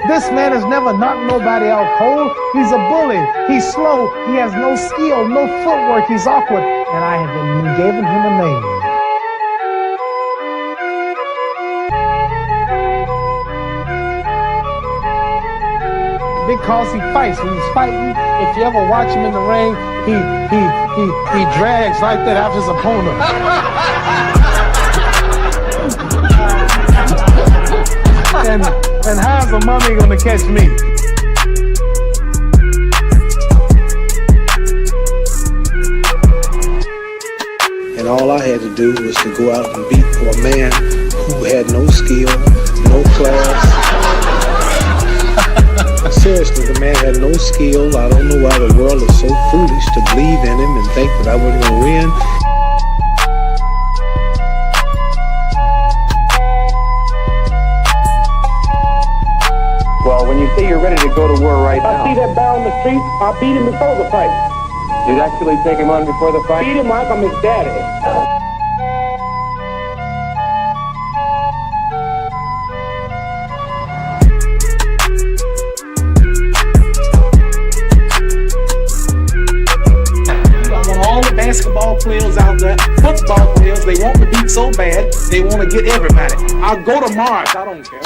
This man has never knocked nobody out cold. He's a bully. He's slow. He has no skill, no footwork. He's awkward. And I have been giving him a name. Because he fights. When he's fighting, if you ever watch him in the ring, he drags like that after his opponent. And how's the mummy gonna catch me? And all I had to do was to go out and beat a man who had no skill, no class. Seriously, the man had no skill. I don't know why the world is so foolish to believe in him and think that I wasn't going to win. Well, when you say you're ready to go to war right now... I see that bear on the street, I beat him before the fight. You'd actually take him on before the fight? Beat him like I'm his daddy. Basketball players out there, football players, they want to beat so bad, they want to get everybody. I'll go to Mars, I don't care.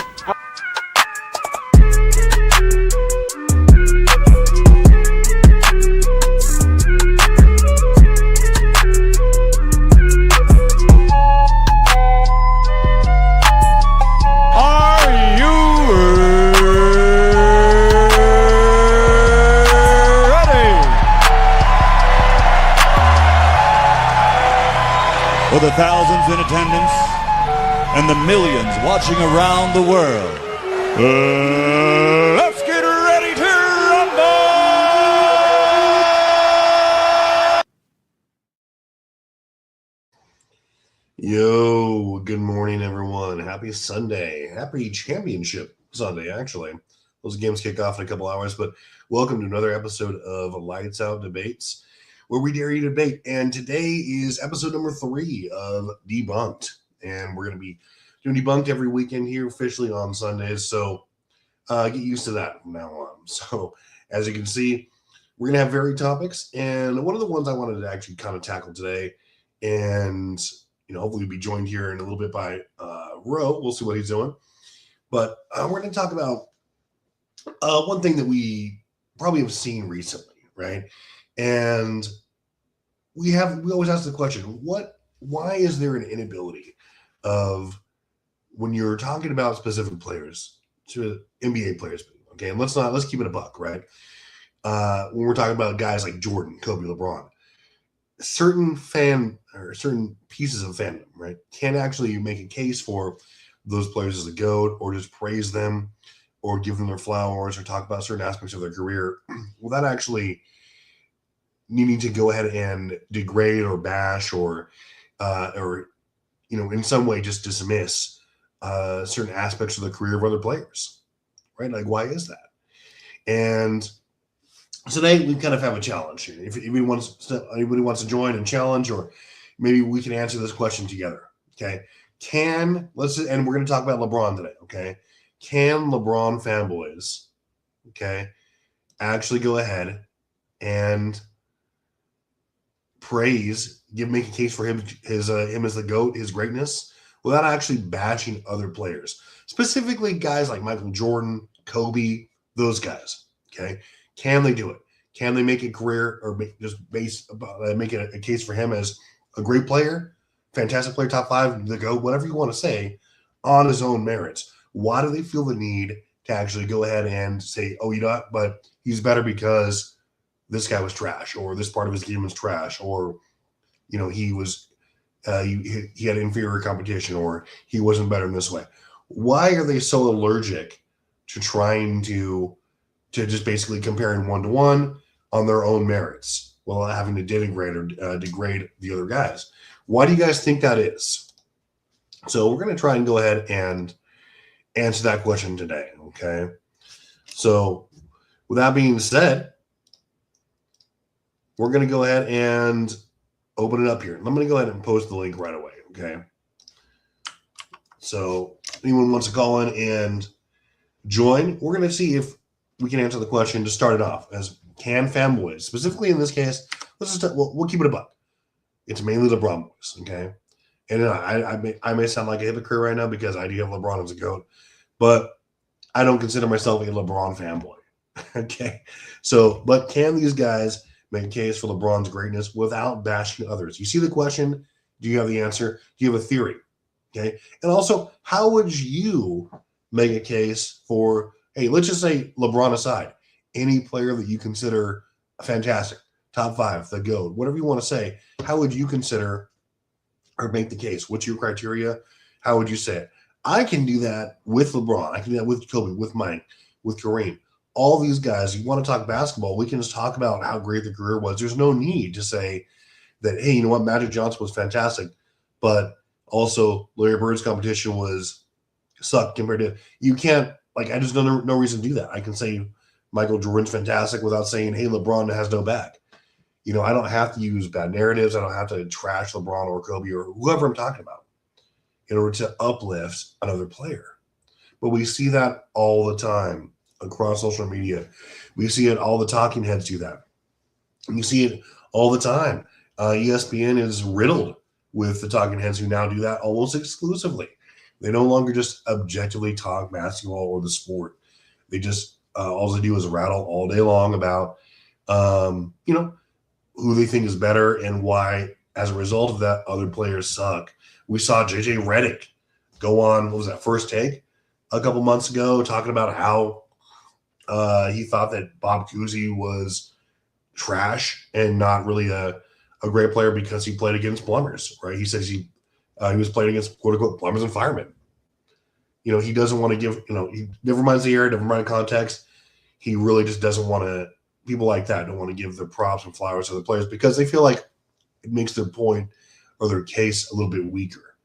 For the thousands in attendance and the millions watching around the world, let's get ready to rumble! Yo, good morning, everyone. Happy Sunday. Happy Championship Sunday, actually. Those games kick off in a couple hours, but welcome to another episode of Lights Out Debates, where we dare you to debate. And today is episode number 3 of Debunked. And we're going to be doing Debunked every weekend here officially on Sundays. So get used to that from now on. So as you can see, we're going to have varied topics. And one of the ones I wanted to actually kind of tackle today, and hopefully we'll be joined here in a little bit by Ro. We'll see what he's doing. But we're going to talk about one thing that we probably have seen recently, right? And we always ask the question, why is there an inability of, when you're talking about specific players, to NBA players, okay, and let's keep it a buck, right? When we're talking about guys like Jordan, Kobe, LeBron, certain pieces of fandom, right, can actually make a case for those players as a GOAT, or just praise them, or give them their flowers, or talk about certain aspects of their career, without actually needing to go ahead and degrade or bash or in some way just dismiss certain aspects of the career of other players, right? Like, why is that? And today we kind of have a challenge here. If anybody wants to join and challenge, or maybe we can answer this question together. Okay, and we're going to talk about LeBron today. Okay, can LeBron fanboys, okay, actually go ahead and make a case for him as the GOAT, his greatness, without actually bashing other players, specifically guys like Michael Jordan, Kobe, those guys? Okay, can they do it? Can they make a career, or make a case for him as a great player, fantastic player, top 5, the GOAT, whatever you want to say, on his own merits? Why do they feel the need to actually go ahead and say, oh, but he's better because this guy was trash, or this part of his game was trash, or he was he had inferior competition, or he wasn't better in this way? Why are they so allergic to trying to just basically comparing one-to-one on their own merits, while having to denigrate or degrade the other guys? Why do you guys think that is? So we're going to try and go ahead and answer that question today, okay? So with that being said, we're going to go ahead and open it up here. I'm going to go ahead and post the link right away, okay? So anyone wants to call in and join. We're going to see if we can answer the question to start it off as can fanboys, specifically in this case, we'll keep it a buck. It's mainly LeBron boys, okay? And I may sound like a hypocrite right now because I do have LeBron as a GOAT, but I don't consider myself a LeBron fanboy, okay? So, but can these guys make a case for LeBron's greatness without bashing others? You see the question? Do you have the answer? Do you have a theory? Okay. And also, how would you make a case for, hey, let's just say LeBron aside, any player that you consider fantastic, top 5, the GOAT, whatever you want to say, how would you consider or make the case? What's your criteria? How would you say it? I can do that with LeBron. I can do that with Kobe, with Mike, with Kareem. All these guys, you want to talk basketball, we can just talk about how great the career was. There's no need to say that, hey, you know what, Magic Johnson was fantastic, but also Larry Bird's competition sucked compared to – you can't – like, I just don't no reason to do that. I can say Michael Jordan's fantastic without saying, hey, LeBron has no back. You know, I don't have to use bad narratives. I don't have to trash LeBron or Kobe or whoever I'm talking about in order to uplift another player. But we see that all the time across social media. We see it, all the talking heads do that. And you see it all the time. ESPN is riddled with the talking heads who now do that almost exclusively. They no longer just objectively talk basketball or the sport. They just all they do is rattle all day long about you know, who they think is better and why, as a result of that, other players suck. We saw JJ Redick go on, what was that, First Take a couple months ago, talking about how he thought that Bob Cousy was trash and not really a great player because he played against plumbers, right? He says he was playing against quote-unquote plumbers and firemen. You know, he doesn't want to give, you know, he never minds the era, never mind context. He really just doesn't want to, people like that don't want to give their props and flowers to the players because they feel like it makes their point or their case a little bit weaker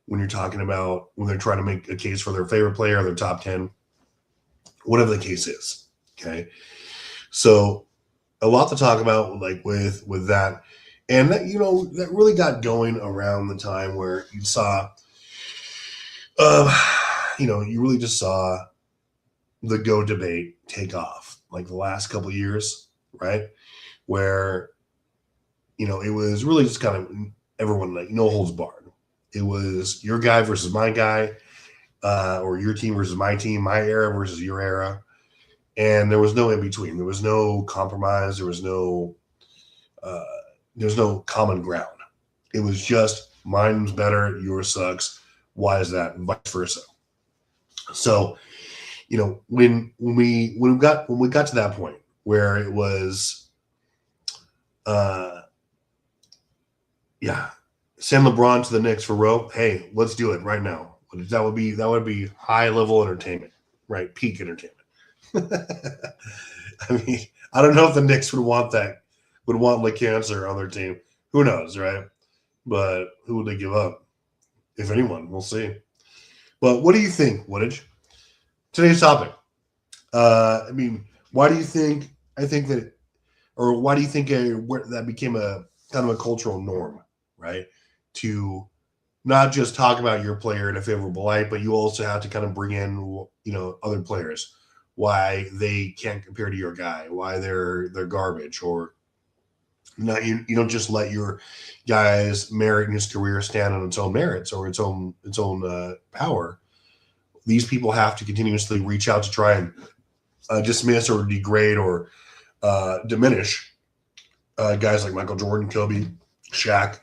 when you're talking about, when they're trying to make a case for their favorite player, their top 10, whatever the case is, okay? So a lot to talk about, like, with that. And that, you know, that really got going around the time where you saw, you know, you really just saw the GOAT debate take off, like the last couple of years, right? Where, you know, it was really just kind of everyone, like, no holds barred. It was your guy versus my guy, or your team versus my team, my era versus your era. And there was no in between. There was no compromise. There was no common ground. It was just mine's better, yours sucks. Why is that? And vice versa. So, you know, when we got to that point where it was, send LeBron to the Knicks for rope. Hey, let's do it right now. That would be high level entertainment, right? Peak entertainment. I mean, I don't know if the Knicks would want LeCancer on their team. Who knows, right? But who would they give up? If anyone, we'll see. But what do you think, Woodage? Today's topic. I mean, why do you think? Why do you think that became a kind of a cultural norm, right? To not just talk about your player in a favorable light, but you also have to kind of bring in, you know, other players, why they can't compare to your guy, why they're garbage, or not. You don't just let your guy's merit in his career stand on its own merits or its own power. These people have to continuously reach out to try and dismiss or degrade or diminish guys like Michael Jordan, Kobe, Shaq,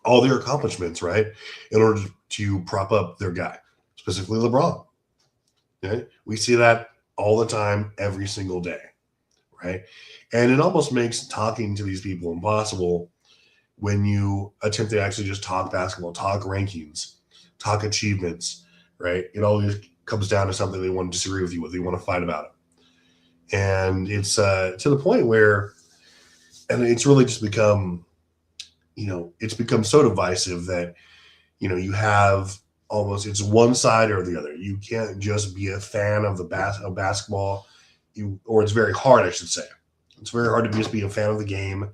all their accomplishments, right, in order to prop up their guy, specifically LeBron. Okay? We see that all the time, every single day, right? And it almost makes talking to these people impossible when you attempt to actually just talk basketball, talk rankings, talk achievements, right? It always comes down to something they want to disagree with you with. They want to fight about it. And it's to the point where, and it's really just become, you know, it's become so divisive that, you know, you have almost, it's one side or the other. You can't just be a fan of of basketball, or it's very hard, I should say. It's very hard to just be a fan of the game,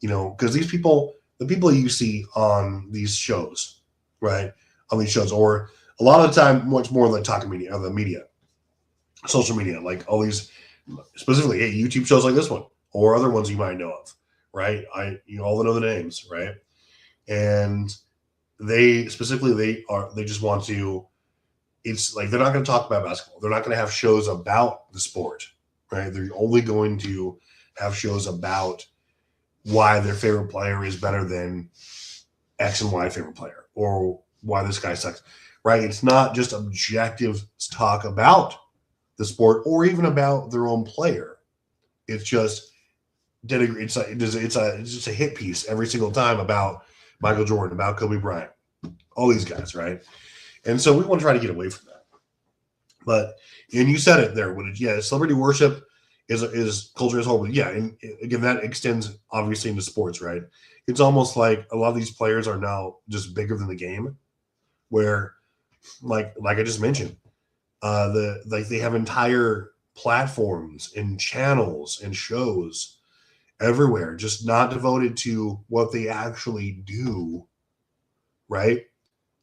you know, because these people, the people you see on these shows, right, on these shows, or a lot of the time, much more like talking media, the media, social media, like all these specifically YouTube shows like this one or other ones you might know of, right? You all know the names, right? And they specifically they just want to. It's like they're not going to talk about basketball. They're not going to have shows about the sport, right? They're only going to have shows about why their favorite player is better than X and Y favorite player, or why this guy sucks, right? It's not just objective talk about the sport or even about their own player. It's just it's just a hit piece every single time about Michael Jordan, about Kobe Bryant, all these guys, right? And so we want to try to get away from that. But and you said it there, celebrity worship is culture as a whole. But yeah, and again, that extends obviously into sports, right? It's almost like a lot of these players are now just bigger than the game, where like I just mentioned, they have entire platforms and channels and shows everywhere, just not devoted to what they actually do, right?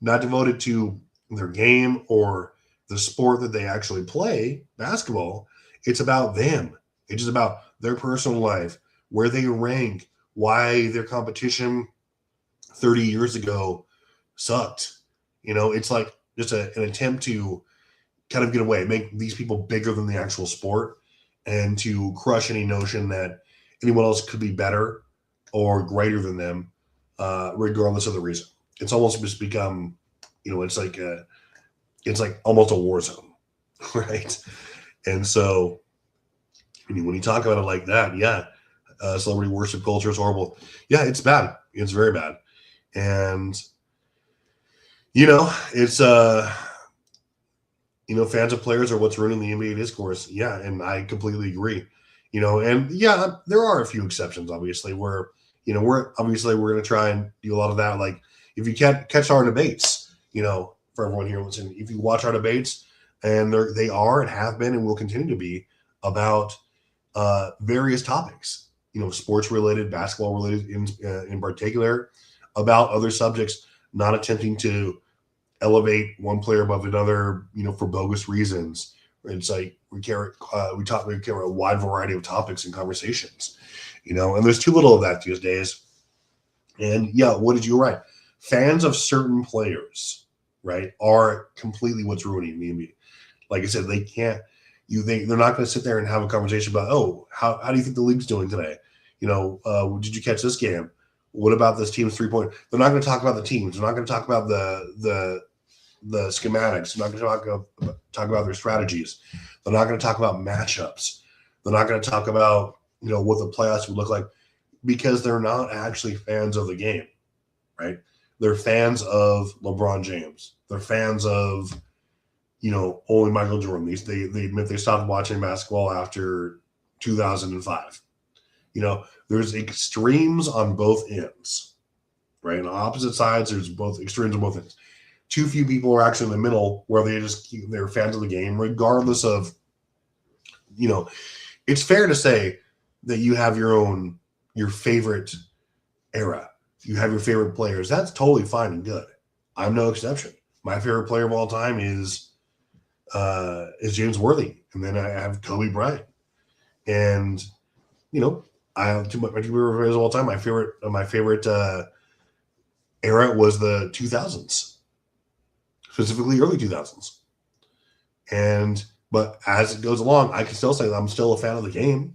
Not devoted to their game or the sport that they actually play, basketball. It's about them. It's just about their personal life, where they rank, why their competition 30 years ago sucked. It's like just an attempt to kind of get away, make these people bigger than the actual sport, and to crush any notion that anyone else could be better or greater than them, regardless of the reason. It's almost just become, it's like almost a war zone, right? And so, when you talk about it like that, yeah, celebrity worship culture is horrible. Yeah, it's bad. It's very bad. And, it's, fans of players are what's ruining the NBA discourse. Yeah, and I completely agree. And yeah, there are a few exceptions, obviously, where, we're going to try and do a lot of that. Like, if you can't catch our debates, for everyone here listening, if you watch our debates, and they are and have been and will continue to be about various topics, sports related, basketball related in particular, about other subjects, not attempting to elevate one player above another, for bogus reasons. It's like we carry a wide variety of topics and conversations, and there's too little of that these days. And yeah, what did you write? Fans of certain players, right, are completely what's ruining the NBA. Like I said, they can't. They're not going to sit there and have a conversation about, how do you think the league's doing today? Did you catch this game? What about this team's 3-point? They're not going to talk about the teams. They're not going to talk about the schematics. They're not going to talk about their strategies. They're not going to talk about matchups. They're not going to talk about what the playoffs would look like, because they're not actually fans of the game, right? They're fans of LeBron James. They're fans of, only Michael Jordan. They admit they stopped watching basketball after 2005. There's extremes on both ends, right? On opposite sides, there's both extremes on both ends. Too few people are actually in the middle, where they're fans of the game, regardless of, it's fair to say that you have your favorite era. You have your favorite players. That's totally fine and good. I'm no exception. My favorite player of all time is James Worthy, and then I have Kobe Bryant, and I have my two favorite players of all time. My favorite era was the 2000s, specifically early 2000s. But as it goes along, I can still say that I'm still a fan of the game,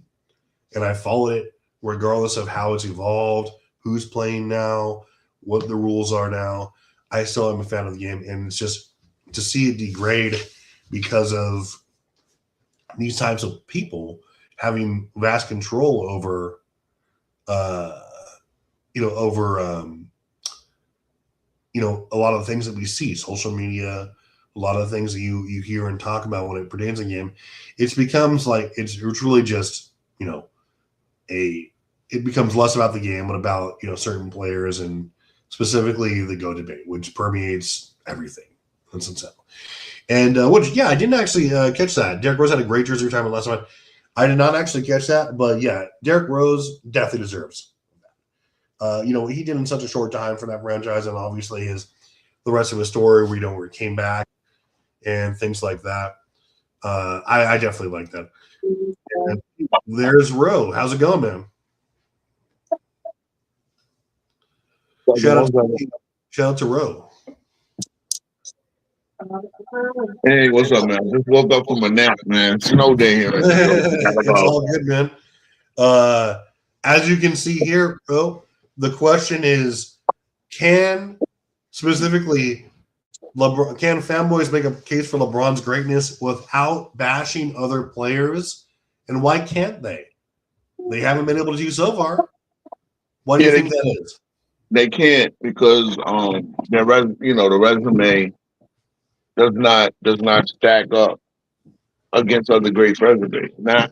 and I follow it regardless of how it's evolved, who's playing now, what the rules are now. I still am a fan of the game, and it's just to see it degrade because of these types of people having vast control over, a lot of the things that we see, social media, a lot of the things that you hear and talk about when it pertains to the game. It becomes like it's really just it becomes less about the game and about certain players, and specifically the GOAT debate, which permeates everything. That's insane. And I didn't actually catch that. Derrick Rose had a great jersey retirement last night. I did not actually catch that, but yeah, Derrick Rose definitely deserves that. He did in such a short time for that franchise, and obviously the rest of his story, where he came back and things like that. I definitely like that. And there's Ro. How's it going, man? Shout out to Ro. Hey, what's up, man? Just woke up from a nap, man. Snow day here. It's all good, man. As you can see here, Ro, the question is, can fanboys make a case for LeBron's greatness without bashing other players? And why can't they? They haven't been able to do so far. Why do you think that is? They can't because the resume does not stack up against other great resumes.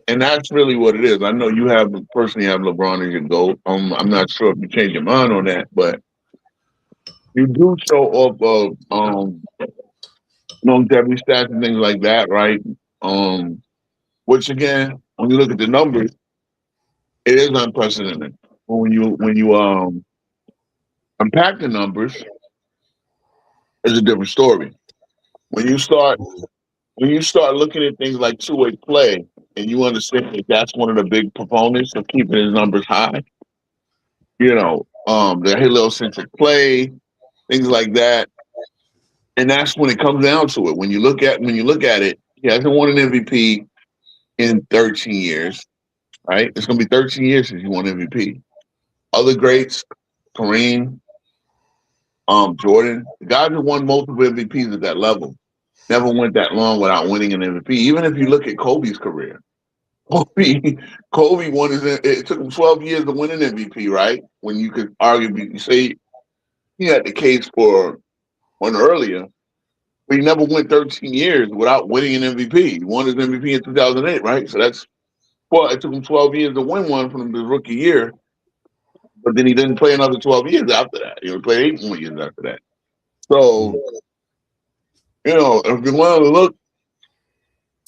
And that's really what it is. I know you personally have LeBron as your GOAT. I'm not sure if you change your mind on that, but you do show off of longevity stats and things like that, right? Which again, when you look at the numbers, it is unprecedented. When you unpack the numbers, it's a different story. When you start looking at things like two-way play, and you understand that that's one of the big proponents of keeping his numbers high, the heliocentric play, things like that, and that's when it comes down to it. When you look at it, he hasn't won an MVP in 13 years, right? It's going to be 13 years since he won MVP. Other greats, Kareem, Jordan, the guys who won multiple MVPs at that level never went that long without winning an MVP. Even if you look at Kobe's career, Kobe won it took him 12 years to win an MVP, right? When you could arguably say he had the case for one earlier, but he never went 13 years without winning an MVP. He won his MVP in 2008, right? So it took him 12 years to win one from his rookie year, but then he didn't play another 12 years after that. He played 8 more years after that. So, if you want to look,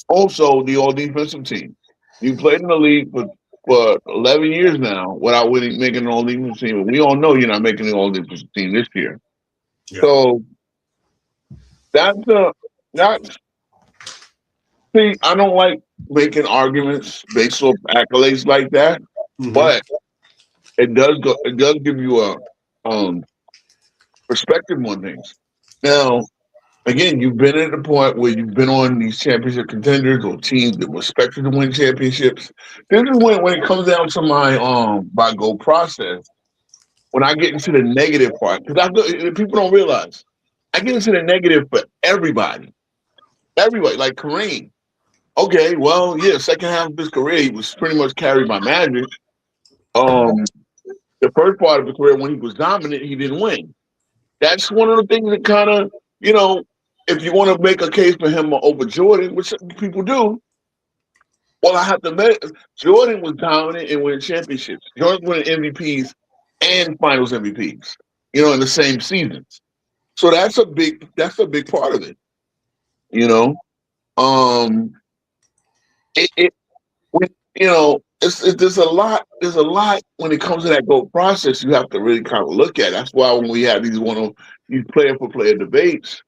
also the all-defensive team. You played in the league for 11 years now without making an all-defensive team. We all know you're not making the all-defensive team this year. Yeah. So see, I don't like making arguments based off accolades like that, but it does give you a perspective on things. Now, again, you've been at the point where you've been on these championship contenders or teams that were expected to win championships. This is when it comes down to my goal process. When I get into the negative part, because people don't realize, I get into the negative for everybody. Everybody, like Kareem. Okay, well, yeah, second half of his career, he was pretty much carried by Magic. The first part of his career, when he was dominant, he didn't win. That's one of the things that kind of, if you want to make a case for him over Jordan, which people do, well, I have to admit, Jordan was dominant and winning championships. Jordan winning MVPs and Finals MVPs, in the same seasons. So that's a big part of it. There's a lot when it comes to that GOAT process you have to really kind of look at. That's why when we have these player for player debates,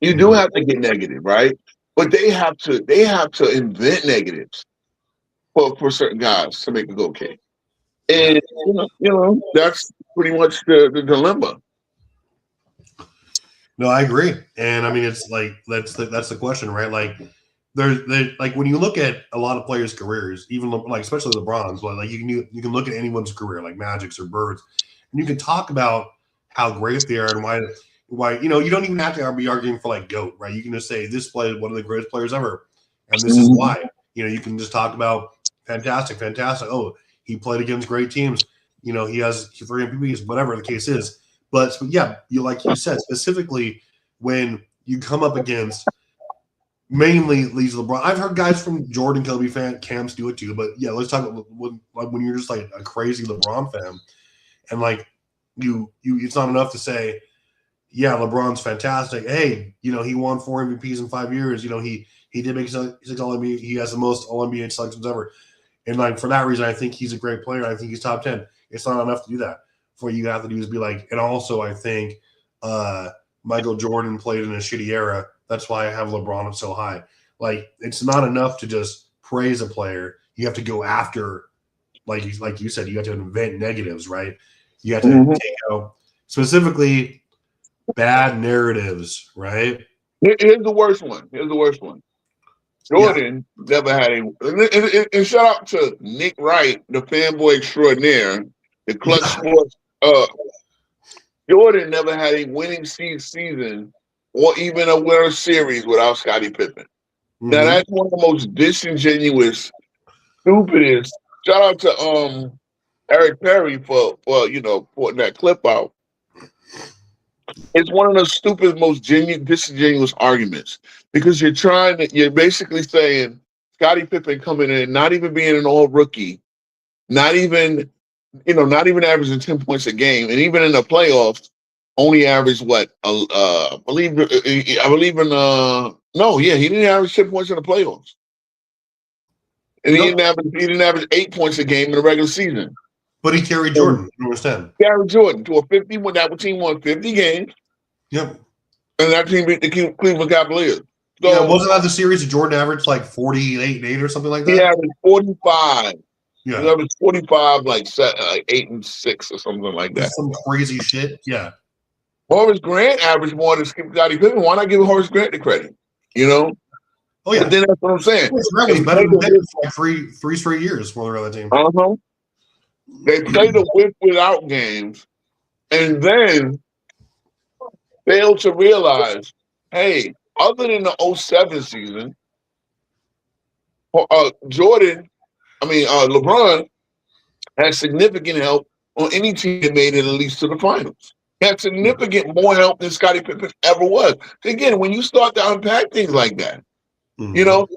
you do have to get negative, right? But they have to invent negatives for certain guys to make a GOAT case. And that's pretty much the dilemma. No, I agree, and I mean it's like that's the question, right? Like there's like when you look at a lot of players' careers, even like especially LeBron's, like you can look at anyone's career, like Magic's or Bird's, and you can talk about how great they are and why you don't even have to be arguing for like GOAT, right? You can just say this player is one of the greatest players ever, and this is why. You can just talk about fantastic. Oh, he played against great teams. He has 3 MVPs, whatever the case is. But yeah, like you said, specifically when you come up against mainly these LeBron. I've heard guys from Jordan Kobe fan camps do it too. But yeah, let's talk about when you're just like a crazy LeBron fan, and like you it's not enough to say, yeah, LeBron's fantastic. Hey, he won 4 MVPs in 5 years. He did make 6 All-NBA. He has the most All-NBA selections ever. And like for that reason, I think he's a great player. I think he's top 10. It's not enough to do that. What you have to do is be like, and also I think Michael Jordan played in a shitty era. That's why I have LeBron so high. Like, it's not enough to just praise a player. You have to go after, like you said, you have to invent negatives, right? You have to take out specifically bad narratives, right? Here's the worst one. Jordan never had and shout out to Nick Wright, the fanboy extraordinaire, the Clutch Sports. Jordan never had a winning season or even a winner series without Scottie Pippen. Now that's one of the most disingenuous, stupidest. Shout out to Eric Perry for putting that clip out. It's one of the stupid, most disingenuous arguments because you're basically saying Scottie Pippen coming in, not even being an all rookie, not even averaging 10 points a game, and even in the playoffs, only averaged what? I believe in he didn't average 10 points in the playoffs, and he didn't average 8 points a game in the regular season. But he carried Jordan. You understand? Carried Jordan to a 50 when that team won 50 games. Yep. And that team beat the Cleveland Cavaliers. So, wasn't that the series that Jordan averaged like 48 and 8 or something like that? He averaged 45. Yeah. He averaged 45, like 8 and 6 or something like that. Some crazy shit. Yeah. Horace Grant averaged more than Scottie Pippen. Why not give Horace Grant the credit? Oh yeah. But then that's what I'm saying. Horace Grant was better than Pippen for like three straight years while they were on that team. They played the with without games, and then failed to realize, hey, other than the 07 season, LeBron had significant help on any team that made it at least to the finals. He had significant more help than Scottie Pippen ever was. Again, when you start to unpack things like that, they'll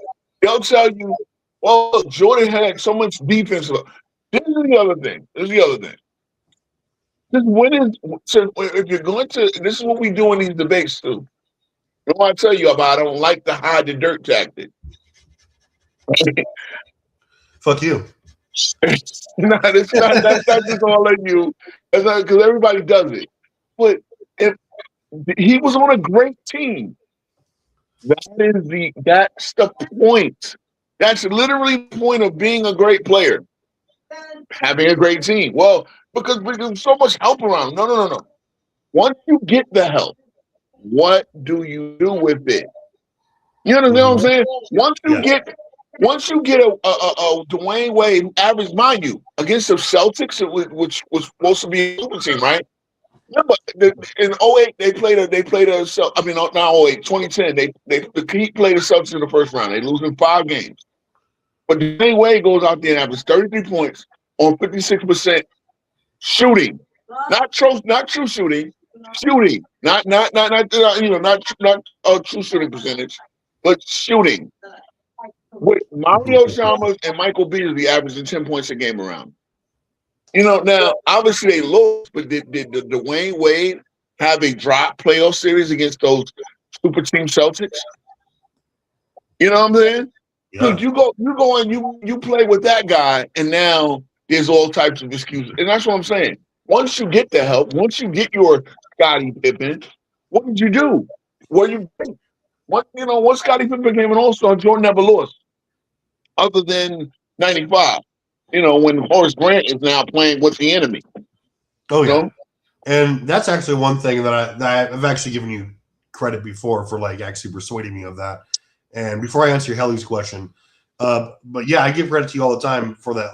tell you, well, look, Jordan had so much defense. This is the other thing. Just if you're going to, this is what we do in these debates too. You know what I tell you about? I don't like the hide the dirt tactic. Fuck you. That's not just all on you. Because everybody does it. But if he was on a great team, that's the point. That's literally the point of being a great player. Having a great team. Well, because there's so much help around. No. Once you get the help, what do you do with it? You understand what I'm saying? Once you get a Dwayne Wade average, mind you, against the Celtics, which was supposed to be a super team, right? Remember, in 08, they played not 08, 2010, the Heat played the Celtics in the first round. They lose in 5 games. But Dwayne Wade goes out there and averages 33 points on 56% shooting. Not true shooting. Shooting. Not true shooting percentage, but shooting. With Mario Chalmers and Michael Beasley averaging 10 points a game around. Now obviously they lost, but did Dwayne Wade have a drop playoff series against those super team Celtics? You know what I'm saying? Yeah. Look, you go and you play with that guy, and now there's all types of excuses. And that's what I'm saying. Once you get the help, once you get your Scottie Pippen, what did you do? What do you think? Once Scottie Pippen became an all-star, Jordan never lost. Other than 95. When Horace Grant is now playing with the enemy. Oh, yeah. And that's actually one thing that I've actually given you credit before for actually persuading me of that. And before I answer Helly's question, but yeah, I give credit to you all the time for that.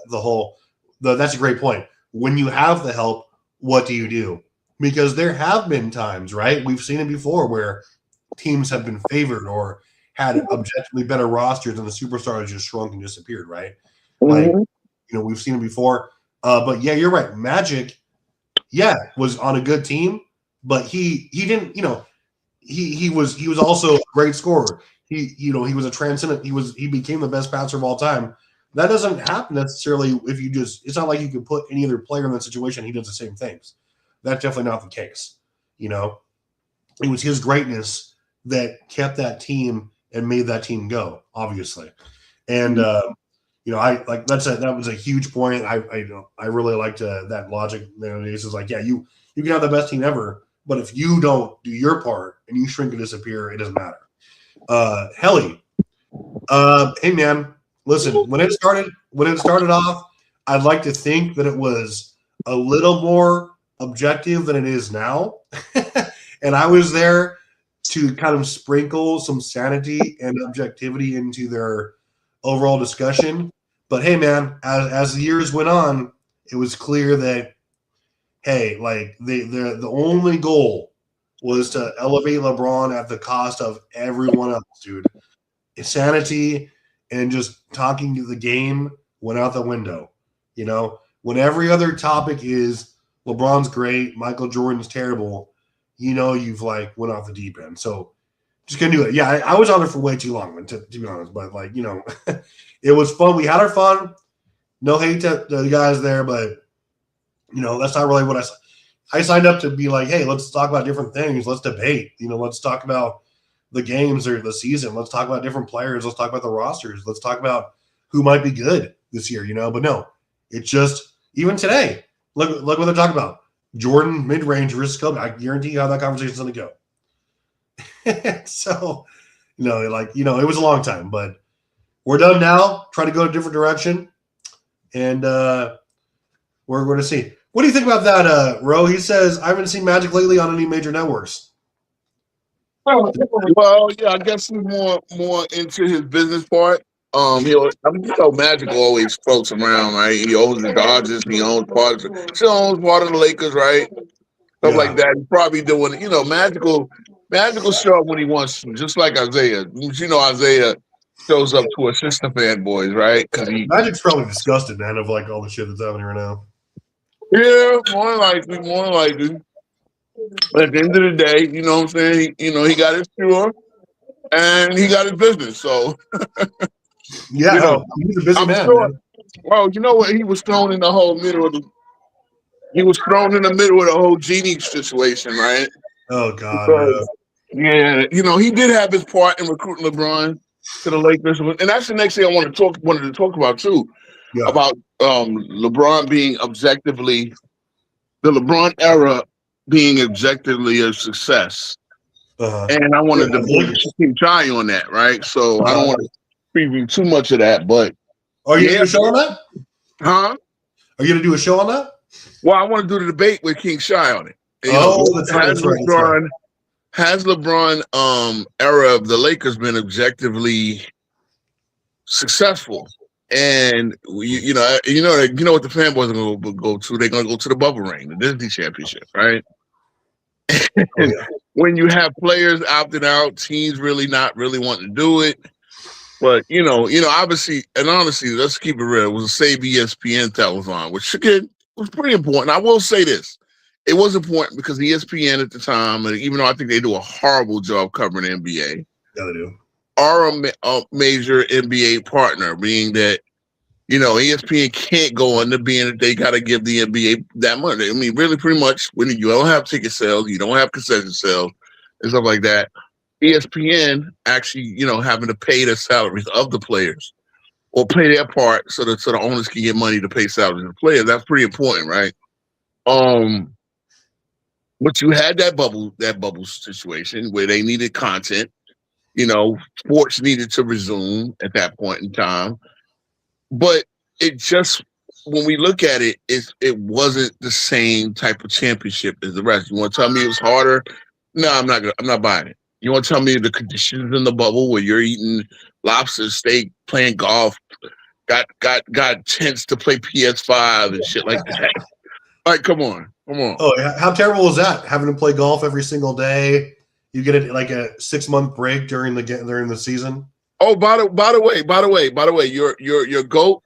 That's a great point. When you have the help, what do you do? Because there have been times, right? We've seen it before where teams have been favored or had objectively better rosters and the superstars just shrunk and disappeared, right? We've seen it before. But yeah, you're right. Magic, was on a good team, but he didn't, he was also a great scorer. He was a transcendent. He became the best passer of all time. That doesn't happen necessarily if you it's not like you can put any other player in that situation. He does the same things. That's definitely not the case. It was his greatness that kept that team and made that team go, obviously. And, that was a huge point. I really liked that logic. It's like, you can have the best team ever, but if you don't do your part and you shrink and disappear, it doesn't matter. Helly, Hey man, listen. When it started off, I'd like to think that it was a little more objective than it is now, and I was there to kind of sprinkle some sanity and objectivity into their overall discussion. But hey, man, as the years went on, it was clear that hey, like the only goal was to elevate LeBron at the cost of everyone else, dude. Sanity and just talking to the game went out the window. You know, when every other topic is LeBron's great, Michael Jordan's terrible, you know, you've like went off the deep end. So just gonna do it. Yeah, I was on there for way too long, to be honest. But like, you know, it was fun. We had our fun. No hate to the guys there, but you know, that's not really what I signed up to be like, hey, let's talk about different things. Let's debate. You know, let's talk about the games or the season. Let's talk about different players. Let's talk about the rosters. Let's talk about who might be good this year, you know. But no, it's just even today. Look what they're talking about. Jordan mid-range versus Kobe. I guarantee you how that conversation's going to go. So, you know, like, you know, it was a long time, but we're done now. Try to go a different direction. And we're going to see. What do you think about that, Ro? He says, I haven't seen Magic lately on any major networks. Well, yeah, I guess he's more into his business part. You know, Magic always floats around, right? He owns the Dodgers, he owns part of the Lakers, right? Stuff like that. He's probably doing, you know, Magic will show up when he wants to, just like Isaiah. You know, Isaiah shows up to assist the fanboys, right? Because Magic's probably disgusted, man, of like all the shit that's happening right now. Yeah, more likely. But at the end of the day, you know what I'm saying? He got his cure and he got his business. So, yeah, you know, he's a busy man. Sure, well, you know what? He was thrown in the middle of the whole Genie situation, right? Oh, God. Because, yeah, you know, he did have his part in recruiting LeBron to the Lakers. And that's the next thing I wanted to talk about, too. Yeah. About LeBron being objectively, the LeBron era being objectively a success. And I wanted to keep trying on that, right? So I don't want to preview too much of that, but are you going to do a show on that? Huh? Are you going to do a show on that? Well, I want to do the debate with King Shy on it. That's right. Has LeBron era of the Lakers been objectively successful? And you know what the fanboys are going to go to? They're going to go to the bubble ring, the Disney Championship, right? When you have players opting out, teams not really wanting to do it. But you know, obviously and honestly, let's keep it real. It was a Save ESPN that was on, which again was pretty important. I will say this: it was important because ESPN at the time, and even though I think they do a horrible job covering the NBA, yeah, they do. Are a major NBA partner, meaning that, you know, ESPN can't go under being that they got to give the NBA that money. I mean, really, pretty much when you don't have ticket sales, you don't have concession sales and stuff like that, ESPN actually, you know, having to pay the salaries of the players or pay their part so the owners can get money to pay salaries of the players. That's pretty important, right? But you had that bubble situation where they needed content. You know, sports needed to resume at that point in time. But it just, when we look at it, it wasn't the same type of championship as the rest. You want to tell me it was harder? No, I'm not buying it. You want to tell me the conditions in the bubble where you're eating lobster steak, playing golf, got tents to play PS5 and shit like that. Like, come on. Oh, how terrible was that? Having to play golf every single day. You get it like a 6-month break during the season. Oh, by the way, your GOAT,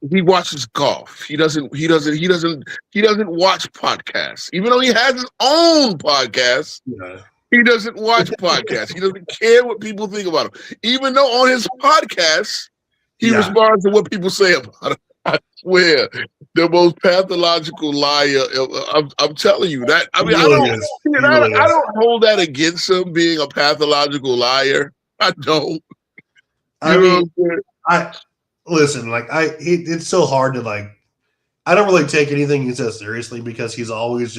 he watches golf. He doesn't watch podcasts. Even though he has his own podcast, he doesn't watch podcasts. He doesn't care what people think about him. Even though on his podcast, he responds to what people say about him. I swear, the most pathological liar. I'm telling you that. I mean, I don't hold that against him being a pathological liar. I don't. Listen, like it's so hard to like. I don't really take anything he says seriously because he's always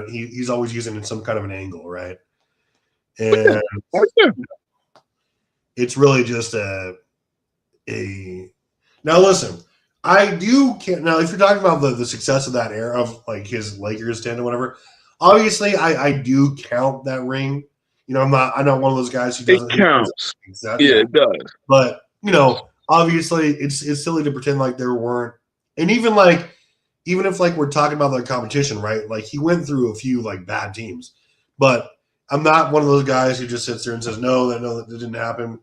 he's always using some kind of an angle, right? And it's really just Now listen, I do can't now if you're talking about the success of that era of like his Lakers tandem, whatever. Obviously, I do count that ring. You know, I'm not one of those guys who doesn't. It counts. Exactly. Yeah, it does. But you know, obviously, it's silly to pretend like there weren't, and even if like we're talking about the competition, right? Like he went through a few like bad teams, but I'm not one of those guys who just sits there and says no, that didn't happen.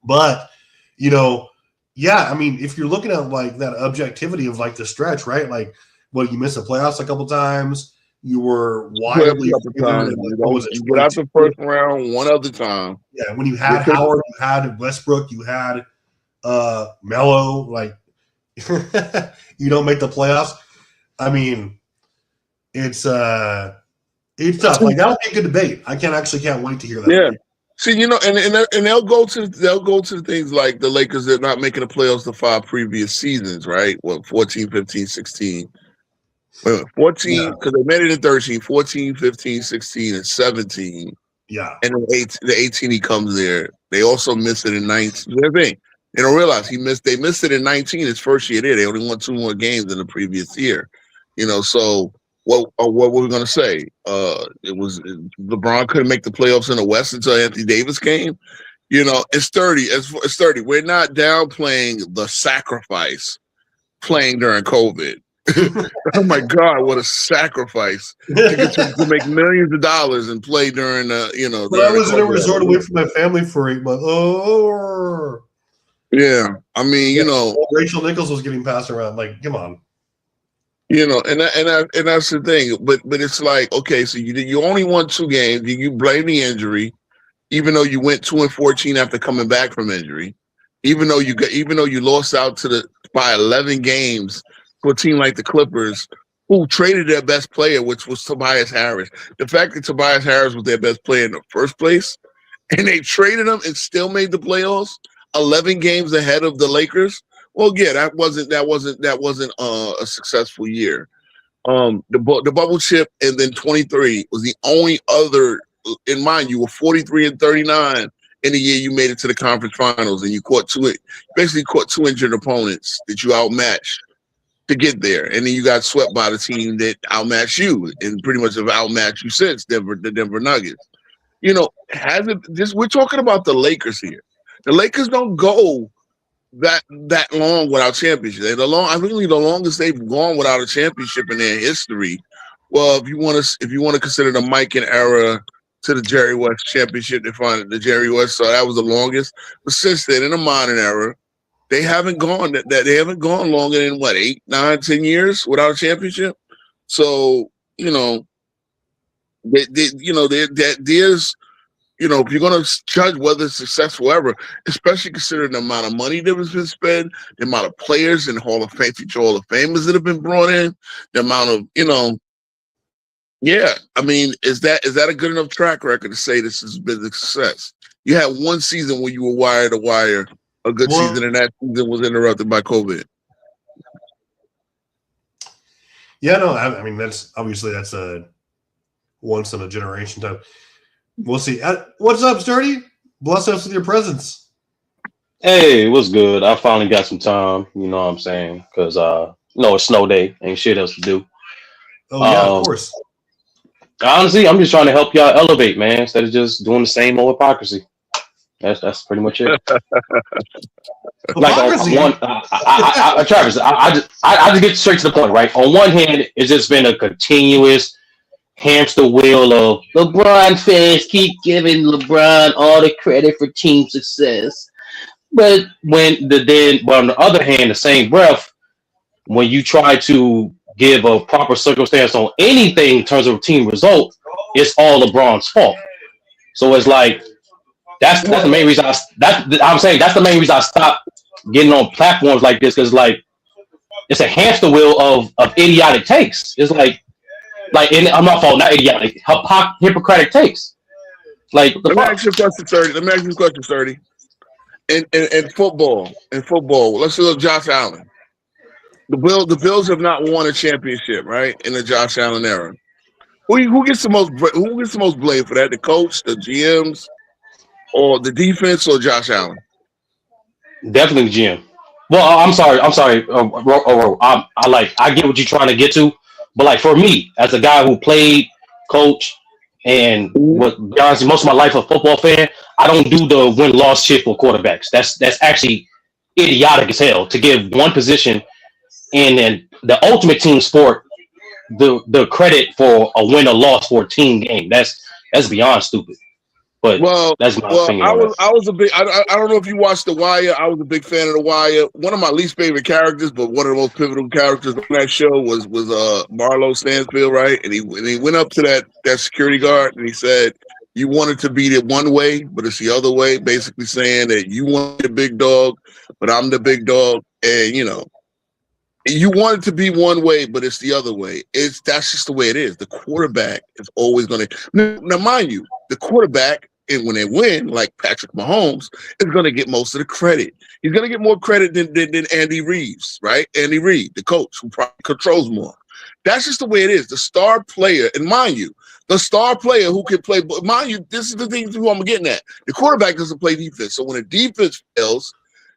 But you know, yeah, I mean, if you're looking at like that objectivity of like the stretch, right? Like, well, you missed the playoffs a couple times. You were wildly you got out the first round one other time. Yeah, when you had Howard, you had Westbrook, you had Melo, like you don't make the playoffs. I mean, it's tough. Like that'll be a good debate. I can't wait to hear that. Yeah. See, you know, and they'll go to things like the Lakers that are not making the playoffs the 5 previous seasons, right? Well, 14, 15, 16. 14, because they made it in 13, 14, 15, 16, and 17. Yeah. And the 18 he comes there. They also missed it in 19. They don't realize they missed it in 19 his first year there. They only won 2 more games than the previous year. You know, so what were we gonna say? It was LeBron couldn't make the playoffs in the West until Anthony Davis came. You know, it's 30. It's 30. We're not downplaying the sacrifice playing during COVID. Oh my God, what a sacrifice to get to make millions of dollars and play during But I was in a resort away from my family for 8 months. Oh yeah, I mean, you know, Rachel Nichols was getting passed around. Like, come on. You know, and that's the thing. But it's like, okay, so you only won 2 games. You blame the injury, even though you went 2-14 after coming back from injury. Even though you lost out by 11 games to a team like the Clippers, who traded their best player, which was Tobias Harris. The fact that Tobias Harris was their best player in the first place, and they traded him and still made the playoffs, 11 games ahead of the Lakers. Well, yeah, that wasn't a successful year. The bubble chip and then 23 was the only other. In mind, you were 43-39 in the year you made it to the conference finals, and you basically caught 2 injured opponents that you outmatched to get there, and then you got swept by the team that outmatched you, and pretty much have outmatched you since the Denver Nuggets. You know, we're talking about the Lakers here. The Lakers don't go that long without championship. I think the longest they've gone without a championship in their history. Well, if you want to consider the Mikan era to the Jerry West championship, they find the Jerry West, so that was the longest. But since then, in the modern era, they haven't gone longer than what, 8, 9, 10 years without a championship. So you know, there's if you're going to judge whether it's successful ever, especially considering the amount of money that has been spent, the amount of players and future Hall of Famers that have been brought in, the amount of, yeah. I mean, is that a good enough track record to say this has been a success? You had 1 season where you were wire to wire, a good season, and that season was interrupted by COVID. Yeah, no, I mean, that's a once in a generation type. We'll see. What's up, Sturdy? Bless us with your presence. Hey, what's good? I finally got some time, you know what I'm saying? Because, it's snow day. Ain't shit else to do. Oh, yeah, of course. Honestly, I'm just trying to help y'all elevate, man, instead of just doing the same old hypocrisy. That's pretty much it. Like Travis, I just get straight to the point, right? On one hand, it's just been a continuous hamster wheel of LeBron fans keep giving LeBron all the credit for team success. But on the other hand, the same breath, when you try to give a proper circumstance on anything in terms of team result, it's all LeBron's fault. So it's like that's the main reason I'm saying that's the main reason I stopped getting on platforms like this, because like it's a hamster wheel of idiotic takes. It's like and I'm not fault, not idiotic, Hippocratic takes. Like let me ask you a question, 30. In football, let's look at Josh Allen. The Bills have not won a championship, right? In the Josh Allen era. Who gets the most blame for that? The coach, the GMs, or the defense, or Josh Allen? Definitely the GM. Well, I'm sorry. I get what you're trying to get to, but like for me, as a guy who played, coach, and was be honest, most of my life a football fan, I don't do the win loss shit for quarterbacks. That's actually idiotic as hell to give one position and then the ultimate team sport the credit for a win or loss for a team game. That's beyond stupid. But that's my opinion on that. I was a big. I don't know if you watched The Wire. I was a big fan of The Wire. One of my least favorite characters, but one of the most pivotal characters on that show was Marlo Stansfield, right? And he went up to that security guard and he said, "You wanted to beat it one way, but it's the other way." Basically saying that you want the big dog, but I'm the big dog, and you want it to be one way, but it's the other way. That's just the way it is. The quarterback is always going to. Now, mind you, the quarterback. And when they win, like Patrick Mahomes, is going to get most of the credit. He's going to get more credit than Andy Reeves, right? Andy Reid, the coach, who probably controls more. That's just the way it is. The star player, and mind you, the star player who can play, but mind you, this is the thing who I'm getting at. The quarterback doesn't play defense. So when the defense fails,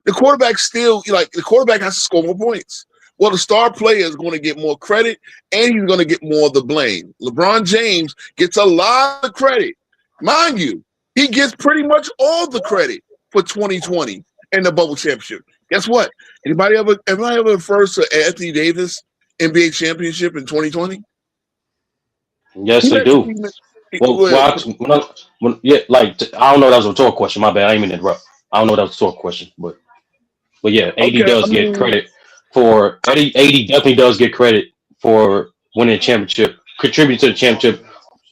the quarterback the quarterback has to score more points. Well, the star player is going to get more credit, and he's going to get more of the blame. LeBron James gets a lot of credit. Mind you, he gets pretty much all the credit for 2020 and the bubble championship. Guess what? Anybody ever refers to Anthony Davis NBA championship in 2020? Yes, they do. I don't know. That was a rhetorical question. My bad. I didn't mean to interrupt. I don't know that was a rhetorical question, but yeah, AD does get credit for AD definitely does get credit for winning a championship, contributing to the championship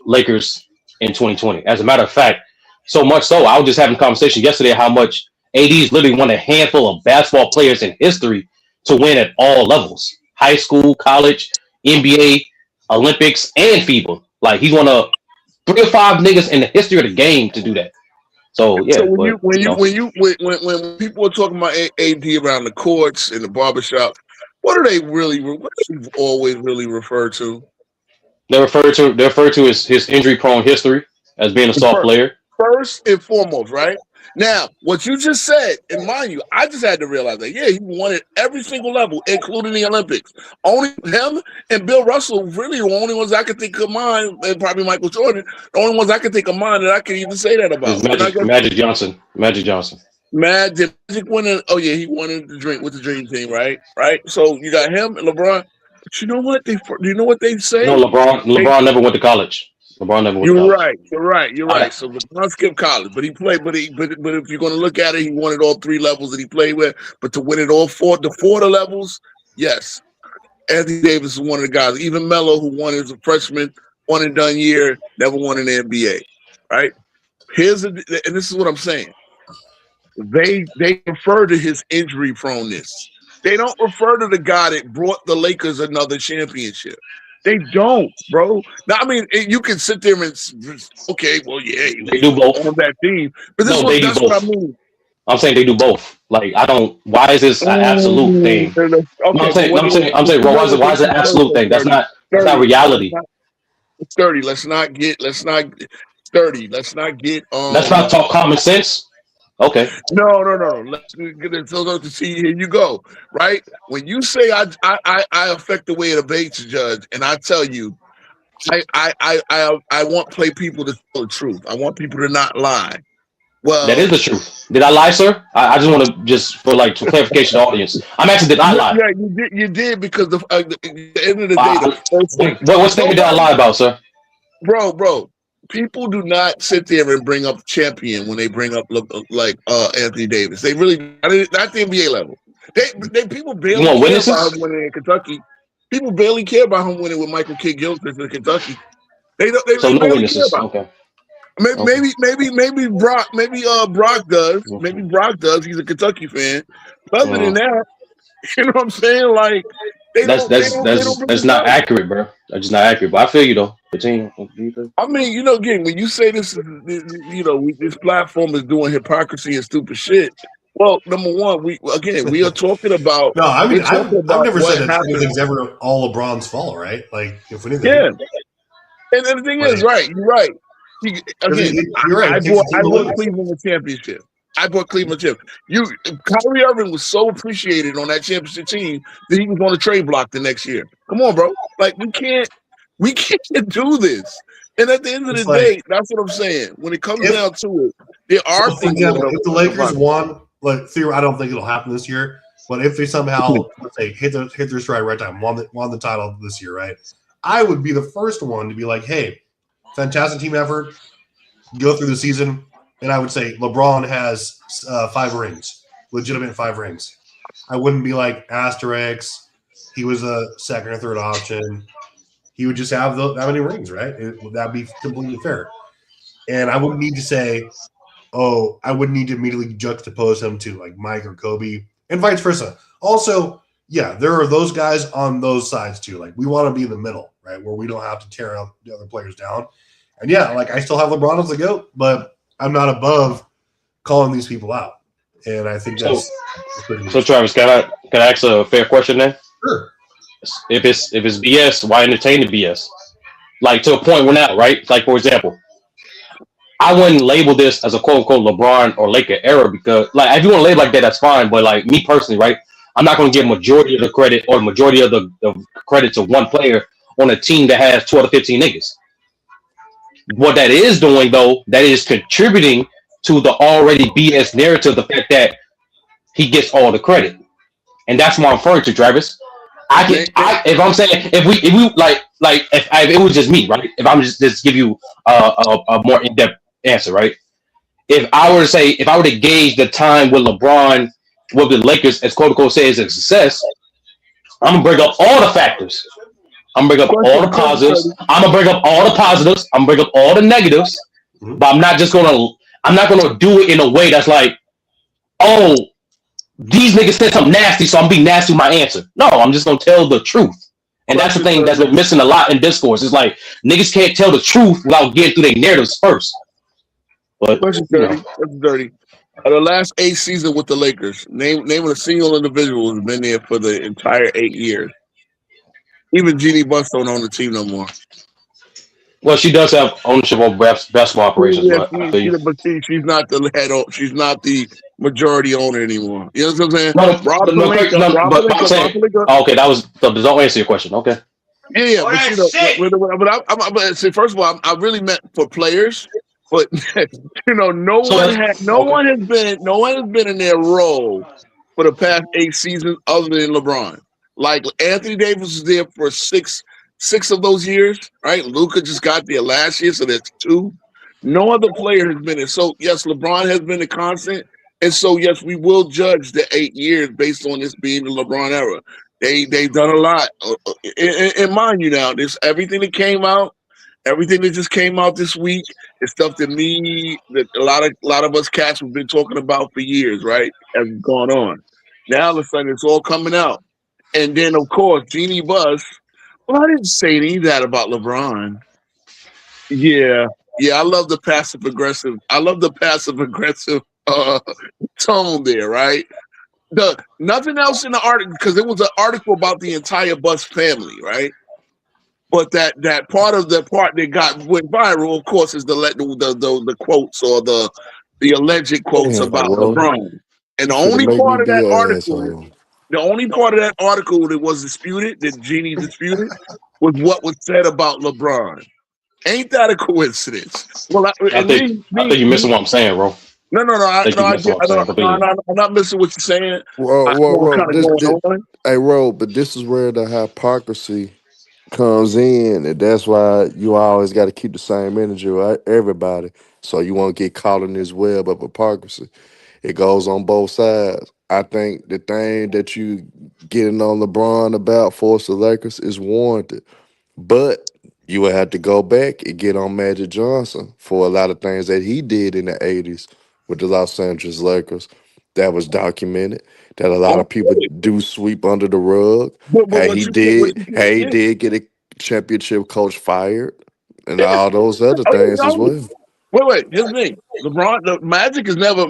Lakers in 2020. As a matter of fact. So much so, I was just having a conversation yesterday how much AD is literally one of a handful of basketball players in history to win at all levels. High school, college, NBA, Olympics, and FIBA. Like, he's one of 3 or 5 niggas in the history of the game to do that. So, yeah. So when people are talking about AD around the courts, in the barbershop, what do they always really refer to? They refer to his injury-prone history as being a soft player. First and foremost, right? Now, what you just said, and mind you, I just had to realize that, he won at every single level, including the Olympics. Only him and Bill Russell really the only ones I could think of mine, and probably Michael Jordan, the only ones I could think of mine that I can even say that about. Magic Johnson. Magic winning. Oh, yeah, he won with the Dream Team, right? Right? So you got him and LeBron. But you know what? Do you know what they say? No, LeBron never went to college. You're right. So LeBron skipped college, but he played. But if you're going to look at it, he won at all 3 levels that he played with. But to win at all 4 levels, yes, Anthony Davis is one of the guys. Even Melo, who won as a freshman, one and done year, never won in the NBA. Right? And this is what I'm saying. They refer to his injury proneness. They don't refer to the guy that brought the Lakers another championship. They don't, bro. Now, I mean, you can sit there and okay, well, yeah, they do both on that team, but that's what I mean. I'm saying they do both. Like, I don't. Why is this an absolute thing? Okay, I'm saying, bro. Why is it an absolute thing? That's not reality. It's 30. Let's not get. Let's not talk common sense. Okay. No. Let's get it. So to see, here you go. Right when you say I affect the way it debates, Judge, and I tell you, I want people to tell the truth. I want people to not lie. Well, that is the truth. Did I lie, sir? I just want to for clarification, to the audience. I'm asking, did I lie? Yeah, you did because at the end of the day, what statement did I lie about, sir? Bro. People do not sit there and bring up champion when they bring up Anthony Davis. They really not the NBA level. They people barely care about him winning in Kentucky. People barely care about him winning with Michael Kidd Gilchrist in Kentucky. They no witnesses. Okay. Maybe Brock. Brock does. Maybe Brock does. He's a Kentucky fan. But other than that, you know what I'm saying? Like that's not accurate, bro. That's just not accurate. But I feel you though. I mean, again, when you say this, this platform is doing hypocrisy and stupid shit. Well, number one, we are talking about. No, I mean, I've never said that anything's ever all LeBron's fault, right? Like, if anything, yeah. And the thing is, right? You're right. You're right. I brought Cleveland the championship. I bought Cleveland chip. Kyrie Irving was so appreciated on that championship team that he was on the trade block the next year. Come on, bro. Like we can't do this. And at the end of It's the day, that's what I'm saying. When it comes down to it, there are for things. example, if the Lakers won, like I don't think it'll happen this year. But if they somehow, let's say, hit their stride right time, won the title this year, right? I would be the first one to be like, hey, fantastic team effort. Go through the season, and I would say LeBron has 5 rings, legitimate 5 rings. I wouldn't be like asterisk. He was a second or third option. He would just have that many rings, right? That'd be completely fair. And I wouldn't need to say, oh, I wouldn't need to immediately juxtapose him to like Mike or Kobe, and vice versa. Also, yeah, there are those guys on those sides too. Like we want to be in the middle, right, where we don't have to tear out the other players down. And yeah, like I still have LeBron as the GOAT, but I'm not above calling these people out. And I think that's pretty so. Travis, can I ask a fair question then? Sure. If it's BS, why entertain the BS? Like to a point we're not, right? Like for example, I wouldn't label this as a quote unquote LeBron or Laker era because like if you want to label like that, that's fine. But like me personally, right? I'm not going to give majority of the credit or majority of the credit to one player on a team that has 12 to 15 niggas. What that is doing, though, that is contributing to the already BS narrative, the fact that he gets all the credit. And that's what I'm referring to, Travis. If I'm saying, if we like if it was just me, right? If I'm just give you a more in-depth answer, right? If I were to gauge the time with LeBron, with the Lakers, as Coco says, a success, I'm gonna bring up all the factors. I'm gonna bring up all the positives. I'm gonna bring up all the positives. I'm gonna bring up all the negatives. But I'm not gonna do it in a way that's like, oh, these niggas said something nasty, so I'm being nasty with my answer. No, I'm just gonna tell the truth. And that's the thing that's been missing a lot in discourse. It's like niggas can't tell the truth without getting through their narratives first. But question dirty. That's dirty. The last 8 seasons with the Lakers, name a single individual who's been there for the entire 8 years. Even Jeannie Buss don't own the team no more. Well, she does have ownership of basketball operations, but she's not the head. She's not the majority owner anymore. You know what I'm saying? Okay, that was. Don't answer your question. Okay. Yeah, but see, first of all, I really meant for players. But no one has been in their role for the past 8 seasons other than LeBron. Like Anthony Davis was there for six of those years, right? Luka just got there last year, so that's 2. No other player has been there. So yes, LeBron has been a constant, and so yes, we will judge the 8 years based on this being the LeBron era. They've done a lot, and mind you, now this everything that came out. Everything that just came out this week is stuff that a lot of us cats have been talking about for years, right? Has gone on. Now all of a sudden it's all coming out. And then of course, Jeannie Buss. Well, I didn't say any of that about LeBron. Yeah, I love the passive aggressive. Tone there, right? Nothing else in the article because it was an article about the entire Buss family, right? But that part that went viral, of course, is the quotes or the alleged quotes about LeBron. And the only part of that article that was disputed, that Jeannie disputed, was what was said about LeBron. Ain't that a coincidence? Well, I think you're missing what I'm saying, bro. No. I'm not missing what you're saying. Hey, Ro, but this is where the hypocrisy comes in, and that's why you always got to keep the same energy with everybody, so you won't get caught in this web of hypocrisy. It goes on both sides. I think the thing that you getting on LeBron about for the Lakers is warranted, but you would have to go back and get on Magic Johnson for a lot of things that he did in the 80s with the Los Angeles Lakers. That was documented. That a lot of people do sweep under the rug. He did get a championship coach fired, and all those other things as well. Wait. Here's the thing: LeBron, Magic has never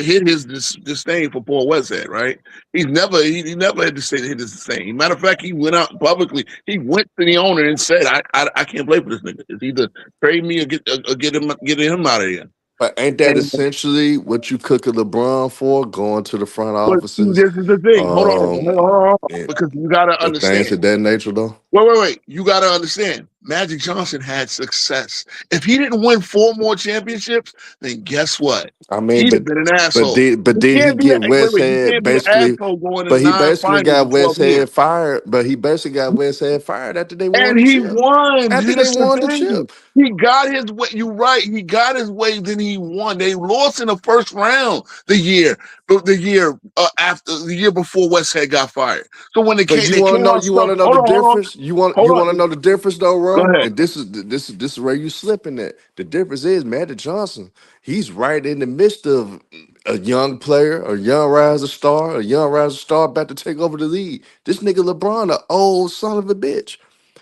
hit his disdain for Paul Westhead, right? He never had to hit his disdain. Matter of fact, he went out publicly. He went to the owner and said, "I can't play for this nigga. It's either trade me or get him out of here." But ain't that And essentially what you cook a LeBron for? Going to the front but see, offices, this is the thing. Hold on, and because you gotta the things understand. of that nature, though. Wait. You got to understand. Magic Johnson had success. If he didn't win 4 more championships, then guess what? I mean, He'd have been an asshole. but You did he can't be get West you Head can't be an basically? asshole going to But he 9 basically finals got in 12 West years. Head fired. But he basically got West Head fired after they won And the he chip. won. After See, they that's the won the thing. chip. He got his way. You're right. He got his way. Then he won. They lost in the first round the year after the year before Westhead got fired. So when they But came, they came out you want strong. to know Hold the on, difference? hold You want to on. know the difference though, Go Ro? ahead. And this is where you slipping at. The difference is Magic Johnson. He's right in the midst of a young player, a young rising star, about to take over the league. This nigga LeBron, an old son of a bitch.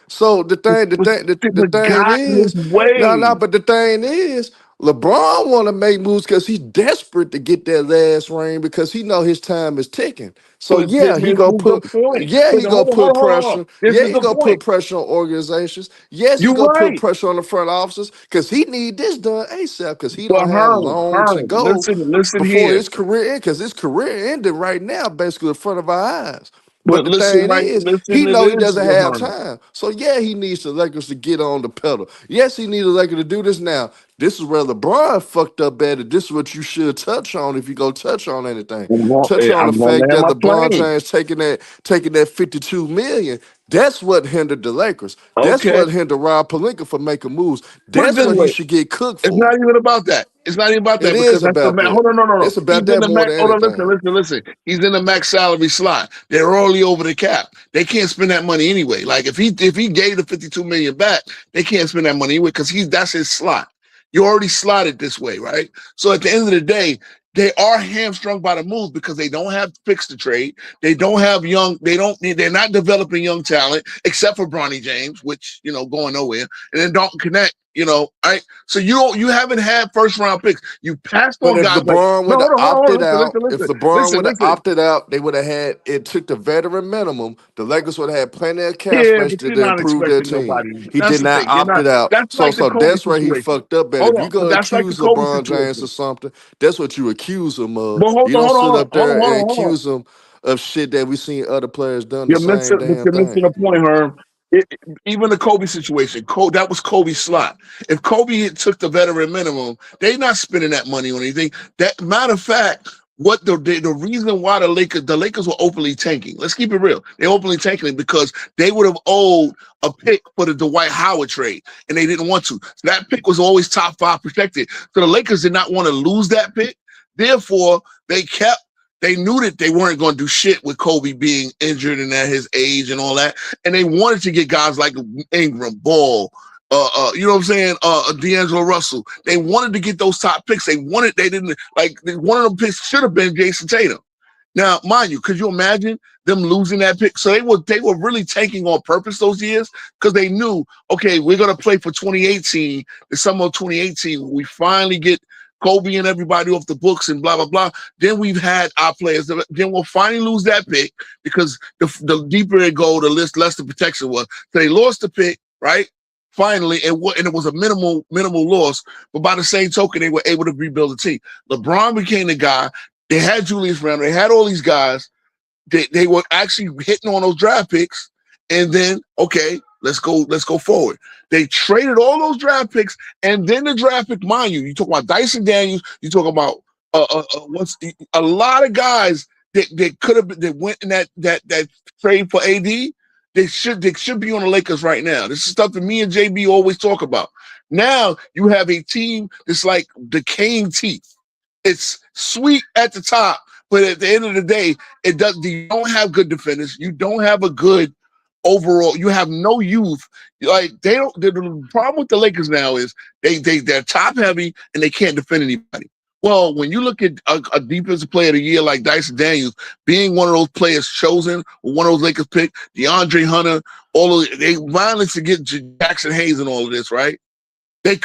So the But thing got his is, way. but the thing is, LeBron want to make moves because he's desperate to get that last ring because he know his time is ticking. So But this yeah, is the point. But he gonna put hold on. pressure. This Yeah, is he the gonna put point. pressure on organizations. Yes, he You're gonna put right. pressure on the front offices because he need this done ASAP because he But don't have long to go listen before here. his career end because his career ended right now, basically in front of our eyes. But But the thing is, listen he to know he this, doesn't have Herman. time. So yeah, he needs the Lakers to get on the pedal. Yes, he needs the Lakers to do this now. This is where LeBron fucked up at it. This is what you should touch on if you go touch on anything. Touch on the I'm gonna fact land that my LeBron plane. James taking that 52 million. That's what hindered the Lakers. That's Okay. what hindered Rob Pelinka from making moves. Put it That's this what he way. should get cooked It's for. not even about that. It's not even about It that because is that's the about max. that. Hold on, no. It's He's about in that the more max. than Hold on, anything. listen. He's in the max salary slot. They're already over the cap. They can't spend that money anyway. Like if he gave the 52 million back, they can't spend that money anyway because that's his slot. You already slotted this way, right? So at the end of the day, they are hamstrung by the move because they don't have picks to trade. They don't have they're not developing young talent except for Bronny James, which, going nowhere, and then don't connect, right? So you haven't had first round picks. You passed But on if guys like, LeBron no, would have hold on, opted out, listen. they would have had it took the veteran minimum. The Lakers would have had plenty of cap Yeah, space but to you're not improve their expecting team. nobody. He That's did the not thing. You're opt not. it out. That's So like the so Kobe that's where he situation. fucked up at. Hold If you on, but go that's like the accuse Kobe LeBron James situation. of something, that's what you accuse him of. But You don't sit up there and hold on. accuse him of shit that we seen other players done the You're same missing, but damn you're missing thing. the point, Herm. Even the Kobe situation, that was Kobe's slot. If Kobe took the veteran minimum, they're not spending that money on anything. That matter of fact, what the reason why the Lakers were openly tanking. Let's keep it real. They openly tanking because they would have owed a pick for the Dwight Howard trade, and they didn't want to. So that pick was always top 5 protected. So the Lakers did not want to lose that pick. Therefore, they knew that they weren't going to do shit with Kobe being injured and at his age and all that. And they wanted to get guys like Ingram, Ball, you know what I'm saying? D'Angelo Russell. They wanted to get those top picks. They didn't like one of them picks should have been Jason Tatum. Now, mind you, could you imagine them losing that pick? So they were really tanking on purpose those years because they knew, okay, we're gonna play for 2018, the summer of 2018. We finally get Kobe and everybody off the books and blah blah blah. Then we've had our players. Then we'll finally lose that pick because the deeper it go, the less the protection was. So they lost the pick, right? Finally, and it was a minimal loss. But by the same token, they were able to rebuild the team. LeBron became the guy. They had Julius Randle. They had all these guys. They were actually hitting on those draft picks. And then, okay, let's go forward. They traded all those draft picks, and then the draft pick, mind you talk about Dyson Daniels, you talk about a lot of guys that could have been that went in that trade for AD. They should be on the Lakers right now. This is stuff that me and JB always talk about. Now you have a team that's like decaying teeth. It's sweet at the top, but at the end of the day, it does. You don't have good defenders. You don't have a good overall. You have no youth. Like they don't. The problem with the Lakers now is they're top heavy and they can't defend anybody. Well, when you look at a defensive player of the year like Dyson Daniels being one of those players chosen, or one of those Lakers pick, DeAndre Hunter, they violence to get Jackson Hayes and all of this, right? They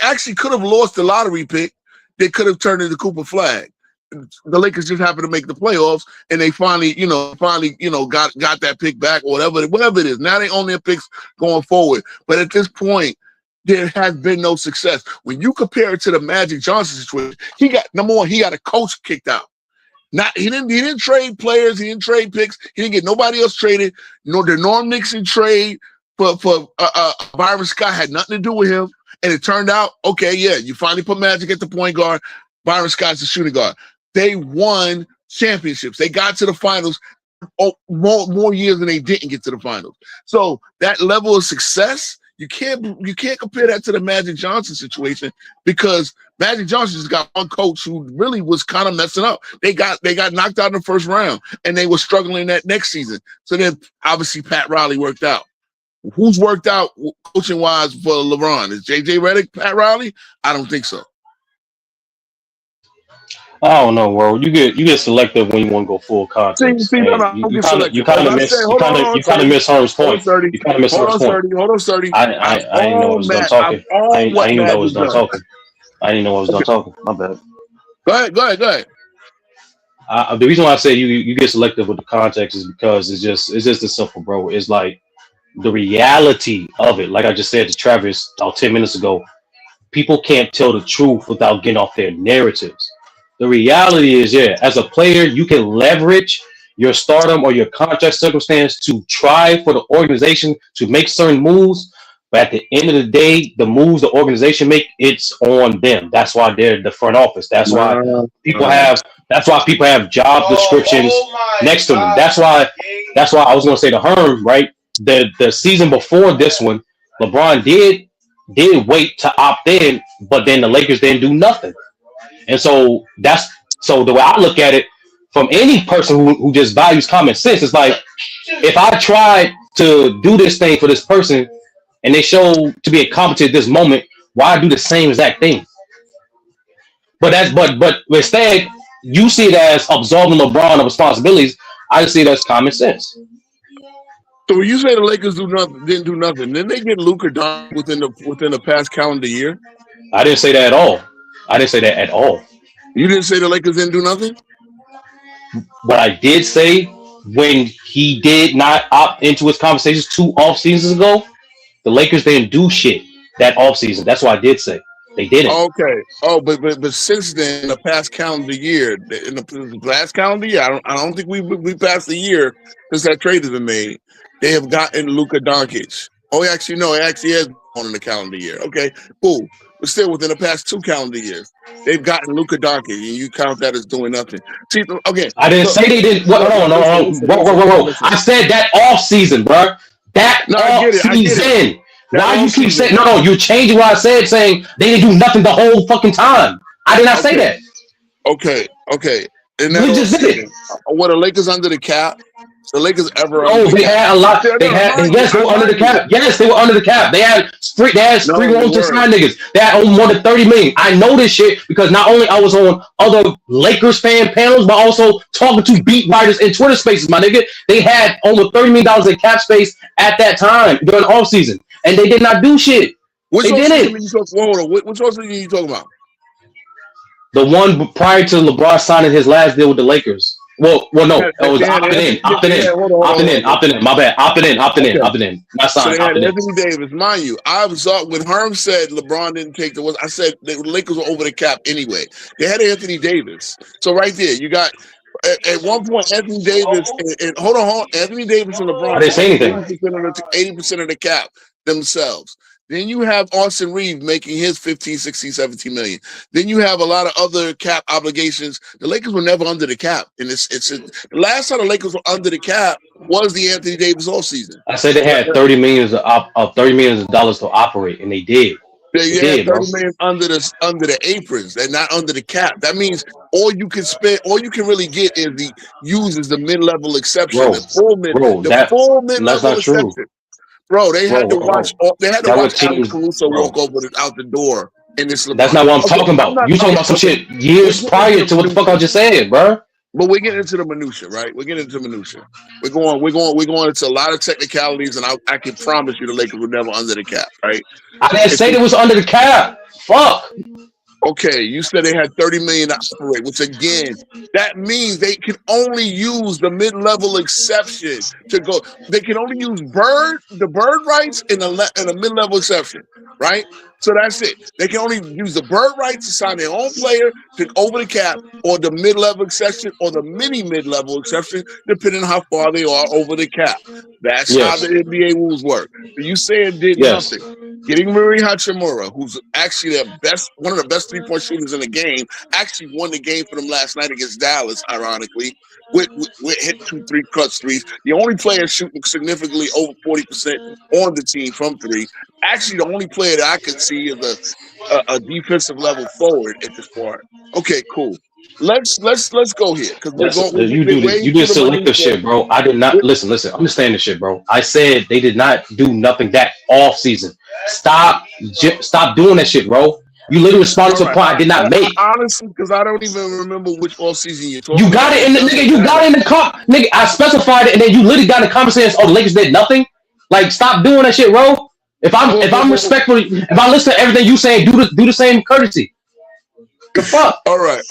actually could have lost the lottery pick. They could have turned into Cooper Flag. The Lakers just happened to make the playoffs, and they finally got that pick back or whatever it is. Now they own their picks going forward. But at this point, there has been no success. When you compare it to the Magic Johnson situation, he got a coach kicked out. He didn't trade players, he didn't trade picks, he didn't get nobody else traded. The Norm Nixon trade for Byron Scott had nothing to do with him. And it turned out, okay, yeah, you finally put Magic at the point guard, Byron Scott's the shooting guard. They won championships. They got to the finals more years than they didn't get to the finals. So that level of success, you can't compare that to the Magic Johnson situation, because Magic Johnson just got one coach who really was kind of messing up. They got knocked out in the first round, and they were struggling that next season. So then obviously Pat Riley worked out. Who's worked out coaching wise for LeBron? Is JJ Redick Pat Riley? I don't think so. I don't know, bro. You get selective when you want to go full context. You kind of miss Herm's point. You kind of miss Herm's point. Hold on, 30. I didn't know I was done talking. I didn't know I was done talking. I didn't know I was done talking. My bad. Go ahead. The reason why I say you get selective with the context is because it's just as simple, bro. It's like the reality of it. Like I just said to Travis about 10 minutes ago, people can't tell the truth without getting off their narratives. The reality is, yeah, as a player, you can leverage your stardom or your contract circumstance to try for the organization to make certain moves. But at the end of the day, the moves the organization make, it's on them. That's why they're the front office. That's why people have job descriptions next to them. That's why I was gonna say to Herm, right? The season before this one, LeBron did wait to opt in, but then the Lakers didn't do nothing. And so the way I look at it, from any person who just values common sense, it's like, if I tried to do this thing for this person and they show to be incompetent at this moment, why do the same exact thing? But instead, you see it as absolving LeBron of responsibilities. I see it as common sense. So when you say the Lakers didn't do nothing, didn't they get Luka Doncic within the past calendar year? I didn't say that at all. You didn't say the Lakers didn't do nothing? But I did say when he did not opt into his conversations 2 off seasons ago, the Lakers didn't do shit that off season. That's what I did say. They didn't. Okay. Oh, but since then, in the past calendar year, in the last calendar year, I don't think we passed a year since that trade has been made. They have gotten Luka Doncic. Oh, actually, no, it actually has gone in the calendar year. Okay, cool. But still, within the past 2 calendar years, they've gotten Luka Doncic, and you count that as doing nothing. See, okay. I didn't say they didn't. No. I said that off season, bro. Off season. Why you keep saying no? You're changing what I said, saying they didn't do nothing the whole fucking time. I did not say that. Okay. And we just did it. Were the Lakers under the cap? The Lakers ever? Oh, they had a lot. Yes, they were under the cap. Yes, they were under the cap. They had free loans to sign niggas. They had more than 30 million. I know this shit because not only I was on other Lakers fan panels, but also talking to beat writers in Twitter spaces. My nigga, they had over $30 million in cap space at that time during the off season, and they did not do shit. Which off season are you talking about? The one prior to LeBron signing his last deal with the Lakers. Well, no, it was opting in. My bad, opting in. Not signed, opting in. Anthony Davis, mind you, I saw when Herm said LeBron didn't take I said the Lakers were over the cap anyway. They had Anthony Davis, so right there you got at one point Anthony Davis and hold on, Anthony Davis and LeBron. I didn't say anything. 80% of the cap themselves. Then you have Austin Reeves making his 15, 16, 17 million. Then you have a lot of other cap obligations. The Lakers were never under the cap. And the last time the Lakers were under the cap was the Anthony Davis offseason. I said they had $30 million to operate, and they did. They had $30 million under the aprons and not under the cap. That means all you can really get is the mid-level exception. Bro, the full mid-level exception. True. Bro, they had to watch Alex Caruso walk out the door in this. That's not what I'm talking about. You talking about some shit years prior to what the fuck I just said, bro. But we're getting into the minutia, right? We're going into a lot of technicalities, and I can promise you the Lakers were never under the cap, right? I didn't say they was under the cap. Fuck. Okay, you said they had 30 million to operate, which again, that means they can only use the mid-level exception to go. They can only use the bird rights and a mid-level exception, right? So that's it. They can only use the bird rights to sign their own player to over the cap, or the mid-level exception, or the mid-level exception, depending on how far they are over the cap. That's how the NBA rules work. You say it did nothing. Getting Rui Hachimura, who's actually one of the best three-point shooters in the game, actually won the game for them last night against Dallas, ironically, with hit 2-3 clutch threes. The only player shooting significantly over 40% on the team from three. Actually, the only player that I could see is a defensive level forward at this part. Okay, cool. Let's go here because you did select the shit, bro. I did not listen. Understand this shit, bro. I said they did not do nothing that off season. Stop doing that shit, bro. You literally responded to a point I did not make. Honestly, because I don't even remember which off season you're talking. You got it in the nigga. You got it in the comp, nigga. I specified it, and then you literally got in the conversation. Oh, the Lakers did nothing. Like, stop doing that shit, bro. If I'm respectful, if I listen to everything you saying, do the same courtesy. The fuck? All right.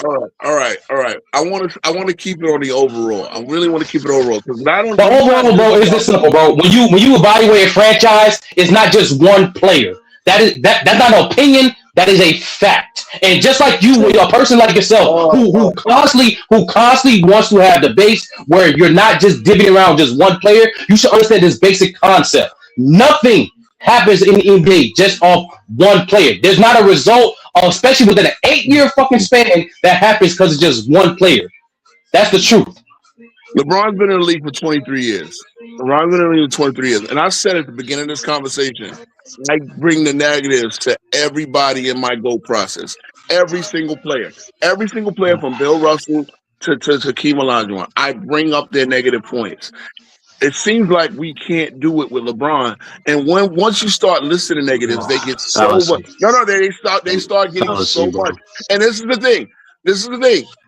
I want to keep it on the overall. I really want to keep it overall because I don't. The overall, bro, is this simple, bro. When you evaluate a franchise, it's not just one player. That's not an opinion. That is a fact. And just like you, a person like yourself, who constantly wants to have debates where you're not just divvying around just one player, you should understand this basic concept. Nothing happens in the NBA just off one player. There's not a result, especially within an 8-year fucking span, that happens because it's just one player. That's the truth. LeBron's been in the league for 23 years. And I said at the beginning of this conversation, I bring the negatives to everybody in my GO process. Every single player from Bill Russell to Hakeem Olajuwon, I bring up their negative points. It seems like we can't do it with LeBron, and once you start listing the negatives, they get so much. They start getting so much. And this is the thing.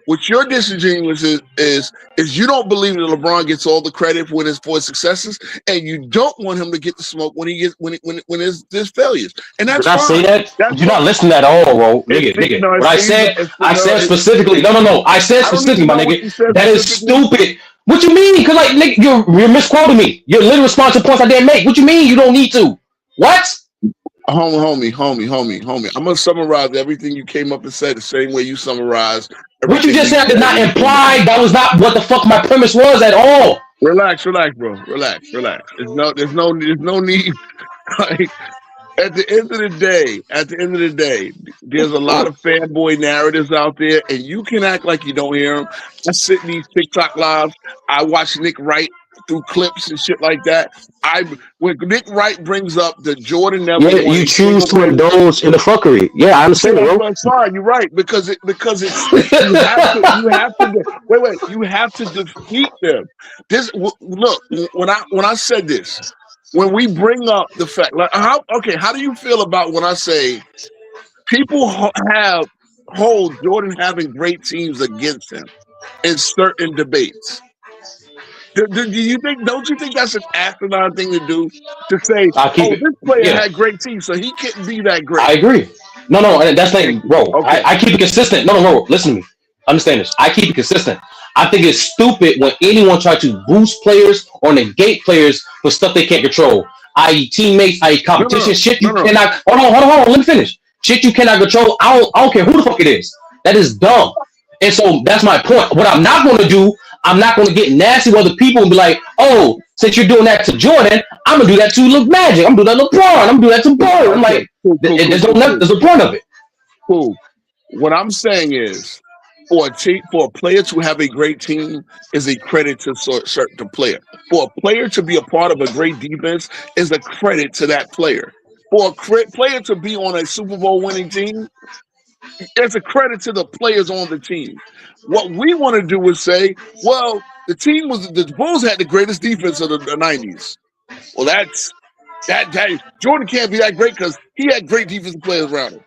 What your disingenuous is you don't believe that LeBron gets all the credit for his successes, and you don't want him to get the smoke when there's failures. And that's fine. Did I say that? You're not listening at all, bro. Nigga. No, what I said specifically. No. I said specifically, my nigga. That is stupid. What you mean? Because like, nigga, you're misquoting me. You're literally responding to points I didn't make. What you mean? You don't need to. What? Homie. I'm gonna summarize everything you came up and said the same way you summarized. What you just said did not imply that was not what the fuck my premise was at all. Relax, bro. Relax. There's no need. Like, at the end of the day, there's a lot of fanboy narratives out there, and you can act like you don't hear them. I sit in these TikTok lives. I watch Nick Wright through clips and shit like that. When Nick Wright brings up the Jordan Neville, you choose to indulge in the fuckery. Yeah, I understand, bro. I'm sorry, you're right because it's you have to defeat them. Look, when I said this. When we bring up the fact, like, how do you feel about when I say people hold Jordan having great teams against him in certain debates? Don't you think that's an asinine thing to do? To say, this player had great teams, so he couldn't be that great. I agree. No, and that's like, bro. Okay. I keep it consistent. No, listen to me. Understand this. I keep it consistent. I think it's stupid when anyone tries to boost players or negate players for stuff they can't control, i.e. teammates, i.e. competition, shit you cannot. Hold on, let me finish. Shit you cannot control. I don't care who the fuck it is. That is dumb. And so that's my point. What I'm not going to do, I'm not going to get nasty with other people and be like, oh, since you're doing that to Jordan, I'm going to do that to Magic. I'm going to do that to LeBron. I'm going to do that to Bird. I'm like, there's no point of it. Cool. What I'm saying is, for a player to have a great team is a credit to certain player. For a player to be a part of a great defense is a credit to that player. For a player to be on a Super Bowl winning team, it's a credit to the players on the team. What we want to do is say, well, the Bulls had the greatest defense of the 90s. Well, that Jordan can't be that great because he had great defensive players around him.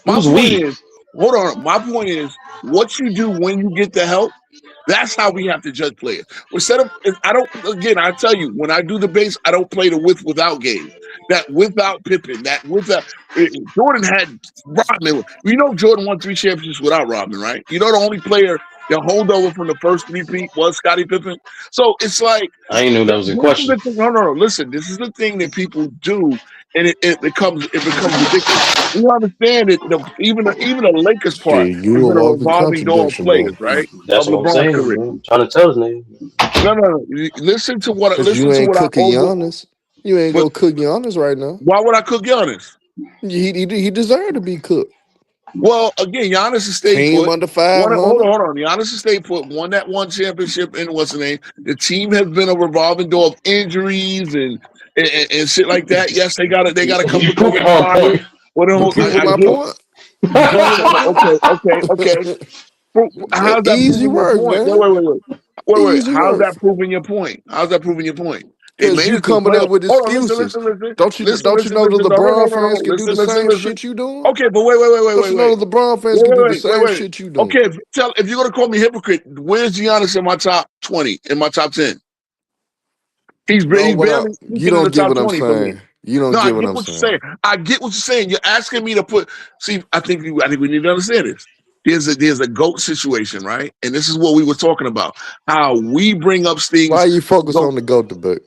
My point is, what you do when you get the help That's how we have to judge players. Instead of, I don't, again, I tell you, when I do debates, I don't play the with without game. That without Pippen, that without, Jordan had Rodman. You know, Jordan won 3 championships without Rodman, right? You know, the only player that holdover from the first three-peat was Scottie Pippen. So it's like, I ain't knew that was a this is question. the thing. No. Listen, this is the thing that people do, and it becomes ridiculous. You understand it. Even the Lakers part Shit, you has a been a walking revolving door of contradiction, players, bro. right? That's Of what I'm LeBron's saying, career. man. I'm trying to tell this nigga. No. Listen to what Cause you ain't I cooking Giannis. You ain't But gonna cook Giannis right now. why would I cook Giannis? He deserved to be cooked. Well, again, Giannis has stayed Team put. under Hold 500. on. Giannis has stayed put. Won that one championship, and what's the name? The team has been a revolving door of injuries and shit like that. Yes, they got a couple You of players proving my fired. point. What You proving my point. You proving my point. Okay. How's that Easy proving your work, point? man. Wait. Easy How's work. that proving your point? How's that proving your point? They Cause made you it to the coming up playoffs. with Hold on, excuses. listen. Don't you know the LeBron fans can do the same shit you doing? Okay, but wait. Don't you know the LeBron fans can do the same shit you doing? Okay, if you're gonna call me hypocrite, where's Giannis in my top 20, in my top 10? He's barely You sneaking in the don't get top what I'm 20 for me. saying. You don't No, I get what get I'm what you're saying. saying. I get what you're saying. You're asking me to put. See, I think we need to understand this. There's a GOAT situation, right? And this is what we were talking about. How we bring up things. Why you focus GOAT. on the GOAT debate?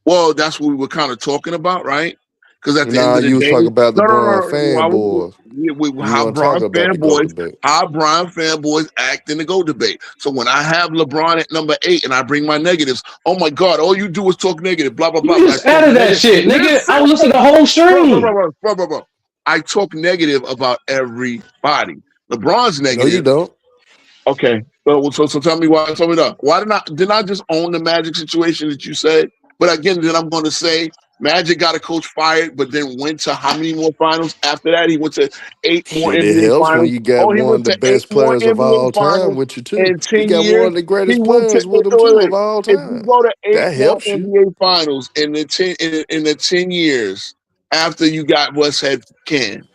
Well, that's what we were kind of talking about, right? Because at the end Nah, of the you was day, talking about the Bron no. fanboys. You How weren't talking about the GOAT debate. Brian fanboys act in the GOAT debate. So when I have LeBron at number 8 and I bring my negatives, oh my God, all you do is talk negative, blah blah blah. You just added that shit, nigga. I was listening to the whole stream. Bro. I talk negative about everybody. LeBron's No, you negative. don't. Okay. So tell me why. Tell me that. Why didn't I just own the Magic situation that you said? But again, then I'm going to say Magic got a coach fired, but then went to how many more finals after that? He went to 8 more Shit, it NBA helps when finals. you got Oh, he one of went the to 8 best more players of all NBA time finals with you too. in You 10 got one years. of the He greatest went to players with him too of all if you time. go to 8 That more helps you. NBA finals in the 10 years after you got Westhead Can,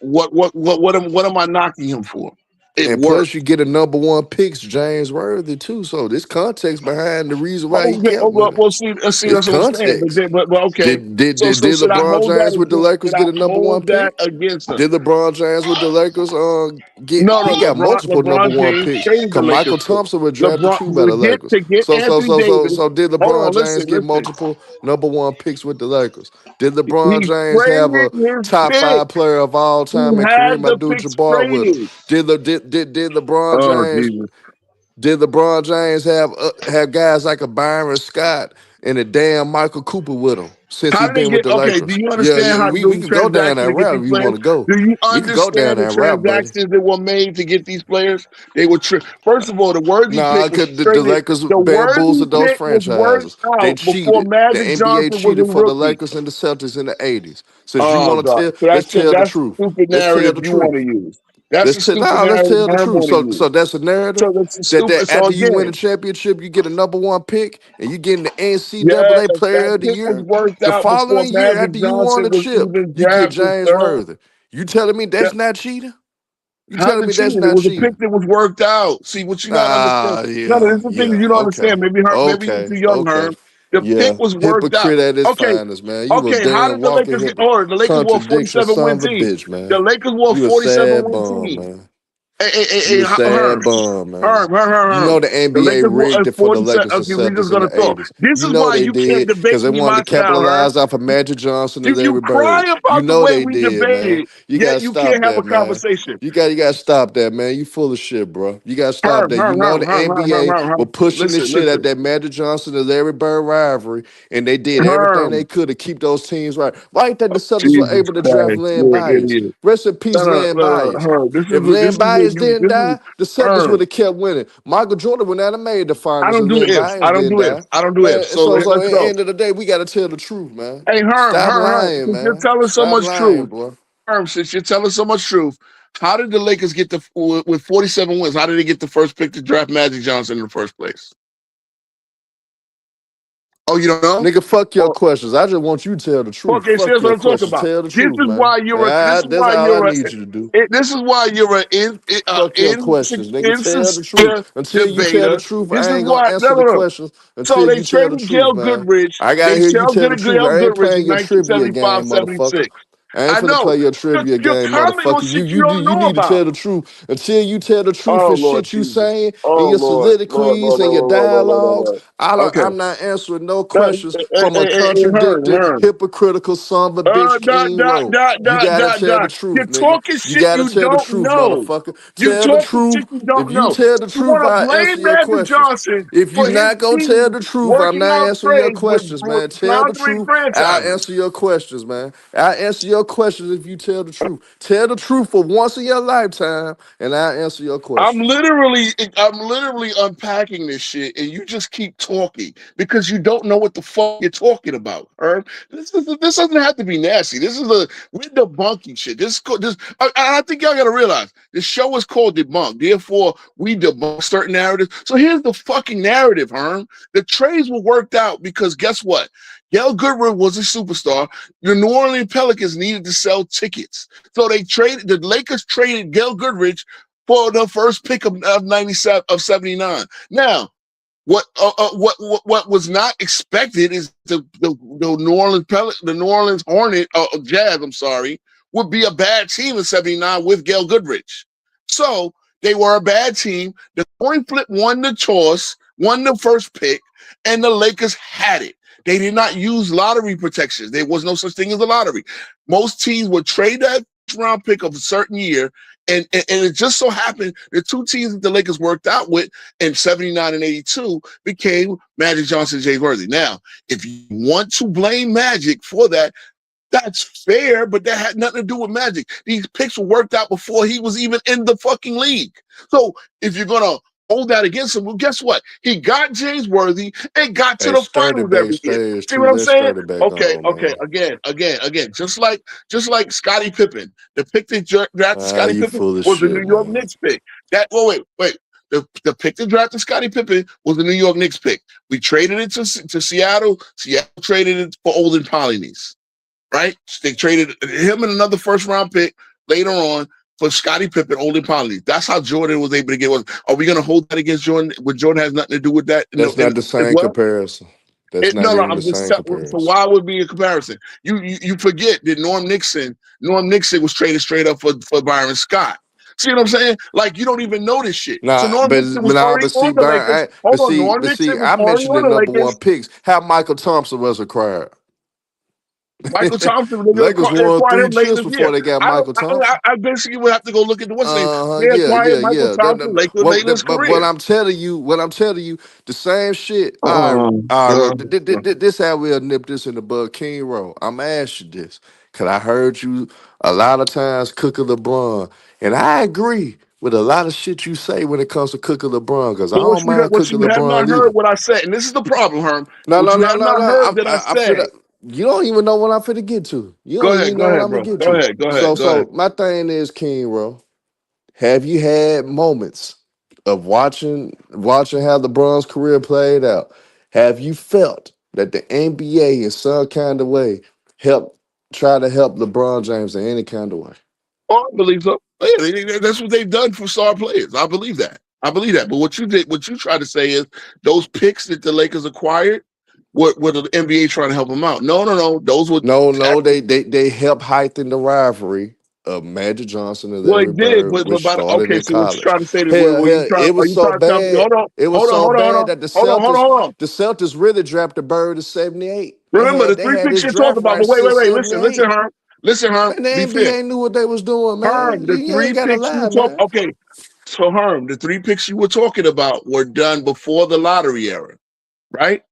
what am I knocking him for? It And worked. plus, you get a number 1 picks, James Worthy too. So this context behind the reason why he kept winning. Well, see, It's that's what I'm saying. context. But okay. Did So should I LeBron hold that James with the against? Lakers Should I get a number 1 hold pick? that against him? Did LeBron James with the Lakers get? No, He got multiple number LeBron 1 James picks. changed the Cause Michael Lakers. Thompson was drafted LeBron too by the Lakers. to get Anthony Davis. So did Hold LeBron on, James get listen. multiple number 1 picks with the Lakers? Did LeBron He James have a traded his top pick. 5 player of all He time and had Kareem the picks Abdul-Jabbar with him? traded. Did LeBron Oh James? Jesus! Did LeBron James have guys like a Byron Scott and a damn Michael Cooper with him since How he did they been with get? the Okay, do Lakers? you Yeah, understand how we the could go down transaction that to get route these if you players? want to go. Do you We could go down understand the that route, buddy. transactions that were made to get these players? They were first of all, the Worthy Nah, pick was cause the traded. Lakers The Worthy bamboozled those pick was worked franchises. They out before cheated. The Magic NBA Johnson was cheated a for the rookie. Lakers and the Celtics in the 80s. Since you Oh want God! to So let's tell the that's a truth. stupid Let's tell narrative the you want to truth. use. That's a stupid Let's narrative tell the Herm truth. want to use. So that's a narrative So that's a that stupid. So after you win a again, championship, you get a number 1 pick and you get in the yes, NCAA Player that of the pick was Year. worked The out before following year, Magic after you won Johnson the was chip, even you get drafted James third. Worthy. You telling me that's not cheating? You How's telling it me that's cheating? It not was a pick cheating? that was worked out. See, what you not understand. Ah, No, yeah, there's some things yeah. you don't Okay, understand. Maybe you're okay, too young, okay. Herm. The pick Yeah, was worked out. hypocrite at his Okay, finest, man. You a how damn did the walking Lakers get? Or the Lakers were a contradiction, 47 son win of a team. bitch, The man. Lakers were a You a 47 sad win bum, team. man. Hey, You a sad Herm, bum, man. You know Herm. the The NBA Lakers were a rigged it for the 47. Lakers and Okay, we just Celtics in gonna the talk. 80s. This You is know why they you can't did because debate they me wanted my to style, Herm. capitalize off of Magic Johnson and You Larry cry Bird. You about the know way they we did, man. debated, You yet gotta you stop can't have a that, man. conversation. You gotta stop that, man. You full of shit, bro. You gotta stop that. You know the NBA were pushing the shit at Listen. that Magic Johnson and Larry Bird rivalry, and they did everything they Herm. could to keep those teams right. Why ain't that the Celtics were Jesus able to draft Christ, Len you're an Bias? idiot. Rest in peace, Len Bias. Herm. This If is Len where Bias didn't die, the Celtics would Herm. have kept winning. Michael Jordan would not have made the I finals don't if do Len ifs. Bias didn't die. I don't do ifs. Man, So so let's at the go. end of the day, we gotta tell the truth, man. Hey, Stop Herm. lying, Since you're man. telling so Stop much lying, truth, boy. Herm, since you're telling so much truth, how did the Lakers get with 47 wins? How did they get the first pick to draft Magic Johnson in the first place? Oh, you don't know? Nigga, fuck your Oh, questions. I just want you to tell the truth. okay, see, Fuck that's what your I'm talking questions. about. Tell the This truth, is man. why you're a. This is That's why all I you're a. need you to do. This is why you're an Fuck your questions, nigga. Tell the truth. insincere Until you tell the debater. truth, This I is ain't gonna why. answer No, the no, no. questions So until they you tell the traded truth, Gail man. Goodrich. I gotta They hear you tell the traded truth. Gail I ain't Goodrich playing in your trivia game, 1975, motherfucker. 76. I ain't I finna know. play your trivia You're game, commenting on motherfucker. You shit you you don't you know need to tell about. the truth. Until you tell the truth Oh and Lord shit you Jesus. saying in Oh your Lord. soliloquies and your dialogues, Lord. I'm Okay. not answering no Hey, questions from a contradicted, Herm. hypocritical son of a bitch, King Rowe. You gotta tell the You're truth, nigga. talking You shit gotta you tell the don't truth, know. motherfucker. You Tell the talking truth. shit you If don't you know. tell the You truth, want to I'll answer blame your Magic questions. Johnson If you for his not gonna tell team the truth, I'm working not out answering your trades questions, with man. Tell the floundering truth. I'll franchises. answer your questions, man. I'll answer your questions if you tell the truth. Tell the truth for once in your lifetime, and I'll answer your I'm questions. literally unpacking this shit, and you just keep talking because you don't know what the fuck you're talking about. Herb, this doesn't have to be nasty. We're debunking shit. I think y'all gotta realize the show is called Debunked. Therefore, we debunk certain narratives. So here's the fucking narrative, Herb. The trades were worked out because guess what? Gail Goodrich was a superstar. The New Orleans Pelicans needed to sell tickets, so the Lakers traded Gail Goodrich for the first pick of 97 of 79. Now, what was not expected is the New Orleans Jazz, I'm sorry, would be a bad team in 79 with Gail Goodrich. So they were a bad team. The coin flip won the toss, won the first pick, and the Lakers had it. They did not use lottery protections. There was no such thing as a lottery. Most teams would trade that round pick of a certain year, and it just so happened the two teams that the Lakers worked out with in 79 and 82 became Magic Johnson and James Worthy. Now, if you want to blame Magic for that, that's fair, but that had nothing to do with Magic. These picks were worked out before he was even in the fucking league. So if you're going to hold that against him, well, guess what? He got James Worthy and got to Hey, the sturdy finals back every year. stage See too. what I'm Let's saying? sturdy back Okay. on, man. Again. Just like Scottie Pippen, the pick that drafted Scottie You Pippen full of was the shit, New York man. Knicks pick. Wait. The pick that drafted Scottie Pippen was the New York Knicks pick. We traded it to Seattle. Seattle traded it for Olden Polynice. Right? They traded him and another first round pick later on for Scottie Pippen, Olden Polynice. That's how Jordan was able to get one. Are we going to hold that against Jordan? When Jordan has nothing to do with that That's not the as same well? comparison. That's not No. even the I'm just same telling. So comparison. why would be a comparison? You forget that Norm Nixon was traded straight up for Byron Scott. See what I'm saying? Like you don't even know this shit. So Nah, Norm Nixon was already but see, on the Lakers. Hold on, Norm Nixon was I already mentioned the on the number one Lakers. picks. How Michael Thompson was acquired. Michael Thompson, they Lakers won acquired 3 him late chips this year. before they got Michael Thompson. I basically would have to go look at what's his name. They acquired Michael Yeah. Thompson late in his But what career. I'm telling you, the same shit. Um, All right, uh, this how we'll nip this in the bud. King Rowe, I'm asking you this because I heard you a lot of times cooking LeBron, and I agree with a lot of shit you say when it comes to cooking LeBron because I but don't mind what cooking you have not LeBron heard either. what I said, and this is the problem, Herm. No, What no, you no, have no, not no. heard that I I feel said. that you don't even know what I'm finna get to. You don't even Go know what ahead, I'm gonna bro. get Go to. ahead. So my thing is, King Rowe, have you had moments of watching how LeBron's career played out? Have you felt that the NBA in some kind of way try to help LeBron James in any kind of way? Oh, I believe so. Yeah, that's what they've done for star players. I believe that. But what you tried to say is those picks that the Lakers acquired, were the NBA trying to help them out? No. Those were No, they help heighten the rivalry of Magic Johnson and well, Larry it did, Bird, but which about started okay. in So what you college. trying to say that? Hell, it Are was you so trying to tell me? bad. It was so bad that Hold on. the Celtics really drafted Bird in '78. Remember the They three had picks his you're talking draft about. But rights wait. till Listen, '78. Herm. Listen, Herm. Man, the Be fair, NBA knew what they was doing, man. Herm. The You ain't three gotta picks you were lie, talking. man. Okay, so Herm, the three picks you were talking about were done before the lottery era, right?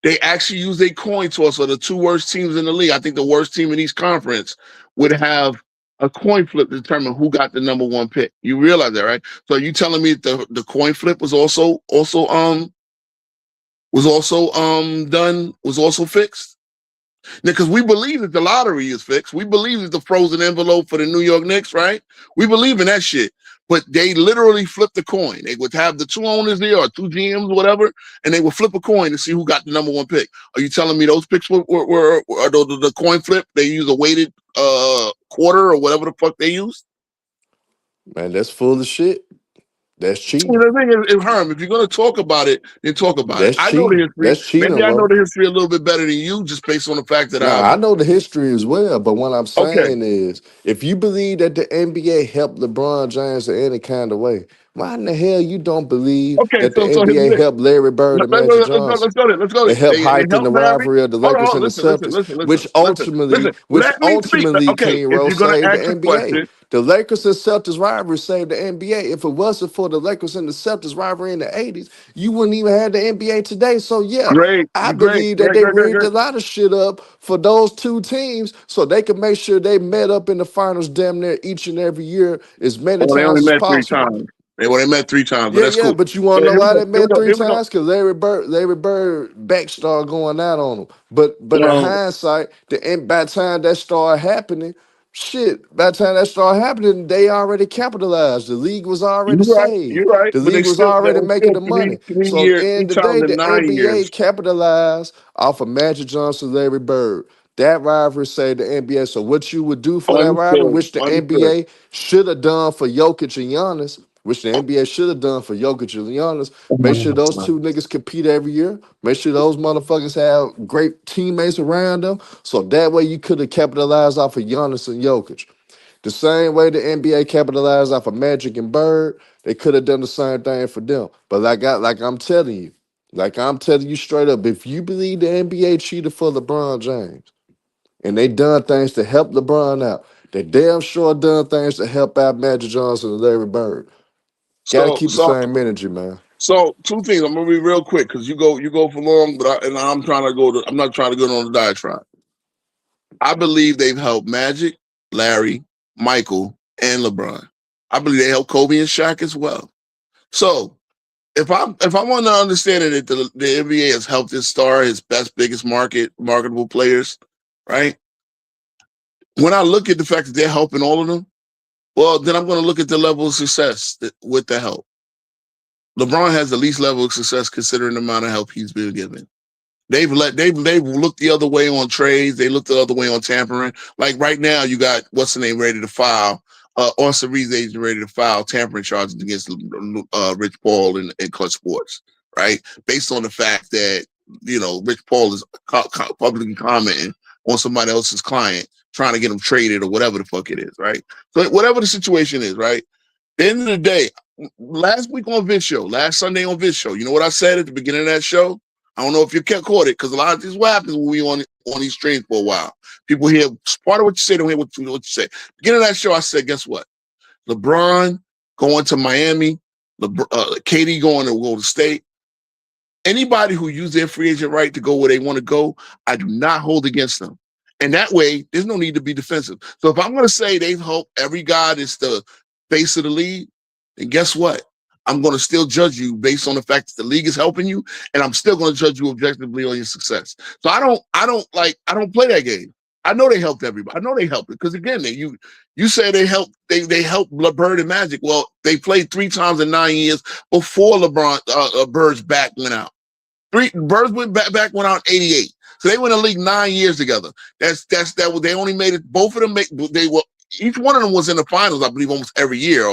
They actually used a coin toss. So the two worst teams in the league, I think the worst team in each conference would have a coin flip to determine who got the number one pick. You realize that, right? So you telling me the coin flip was also fixed? Because we believe that the lottery is fixed. We believe that the frozen envelope for the New York Knicks, right? We believe in that shit. but they literally flipped the coin. They would have the 2 owners there or 2 GMs, whatever, and they would flip a coin to see who got the number 1 pick. Are you telling me those picks were the coin flip? They use a weighted quarter or whatever the fuck they use? Man, that's full of shit. That's cheating. The thing is, Herm, if you're going to talk about it, then talk about That's it. I know the cheating. history. That's cheating, Maybe I know bro. the history a little bit better than you just based on the fact that Now, I know the history as well, but what I'm Okay. saying is, if you believe that the NBA helped LeBron James in any kind of way, why in the hell you don't believe Okay, that the so here's the NBA thing. helped Larry Bird and Magic Johnson? Let's go It there. helped They heighten the helped Larry. rivalry of the Hold Lakers on, and the listen. Celtics, Listen. which Let me speak. ultimately, Okay, King if Rose, you're gonna saved the ask a NBA. question, The Lakers and Celtics rivalry saved the NBA. If it wasn't for the Lakers and the Celtics rivalry in the 80s, you wouldn't even have the NBA today. So yeah, great. I believe that they rigged a lot of shit up for those 2 teams so they could make sure they met up in the finals damn near each and every year as many Oh, they only times as met 3 possible. times. They met 3 times, but Yeah, that's cool. but you want to So know why they here we met 3 go. times? Because Larry Bird back started going out on him. But in hindsight, by the time that started happening, they already capitalized. The league was already saved. You're right. The But league was there already was making still the money. three So at the years, 3 end of the times day, in the 9 years. NBA capitalized off of Magic Johnson, Larry Bird. That rivalry saved the NBA. So what you would do for that rivalry, which the NBA should have done for Jokic and Giannis, make sure those 2 niggas compete every year. Make sure those motherfuckers have great teammates around them. So that way you could have capitalized off of Giannis and Jokic. The same way the NBA capitalized off of Magic and Bird, they could have done the same thing for them. But like I'm telling you straight up, if you believe the NBA cheated for LeBron James and they done things to help LeBron out, they damn sure done things to help out Magic Johnson and Larry Bird. Got to keep the same energy, man. So 2 things. I'm gonna be real quick because you go for long, but I'm not trying to go on the diatribe. I believe they've helped Magic, Larry, Michael, and LeBron. I believe they helped Kobe and Shaq as well. So if I want to understand it, that the NBA has helped his star, his biggest marketable players, right? When I look at the fact that they're helping all of them, well, then I'm going to look at the level of success with the help. LeBron has the least level of success considering the amount of help he's been given. They've looked the other way on trades. They looked the other way on tampering. Like right now, you got what's the name ready to file. Austin Reed's agent ready to file tampering charges against Rich Paul and Clutch Sports, right? Based on the fact that Rich Paul is publicly commenting on somebody else's client, trying to get him traded or whatever the fuck it is, right? So whatever the situation is, right? At the end of the day, last Sunday on Vince show, you know what I said at the beginning of that show? I don't know if you caught it because a lot of this is what happens when we on these streams for a while. People hear part of what you say, don't hear what you say. Beginning of that show, I said, guess what? LeBron going to Miami, KD going to Golden State. Anybody who used their free agent right to go where they want to go, I do not hold against them. And that way, there's no need to be defensive. So if I'm going to say they've helped every guy that's the face of the league, then guess what? I'm going to still judge you based on the fact that the league is helping you, and I'm still going to judge you objectively on your success. So I don't play that game. I know they helped everybody. I know they helped it because again, you say they helped Bird and Magic. Well, they played 3 times in 9 years before Bird's back went out. Birds went went out in 88. So they went in the league 9 years together. They only made it. Both of them each one of them was in the finals, I believe, almost every year.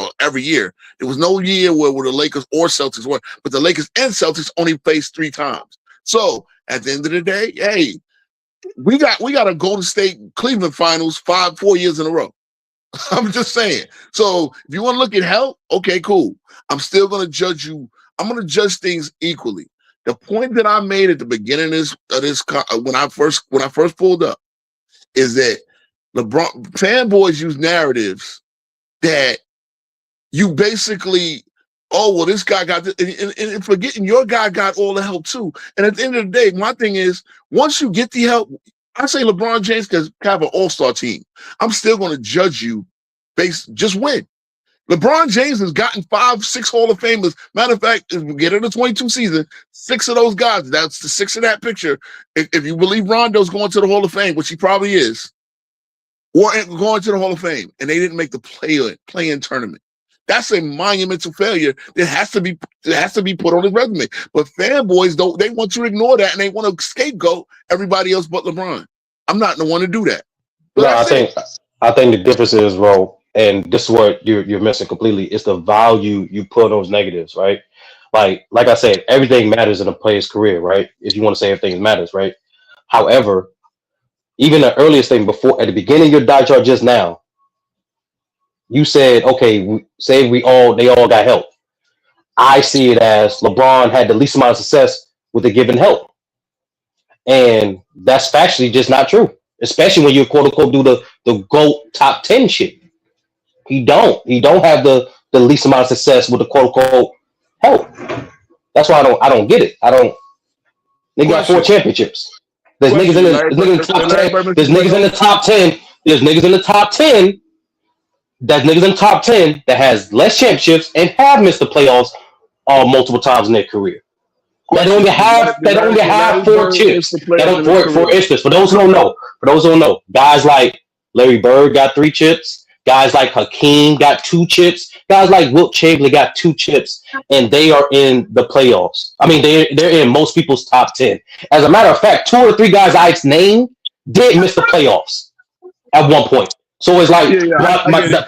There was no year where the Lakers or Celtics were, but the Lakers and Celtics only faced 3 times. So at the end of the day, hey, we got a Golden State Cleveland finals 4 years in a row. I'm just saying. So if you want to look at help, okay, cool. I'm still going to judge you. I'm going to judge things equally. The point that I made at the beginning of this when I first pulled up is that LeBron fanboys use narratives that you basically, oh, well, this guy got this, and forgetting your guy got all the help too. And at the end of the day, my thing is, once you get the help, I say LeBron James can have an all-star team. I'm still going to judge you just win. LeBron James has gotten 5, 6 Hall of Famers. Matter of fact, if we get into the 22 season, 6 of those guys, that's the 6 in that picture. If you believe Rondo's going to the Hall of Fame, which he probably is, or going to the Hall of Fame, and they didn't make the play-in tournament. That's a monumental failure that has to be put on his resume. But fanboys don't. They want you to ignore that, and they want to scapegoat everybody else but LeBron. I'm not the one to do that. But No, I think the difference is, bro, and this is what you're missing completely. It's the value you put on those negatives, right? Like I said, everything matters in a player's career, right? If you want to say everything matters, right? However, even the earliest thing before at the beginning of your die chart just now, you said, okay, say they all got help. I see it as LeBron had the least amount of success with the given help. And that's factually just not true. Especially when you quote unquote do the GOAT top 10 shit. He don't have the least amount of success with the quote unquote help. That's why I don't get it. They got 4 championships. There's niggas in the top 10. There's niggas in the top 10. There's niggas in the top 10. That niggas in the top 10 that has less championships and have missed the playoffs multiple times in their career. That only have 4 chips. For instance, for those who don't know, guys like Larry Bird got 3 chips. Guys like Hakeem got 2 chips. Guys like Wilt Chamberlain got 2 chips, and they are in the playoffs. I mean, they're in most people's top 10. As a matter of fact, 2 or 3 guys I named did miss the playoffs at one point. So it's like the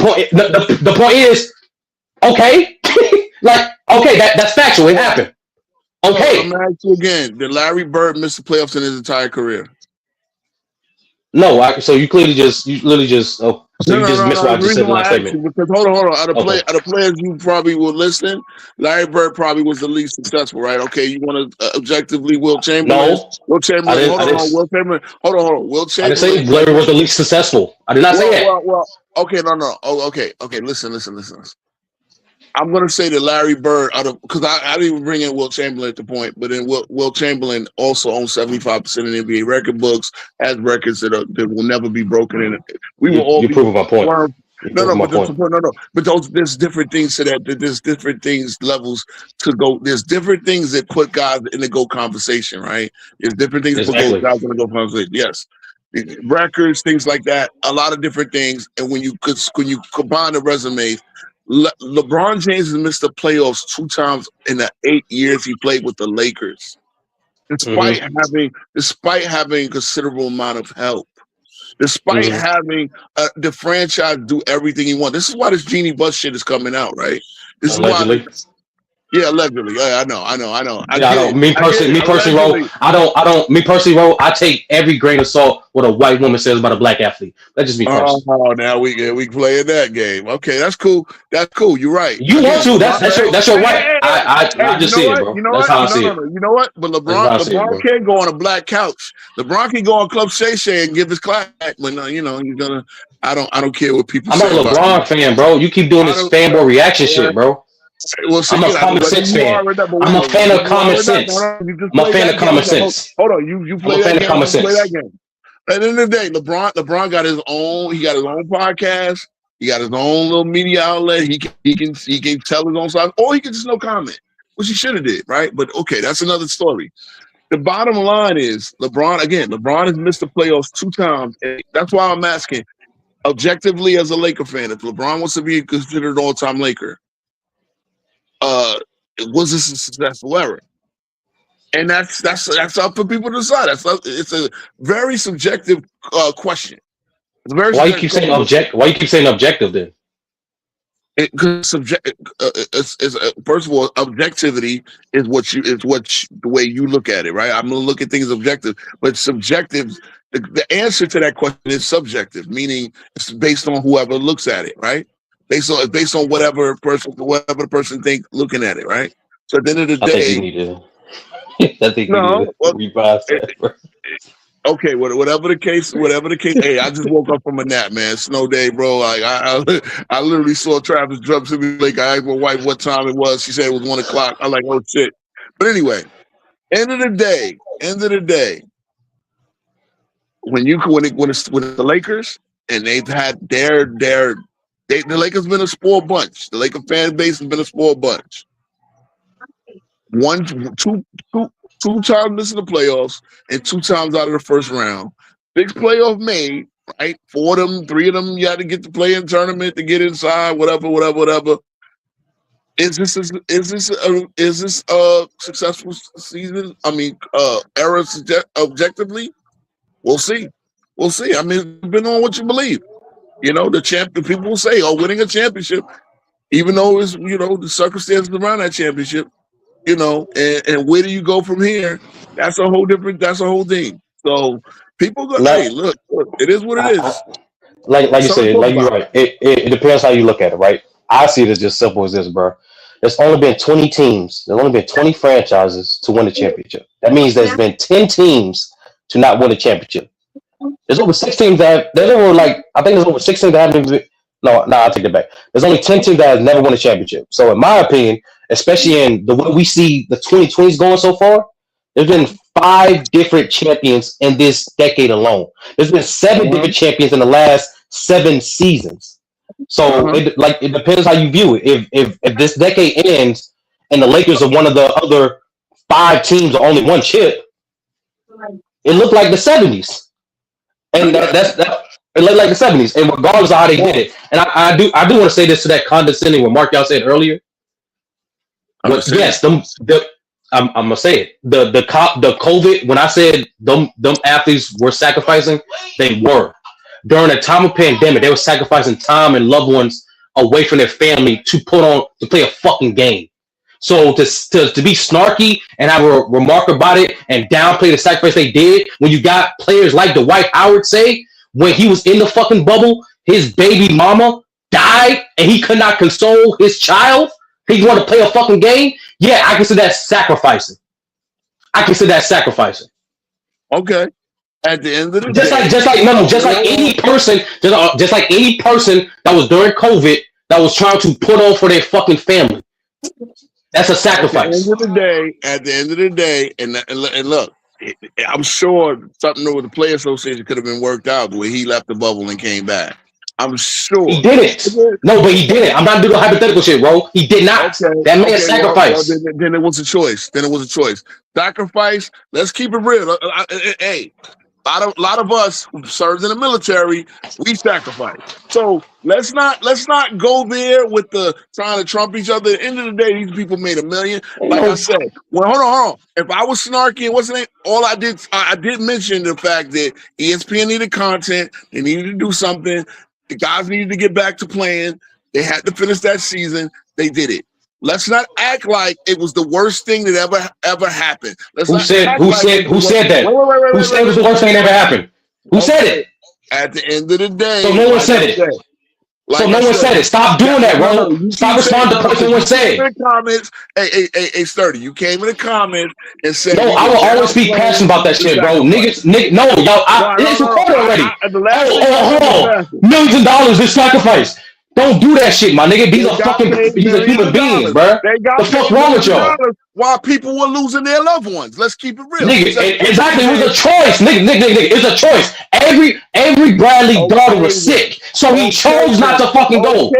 point is, okay, that's factual. It happened. Okay. I'm gonna ask you again. Did Larry Bird miss the playoffs in his entire career? No. So you literally just missed what I just said in the last statement. Because hold on. Out of players you probably will listen, Larry Bird probably was the least successful, right? Okay, you want to objectively Wilt Chamberlain? No. Wilt Chamberlain. Hold on. Wilt Chamberlain. Wilt Chamberlain. I didn't say Larry was the least successful. I did not say that. Well, okay, no. Oh, okay. Listen. I'm gonna say that Larry Bird, because I didn't even bring in Wilt Chamberlain at the point, but then Wilt Chamberlain also owns 75% of the NBA record books, has records that will never be broken. In we will all. You prove my point. But there's different things to that. There's different things levels to go. There's different things that put guys in the GOAT conversation, right? There's different things that put guys in the GOAT conversation. Yes. Records, things like that, a lot of different things. And when you combine the resumes, LeBron James has missed the playoffs 2 times in the 8 years he played with the Lakers, despite having a considerable amount of help, despite having the franchise do everything he wants. This is why this Genie Bus shit is coming out, right? This Allegedly. is why. Yeah, allegedly. Yeah, I know. Me personally, I take every grain of salt what a white woman says about a black athlete. That's just me personally. Oh, now we playing that game. Okay, that's cool. You're right. You want to? That's your right. I just see it, bro. That's how I see it. You know what? But LeBron can't go on a black couch. LeBron can go on Club Shay Shay and give his clap. But no, you're gonna. I don't care what people say. I'm a LeBron fan, bro. You keep doing this fanboy reaction shit, bro. Well, see, I'm a common sense fan. I'm a fan of common sense. I'm a fan of common sense. Hold on, you play that game. Play that game. At the end of the day, LeBron got his own. He got his own podcast. He got his own little media outlet. He can tell his own side, or he can just no comment, which he should have did, right? But okay, that's another story. The bottom line is LeBron has missed the playoffs 2 times. And that's why I'm asking, objectively as a Laker fan, if LeBron wants to be considered an all-time Laker, was this a successful era? And that's up for people to decide. It's a very subjective question. Why you keep saying objective then? First of all, objectivity is the way you look at it, right? I'm going to look at things objective, but subjective. The answer to that question is subjective, meaning it's based on whoever looks at it, right? Based on whatever the person thinks looking at it, right? So at the end of the day, okay, whatever the case. Hey, I just woke up from a nap, man. Snow day, bro. Like I literally saw Travis jump to me. Like I asked my wife what time it was. She said it was 1 o'clock. I'm like, oh shit. But anyway, end of the day, when it's the Lakers and they've had the Lakers been a spoiled bunch. The Laker fan base has been a spoiled bunch. Two times missing the playoffs and 2 times out of the first round. 6 playoff made, right? 4 of them, 3 of them, you had to get to play in tournament to get inside, whatever. Is this a successful season? I mean, era objectively, we'll see. We'll see. I mean, it's depending on what you believe. The people will say, "Oh, winning a championship," even though it's the circumstances around that championship. And where do you go from here? That's a whole different. That's a whole thing. So people go, Like, hey, look, it is what it is. like you Something to said, talk like you're about. right. It depends how you look at it, right? I see it as just simple as this, bro. There's only been 20 teams. There's only been 20 franchises to win a championship. That means there's been 10 teams to not win a championship. There's over 6 teams that have, there's over I think there's over 6 teams that haven't even, no, I'll take that back. There's only 10 teams that have never won a championship. So in my opinion, especially in the way we see the 2020s going so far, there's been 5 different champions in this decade alone. There's been 7 Uh-huh. different champions in the last 7 seasons. So Uh-huh. it depends how you view it. If this decade ends and the Lakers are one of the other 5 teams or only one chip, it looked like the 70s. And it looked like the 70s. And regardless of how they did it, and I do want to say this to that condescending what Mark y'all said earlier. But yes, I'm gonna say it. The COVID, when I said them athletes were sacrificing, they were. During a time of pandemic, they were sacrificing time and loved ones away from their family to play a fucking game. So to be snarky and have a remark about it and downplay the sacrifice they did when you got players like Dwight Howard say when he was in the fucking bubble, his baby mama died and he could not console his child. He wanted to play a fucking game. Yeah, I consider that sacrificing. Okay. At the end of the Just day, like any person, just like any person that was during COVID that was trying to put on for their fucking family. That's a sacrifice. At the end of the day, and look, I'm sure something with the Player Association could have been worked out where he left the bubble and came back. I'm sure he didn't. No, but he didn't. I'm not doing hypothetical shit, bro. He did not. That man sacrificed. Well, then it was a choice. Sacrifice. Let's keep it real. Hey, a lot of us who served in the military, we sacrifice. So let's not go there with the trying to trump each other. At the end of the day, these people made $1 million. Like I said, well, hold on. If I was snarky and wasn't it, all I did mention the fact that ESPN needed content. They needed to do something. The guys needed to get back to playing. They had to finish that season. They did it. Let's not act like it was the worst thing that ever happened. Who said that? Who said it was the worst thing that ever happened? Who said it? At the end of the day. So no one said it. So no one said it. Stop doing that, bro. Stop responding to what someone said. Comments. Hey, Sturdy, you came in the comments and said. No, I will always be passionate about that shit, bro. Niggas, no, y'all, it's recorded already. Hold on. Millions of dollars is sacrifice. Don't do that shit, my nigga. These are human beings, bro. The fuck wrong with y'all? While people were losing their loved ones. Let's keep it real. Nigga, exactly. It was a choice. Nigga. It's a choice. Every Bradley daughter was sick, so he chose not to fucking go.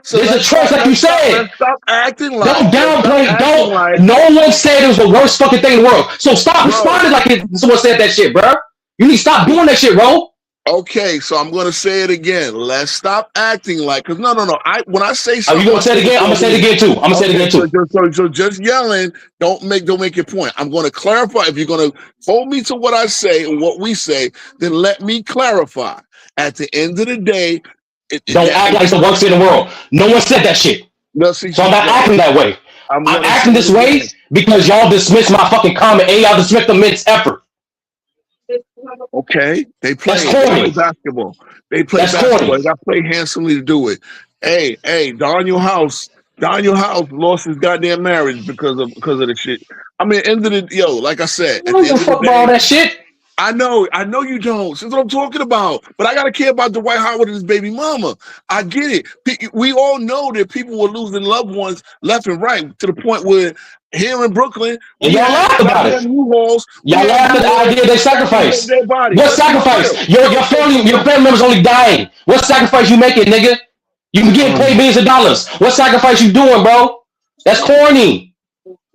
So it's a choice, like you said. Stop acting like. Don't downplay. No one said it was the worst fucking thing in the world. So stop responding like someone said that shit, bro. You need to stop doing that shit, bro. Okay, so I'm gonna say it again. Let's stop acting like, cause no. When I say something, you gonna say it again? I'm gonna say it again too. So just yelling, don't make your point. I'm gonna clarify. If you're gonna hold me to what I say and what we say, then let me clarify. At the end of the day, don't act like it's the worst thing in the world. No one said that shit. No, so I'm not acting that way. I'm acting this way because y'all dismiss my fucking comment and y'all dismiss the men's effort. Okay, they play basketball. They play basketball. They got to play handsomely to do it. Hey, Daniel House lost his goddamn marriage because of the shit. I mean, like I said, I don't give a fuck about all that shit. I know you don't. That's what I'm talking about. But I gotta care about Dwight Howard and his baby mama. I get it. We all know that people were losing loved ones left and right to the point where here in Brooklyn, y'all laughed about it. Y'all laughed at the idea they sacrificed. What sacrifice? Your family members only dying. What sacrifice you making, nigga? You can get paid millions of dollars. What sacrifice you doing, bro? That's corny.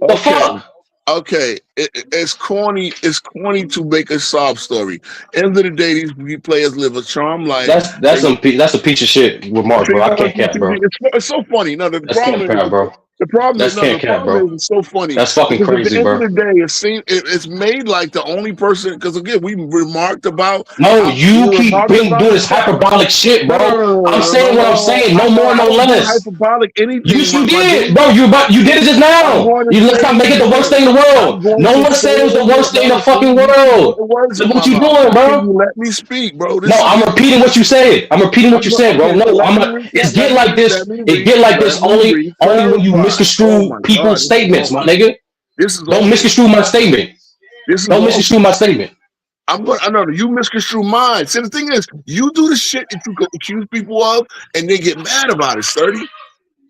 The fuck? Okay, it's corny. It's corny to make a sob story. End of the day, these players live a charmed life. That's a piece of shit with Mark, bro. I can't cap, bro. It's so funny. No, the problem is, bro. The problem That's is, no, can't the cap, problem bro. is it's so funny That's fucking because at the crazy, end of bro. the day, it's made like the only person. Because again, we remarked about No, how you we keep remarked doing about this hyperbolic shit, no, bro. no, no, I'm no, no, saying what I'm no. saying. No more, I no don't do less. hyperbolic anything, Yes, you my did, dude. bro. You did it just I'm now. going to You let's say not it make it the worst thing again. in the I'm world. going No to one say said it was it the again. worst thing in the No, see, fucking you keep world. putting words So in what my you mouth. doing, Can bro? you let me speak, bro? No, This is I'm repeating what you said. I'm repeating what you said, bro. okay. So No, let I'm me not. It's get like let this. me It get like let this me only when you clarify. Oh misconstrue my God, people's this is statements, my awful. nigga. This is Don't awful. misconstrue my statement. This is Don't awful. misconstrue my statement. I know you misconstrue mine. See, the thing is, you do the shit that you accuse people of, and they get mad about it, sturdy.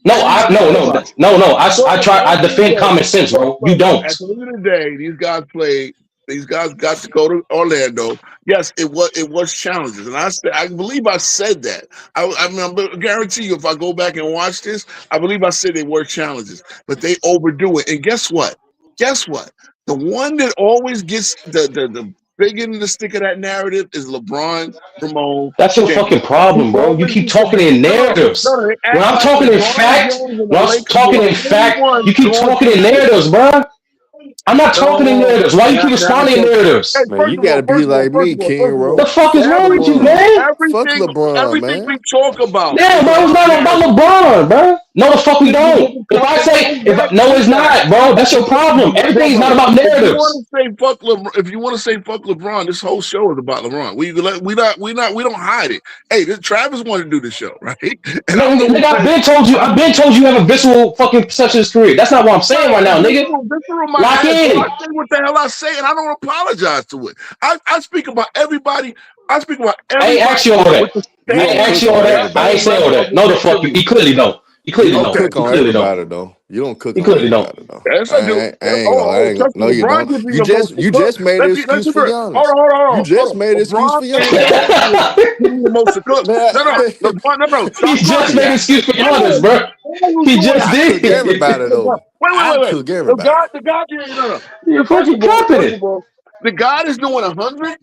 No, They get mad about it. I defend common sense, bro. You don't. At the end of the day, these guys played. These guys got to go to Orlando. Yes, it was challenges, and I believe I said that. I guarantee you, if I go back and watch this, I believe I said they were challenges, but they overdo it. And guess what? Guess what? The one that always gets the big end of the stick of that narrative is LeBron, Ramon, That's your James. fucking He problem, bro. You always keep gets the talking big. in No, narratives. they When act I'm like talking in LeBron fact, James and when the I'm Lakers were talking the in only fact, ones you keep doing talking some in shit. narratives, bro. I'm not talking in No, narratives. Why you now, keep responding in so, hey, narratives? Man, you gotta be like me, King The Ro. fuck is Fuck wrong with you, LeBron. man? Fuck LeBron, everything man. we talk about Yeah, is bro, it's about not about narrative. LeBron, bro. No, the fuck we don't. If I It say, goes back no, to it's that. not, bro. That's your problem. Bro, Everything's not bro, about if you want narratives. to say fuck LeBron, if you want to say fuck LeBron, this whole show is about LeBron. We don't hide it. Hey, Travis wanted to do the show, right? And I'm the Nigga, one. I've been told you have a visceral fucking perception of his career. That's not what I'm saying right now, nigga. Visceral my Lock ass, bro. I in. say what the hell I say, and I don't apologize to it. I speak about everybody. I speak about I ain't everybody ask you all that. with the You I same ain't don't ask cook you all on that. I ain't everybody, say all though. that. No, the fuck you. objectivity. He clearly don't. He You clearly don't don't. Okay. cook He on clearly don't. everybody, though. You don't cook He on clearly don't. everybody, though. Yes, I do. I ain't gonna lie. Trust me. No, you LeBron don't. gives me the most to You cook. just made an excuse for Hold Giannis. on, hold on, You hold just on. made an excuse LeBron for and Giannis. Giannis give me the most to cook. Man, No, LeBron, no. He Stop just talking. made an excuse for Giannis, No, bro. why are you He doing just I that? cook did. everybody, though. I Wait. cook everybody. The guy, no. You're First fucking of all, capping. the guy that's doing 100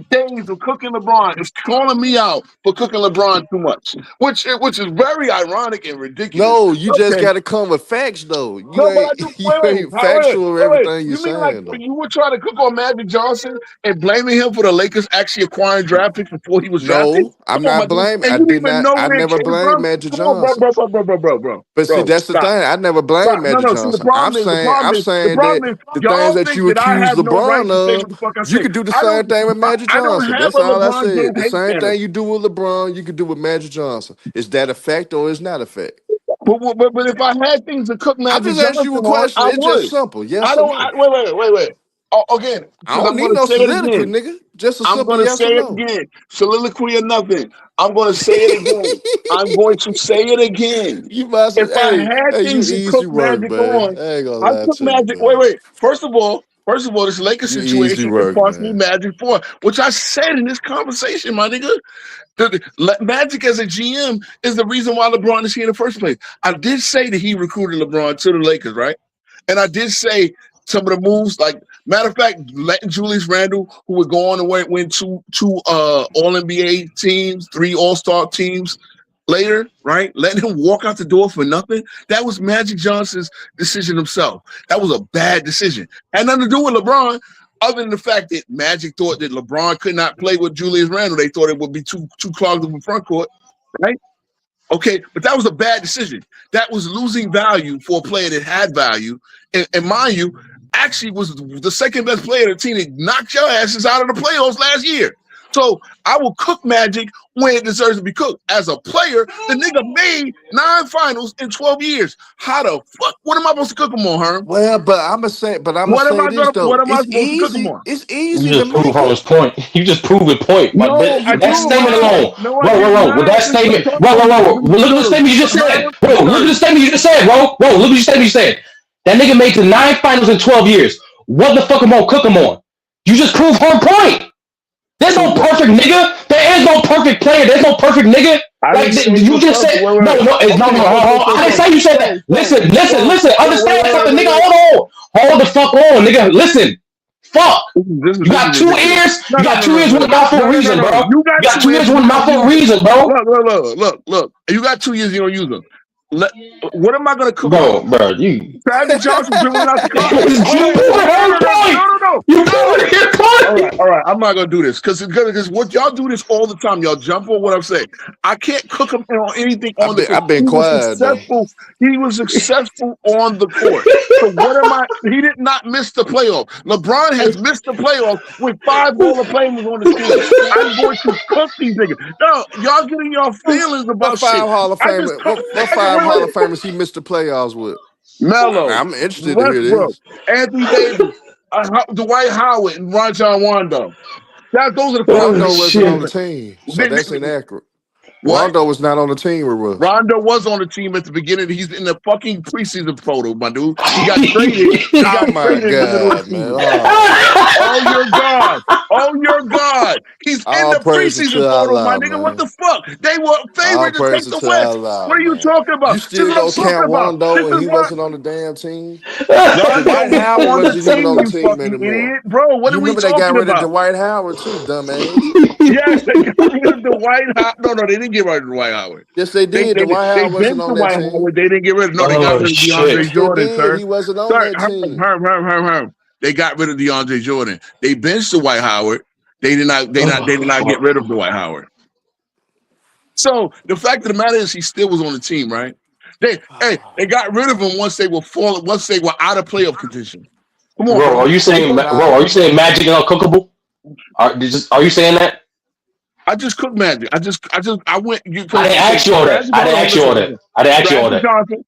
days of cooking LeBron is calling me out for cooking LeBron too much, which is very ironic and ridiculous. No, you just Okay. got to come with facts, though. No, but I do. You ain't factual with everything you're You mean like saying, though. you were trying to cook on Magic Johnson and blaming him for the Lakers actually acquiring draft picks before he was drafted? No, I'm Come on, my not dude. blaming. And I you didn't did even not. know I where it never came blamed from. Magic Come on, Johnson. But see, bro. that's the thing. Stop. I never blamed No, Magic see, the Johnson. problem is, I'm the saying that problem is, the things y'all that think you that I accuse have no right LeBron to say what of, the fuck I you say. could do the same thing with Magic I don't Johnson. have That's a all I LeBron said. James The hate same channel. thing you do with LeBron, you could do with Magic Johnson. Is that a fact or is not a fact? But if I had things to cook I'm Magic just asking you a Johnson on, question. I It's just would. simple. I Yes or don't. no? Wait. Again, I because don't I'm need going to no say it soliloquy, again. nigga. Just a I'm simple going to yes say or it no. again. Soliloquy or nothing. I'm going to say it again. I'm going to say it again. You must If I hey, had hey, you things to easy cook work, Magic man. on, I ain't gonna I lie cook to you, Magic. man. First of all, this Lakers You easy situation is work, partially man. Magic for, which I said in this conversation, my nigga. Magic as a GM is the reason why LeBron is here in the first place. I did say that he recruited LeBron to the Lakers, right? And I did say some of the moves, like matter of fact, letting Julius Randle, who would go on to win two All NBA teams, 3 All-Star teams later, right? Letting him walk out the door for nothing. That was Magic Johnson's decision himself. That was a bad decision. Had nothing to do with LeBron. Other than the fact that Magic thought that LeBron could not play with Julius Randle, they thought it would be too clogged up in front court, right? Okay, but that was a bad decision. That was losing value for a player that had value, and mind you, actually was the second best player of the team that knocked your asses out of the playoffs last year. So I will cook Magic when it deserves to be cooked. As a player, the nigga made 9 finals in 12 years. How the fuck? What am I supposed to cook him on, Herm? Well, but I'm gonna say this though. What am I It's supposed to cook him easy. on? It's You easy to just prove make on it. his point. You just prove a point. But No, I with that do, statement Herm. alone, No, I did whoa. With not. that statement, whoa. Look at the statement you just said. Bro, look at the statement you just said, bro. Whoa, look at the statement you said. That nigga made the 9 finals in 12 years. What the fuck am I gonna cook him on? You just proved her point. There's no perfect nigga. There is no perfect player. There's no perfect nigga. I didn't Like say you you just were said, perfect. no. I didn't say you said that. Listen. Understand something, nigga. Hold the fuck on, nigga. Listen. Fuck. This You got 2 ridiculous. ears. No, You got 2 ears with a mouth for a reason, bro. You got You got 2 2 ears years. with a mouth for a reason, bro. Look. You got 2 years. You don't use them. What am I gonna cook? Bro, you. Travis Johnson dribbling out the car. No. You proving your point. All right. I'm not gonna do this because what y'all do this all the time. Y'all jump on what I'm saying. I can't cook him on anything on the court. I've been quiet. He was successful on the court. So what am I? He did not miss the playoff. LeBron has missed the playoff with 5 Hall of Famers on the team. I'm going to cook these niggas. No, y'all getting your feelings about what 5 shit. Hall of Famers? What 5 Hall of Famers he missed the playoffs with? Melo. I'm interested to hear this. Anthony Davis, Dwight Howard, and Rajon Rondo. Those are the Rondo wasn't on the team, so that's inaccurate. Rondo was not on the team with us. Rondo was on the team at the beginning. He's in the fucking preseason photo, my dude. He got traded. Oh my God, man! Oh your God! He's in the preseason photo, my nigga. Man. What the fuck? They were favored to take the West. What are you talking about? You still don't count Rondo and he wasn't on the damn team. Dwight Howard wasn't even on the team anymore. Bro, what are we talking about? They got rid of Dwight Howard too, dumbass. Yes, they got rid of Dwight Howard. No, they didn't get rid of Dwight Howard. Yes, they did. Dwight Howard wasn't on that team. They didn't get rid of. No, they got rid of DeAndre Jordan, sir. He wasn't on that team. Herm. They got rid of DeAndre Jordan. They benched Dwight Howard. They did not get rid of Dwight Howard. So the fact of the matter is, he still was on the team, right? They got rid of him once they were out of playoff contention. Come on, bro. Are you saying Magic is uncookable? Are you saying that? I just cooked Magic. I went. I didn't ask you all that.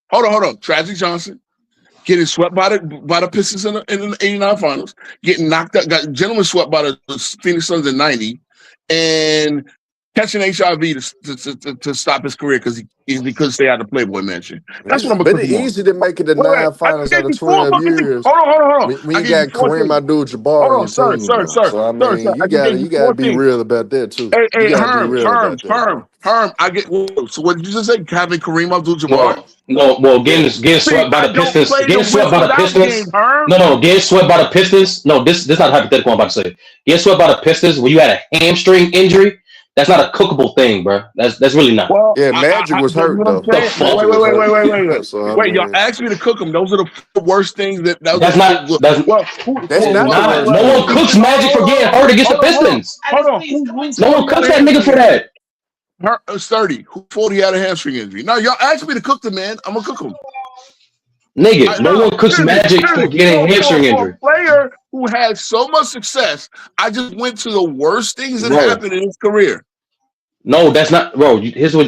Hold on. Tragic Johnson getting swept by the Pistons in the '89 finals, getting knocked out, got gentlemen swept by the Phoenix Suns in '90, and catching HIV to stop his career because he couldn't stay out of the Playboy Mansion. That's what I'm going to But it's easy to make it to 9 finals out of 12 years. Hold on. When you got Kareem Abdul-Jabbar on your team. So, I mean, you got to be real about that, too. Hey, Herm, I get. So what did you just say? Having Kareem Abdul-Jabbar? No, getting swept by the Pistons. Getting swept by the Pistons. Getting swept by the Pistons. No, this is not hypothetical. I'm about to say. Getting swept by the Pistons when you had a hamstring injury. That's not a cookable thing, bro. That's really not. Well, Magic was hurt though. Wait, y'all asked me to cook them. Those are the worst things that. That's not. No one cooks Magic for getting hurt against the Pistons. Hold on. No one cooks that nigga for that. Sturdy, who thought he had a hamstring injury? Now y'all asked me to cook the man. I'm gonna cook him. Nigga, no one cooks Magic for getting a hamstring injury. A player who had so much success, I just went to the worst things that happened in his career. No, that's not, bro.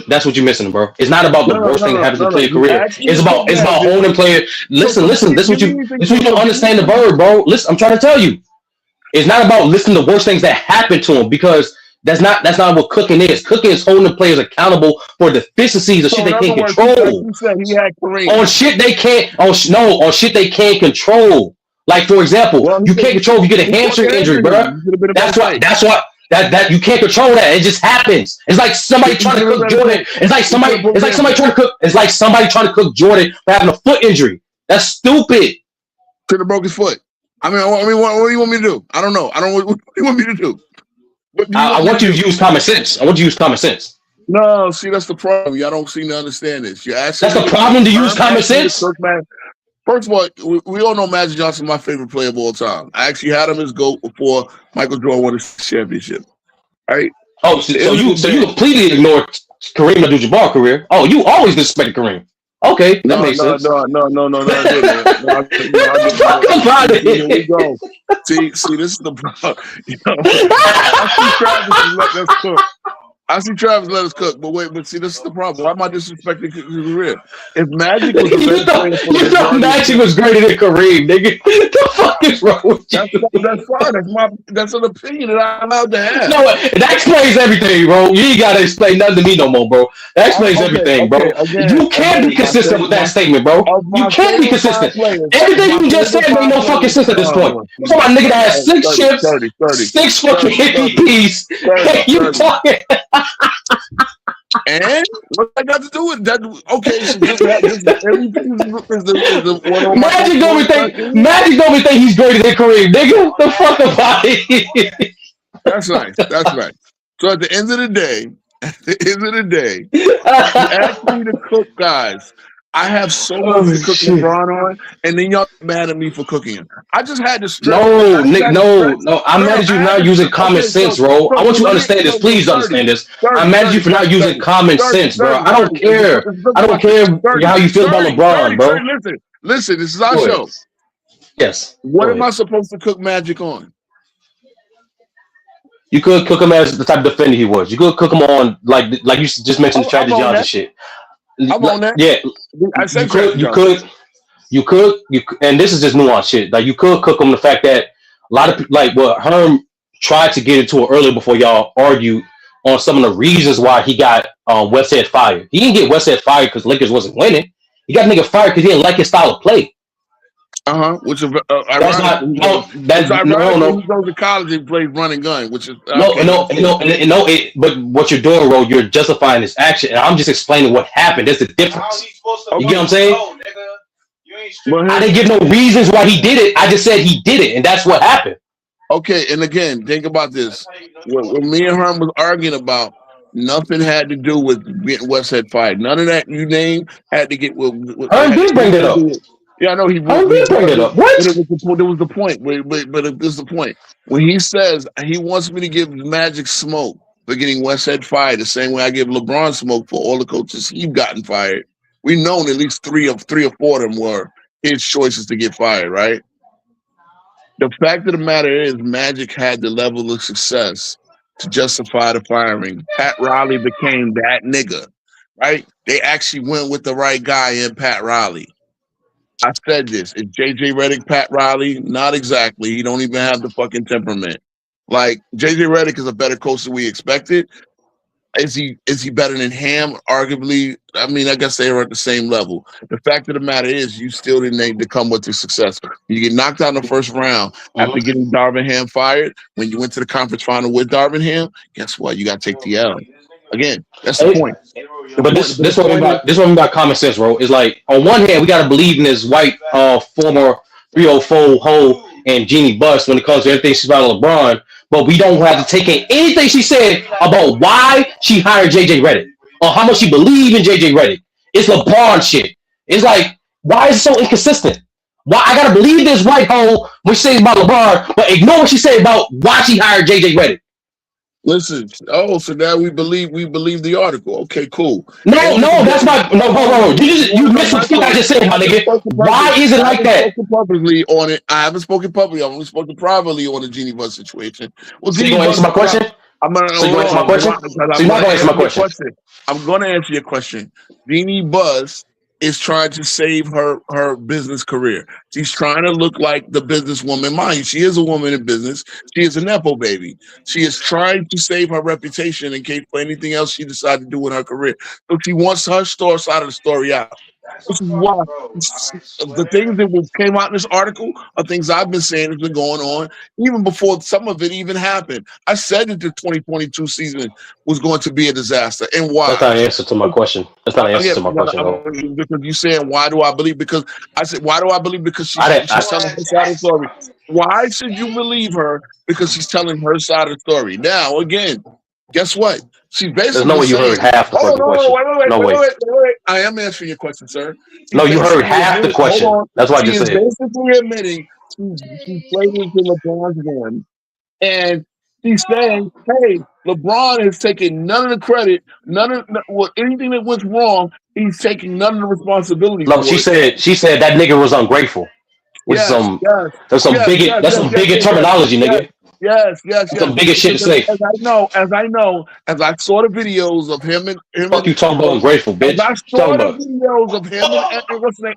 That's what you're missing, bro. It's not about the worst thing that happens in a player career. It's about owning player. Listen. This is what you don't understand the bird, bro. Listen, I'm trying to tell you. It's not about listening to the worst things that happen to him because that's not what cooking is. Cooking is holding players accountable for deficiencies of shit they can't control. On shit they can't. On shit they can't control. Like for example, you can't control if you get a hamstring injury, bro. That's why. That you can't control that. It just happens. It's like somebody trying to cook Jordan. It's like somebody trying to cook Jordan for having a foot injury. That's stupid. Could have broke his foot. I mean, what do you want me to do? I don't know. What do you want me to do? I want you to use common sense. No, see, that's the problem. Y'all don't seem to understand this. That's the problem to use common sense. First of all, we all know Magic Johnson, my favorite player of all time. I actually had him as GOAT before Michael Jordan won his championship. Right? Oh, so you completely ignored Kareem Abdul-Jabbar's career. Oh, you always disrespected Kareem. Okay, that makes sense. No, I didn't. Here we go. See, this is the problem. I see Travis let us cook, but see, this is the problem. Why am I disrespecting his career? If Magic was the best player for the Magic was greater than Kareem, nigga. What the fuck is wrong with you? That's fine. That's an opinion that I'm allowed to have. No, that explains everything, bro. You ain't gotta explain nothing to me no more, bro. That explains everything, bro. You can't be consistent with that statement, bro. You can't be consistent. Everything you just said made no fucking sense at this point. You're talking about a nigga that has 6 chips, 6 fucking MVPs. You talking? And what I got to do with that? Okay, so Magic don't think he's greater than Kareem, nigga. The fuck about it? That's right. So at the end of the day, at the end of the day, you ask me to cook, guys. I have so much to cook shit. LeBron on, and then y'all mad at me for cooking him. I just had to stress. No, Nick, no. I'm mad at you I not had to using stress. common Okay, sense, so bro. I want you to let me understand this. Please understand this. I'm mad at you for not using common sense, bro. I don't care. I don't care how you feel about LeBron, bro. Listen. This is our Go ahead. show. Yes. What Go am ahead. I supposed to cook Magic on? You could cook him as the type of defender he was. You could cook him on like you just mentioned the strategy I'm on and that. shit. I'm on that. Yeah, I said you could, and this is just nuanced shit. Like you could cook him the fact that a lot of people, like what Herm tried to get into it earlier before y'all argued on some of the reasons why he got Westhead fired. He didn't get Westhead fired because Lakers wasn't winning. He got nigga fired because he didn't like his style of play. Which is That's ironic. not It's ironic no. when he goes to college and plays run and gun, which is No. But what you're doing, Ro, you're justifying this action, and I'm just explaining what happened. There's a difference. You get what I'm saying? I didn't give no reasons why he did it. I just said he did it, and that's what happened. Okay, and again, think about this. What me and Herm was arguing about, nothing had to do with getting Westhead fired. None of that you name had to get with Herm did bring it up. Yeah, I know he bring it up. What? There was the point. But this is the point. When he says he wants me to give Magic smoke for getting Westhead fired, the same way I give LeBron smoke for all the coaches he's gotten fired. We've known at least three or four of them were his choices to get fired, right? The fact of the matter is, Magic had the level of success to justify the firing. Pat Riley became that nigga, right? They actually went with the right guy in Pat Riley. I said this. Is JJ Redick Pat Riley? Not exactly. He don't even have the fucking temperament. Like, JJ Redick is a better coach than we expected. Is he better than Ham? Arguably. I mean, I guess they were at the same level. The fact of the matter is, you still didn't need to come with the success. You get knocked out in the first round after getting Darvin Ham fired. When you went to the conference final with Darvin Ham, guess what? You got to take the L. Again, that's the point. But this what we got common sense, bro. It's like, on one hand, we got to believe in this white former 304 hoe and Jeannie Buss when it comes to everything she's about LeBron, but we don't have to take in anything she said about why she hired JJ Redick or how much she believed in JJ Redick. It's LeBron shit. It's like, why is it so inconsistent? Why I gotta believe this white hoe when she says about LeBron, but ignore what she said about why she hired JJ Redick? Listen, so now we believe the article. Okay, cool. No, that's not. No. You missed what I just said, my nigga. Why is it like that? I haven't spoken publicly on it. I haven't spoken publicly. I've only spoken privately on the Jeannie Buss situation. Well, so you gonna answer my question? I'm gonna answer my question. So you're not gonna answer my question. I'm gonna answer your question. Jeannie Buss is trying to save her business career. She's trying to look like the businesswoman. Mind you, she is a woman in business. She is a Nepo baby. She is trying to save her reputation in case for anything else she decides to do in her career. So she wants her side of the story out. This is why the things that came out in this article are things I've been saying has been going on even before some of it even happened. I said that the 2022 season was going to be a disaster. And why? That's not an answer to my question. That's not an answer to my question. Because you saying, why do I believe? Because I said, why do I believe? Because she's telling her side of the story. Why should you believe her? Because she's telling her side of the story. Now, again, guess what? She's basically There's no way you heard half the fucking question. Wait. I am answering your question, sir. No, you heard half the question. That's what I just said. She's basically admitting she's played into LeBron's one. And she's saying, hey, LeBron has taken none of the credit, anything that went wrong, he's taking none of the responsibility. No, she said that nigga was ungrateful. That's some bigot terminology, nigga. Yes. Some biggest shit to say. As I saw the videos of him and fuck you talking about ungrateful, bitch. As I saw the videos of him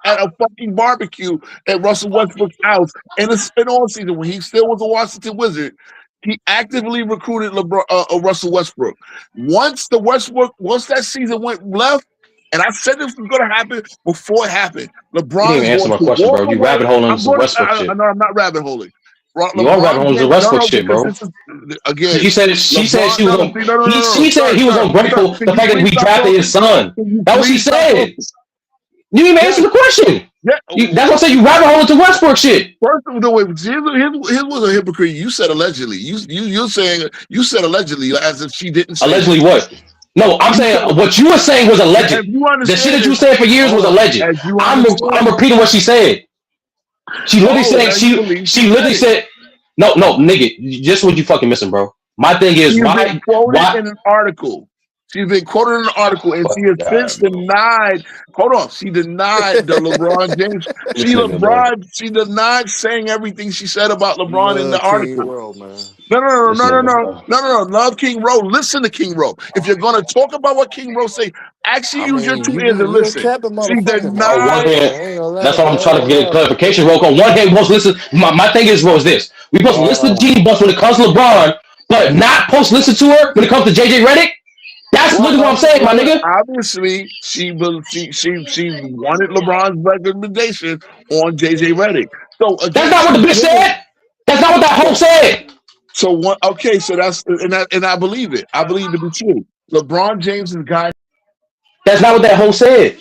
at a fucking barbecue at Russell Westbrook's house in all season when he still was a Washington Wizard. He actively recruited Russell Westbrook. Once that season went left, and I said this was going to happen before it happened. LeBron. You didn't answer my question, bro. You rabbit holing some Westbrook shit. No, I'm not rabbit holing. You are rabbit holing some Westbrook shit, bro. Again, she said he was ungrateful. The fact that we drafted his son. That's what she said. You didn't even answer the question. Yeah. That's what I said. You rabbit holing to Westbrook shit. First of all, his was a hypocrite. You said allegedly. You said allegedly as if she didn't say allegedly what? No, I'm saying what you were saying was alleged. If you The shit understand that you it, said for years was hold on. alleged. As you I'm understand it, repeating what she said. She literally oh, said now you believe she she literally said it. said no nigga. Just what you fucking missing, bro. My thing is She's been quoted why. in an article. She's been quoted in an article, and Oh she has since God, bro. denied. Hold on, she denied the LeBron James. This nigga, bro. She denied saying everything she said about LeBron in the Love King article. Roll, man. No, no, no, This no, no, nigga, no, bro. no, no, no. Love King Rowe. Listen to King Rowe. If you're gonna talk about what King Rowe say, actually I use your mean, two ears and you a listen. capping She motherfucker now, On one denied. bro. hand, I ain't gonna lie, that's why I'm bro. I ain't trying to gonna get a lie, bro. clarification. Real quick. On one hand, we supposed to listen. My thing is, bro, is this: we supposed to listen to Jeannie Buss when it comes to LeBron, but not supposed to listen to her when it comes to JJ Redick. That's Well, literally what I'm saying, my nigga. obviously, she wanted LeBron's recommendation on JJ Redick. So That's again, not what she's the bitch giving. said. That's not what that hoe So, said. so what? Okay, so that's and I believe it. I believe it to be true. LeBron James is guy. That's not what that hoe said.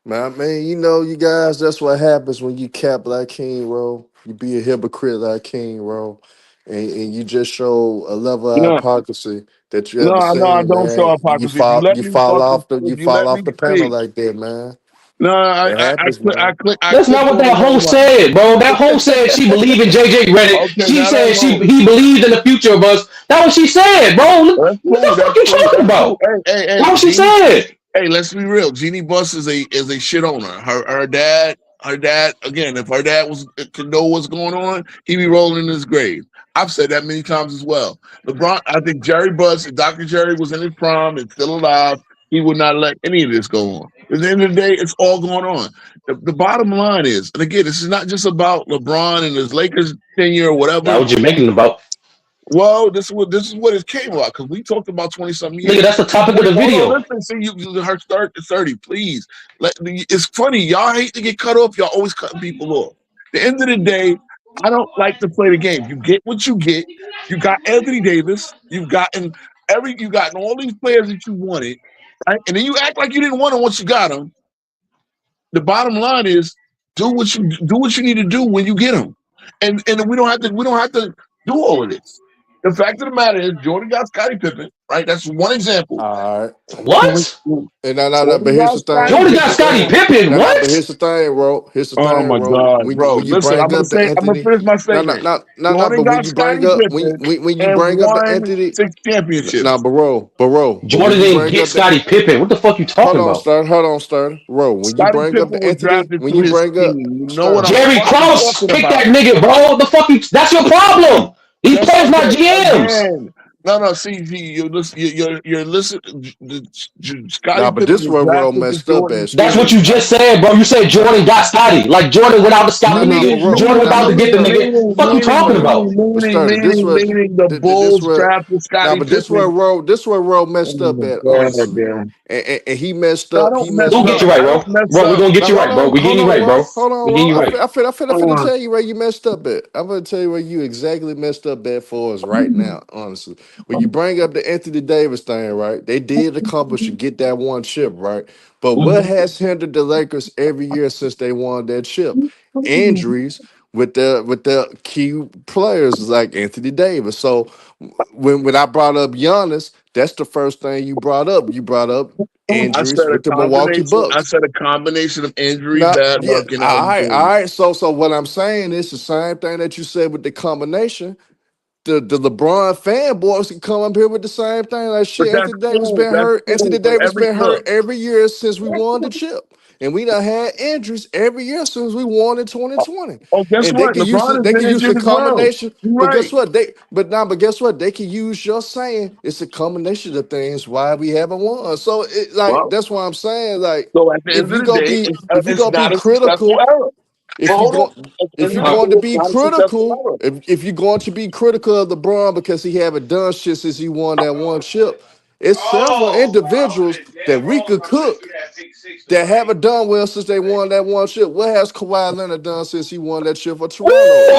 Man, you know, you guys, that's what happens when you cap like King Roll. You be a hypocrite like King Roll. And you just show a level of No, hypocrisy that you ever no, no. I seen, don't show man. hypocrisy. If you let me fucking, if You you fall let me off the panel speak. like that, man. No, It happens, man. I That's not clicked what on the that hoe wrong one. said, bro. That hoe said she believed in JJ Redick. Okay, She now that's said wrong. he believed in the future of us. That's what she said, bro. What That's the cool. fuck That's you cool. talking That's cool. about? Hey, That's what she Jeannie. said. Hey, let's be real. Jeannie Buss is a shit owner. Her dad. Again, if her dad could know what's going on, he'd be rolling in his grave. I've said that many times as well. LeBron, I think Jerry Buss, if Dr. Jerry was in his prime and still alive, he would not let any of this go on. At the end of the day, it's all going on. The bottom line is, and again, this is not just about LeBron and his Lakers tenure or That whatever. what you're making about. Well, this is what it came about because we talked about 20-something Nigga, years. that's the topic of the Hold on, video. listen. See, you her start to 30, please. It's funny. Y'all hate to get cut off. Y'all always cutting people off. At the end of the day, I don't like to play the game. You get what you get. You got Anthony Davis. You gotten all these players that you wanted, right? And then you act like you didn't want them once you got them. The bottom line is do what you need to do when you get them, and we don't have to do all of this. The fact of the matter is, Jordan got Scottie Pippen, right? That's one example. All right. What? And no, but Jordan here's got the thing. Scottie Jordan Here's got the Pippen. Scottie thing. Pippen. But What? here's the thing, bro. Here's the Oh thing, my bro. God, bro! When you Listen, I'm bring gonna up the say, I'm gonna Anthony, finish my statement. Jordan but when got you bring Scottie up Pippen when you and bring up the won Anthony, 6 championships. but when Jordan you didn't bring get up the Scottie Pippen. What the fuck you talking about? hold on, Starter, bro. When you Scottie bring up Pippen the was Anthony, drafted when to you his bring up team. You know what I'm Starter, Jerry fucking Krause talking picked about. that nigga, bro. The fuck you? That's your problem. These That's players not okay. GMs. Again, no. See, you listen. You're listening. Scottie nah, but Pippen this was where Roll drafted to messed up at Jordan's That's Starter. what team. you just said, bro. You said Jordan got Scottie. Like Jordan without the scouting But nigga. Jordan nah, without but the get the Starter, nigga. Fuck you talking about? Starter, this where Meaning the this Bulls where drafted Scottie Pippen. This where Roll Oh messed up my at, God, honestly, damn. and he messed No, I up. don't He mess We messed gonna get up. you up. right, I bro. don't mess Bro, we up. gonna get Now you right, bro. We getting you right, bro. hold on, We getting Ro. you right. I Hold finna on. tell you where you messed up at. I'm gonna tell you where you exactly messed up at for us right now, honestly. When you bring up the Anthony Davis thing, right? They did accomplish to get that one chip, right? But what has hindered the Lakers every year since they won that chip? Injuries with the key players like Anthony Davis. So when I brought up Giannis, that's the first thing you brought up. You brought up I said injuries a with the Milwaukee combination. I Bucks. said a combination of injury, No, bad yeah, luck, and all everything. right. So what I'm saying is the same thing that you said with the combination. The LeBron fanboys can come up here with the same thing. Like But shit, Anthony Davis been that's hurt. Anthony cool. But Davis been hurt every year since we won the chip. And we done had injuries every year since we won in 2020. oh, guess And they what? can use LeBron it, has they been can use the injured as well. combination. You're But guess right. what? But guess what? They can use your saying it's a combination of things why we haven't won. So it like Well, that's what I'm saying. Like so at the end of the day, if you it's gonna be not a successful critical, era. But if you hold on. go At the if end you're of the Uh, going day, to it's be not a successful critical, era. if you're going to be critical of LeBron because he haven't done shit since he won that one chip, it's several individuals that we could cook that haven't done well since they won that one chip. What has Kawhi Leonard done since he won that chip for Toronto?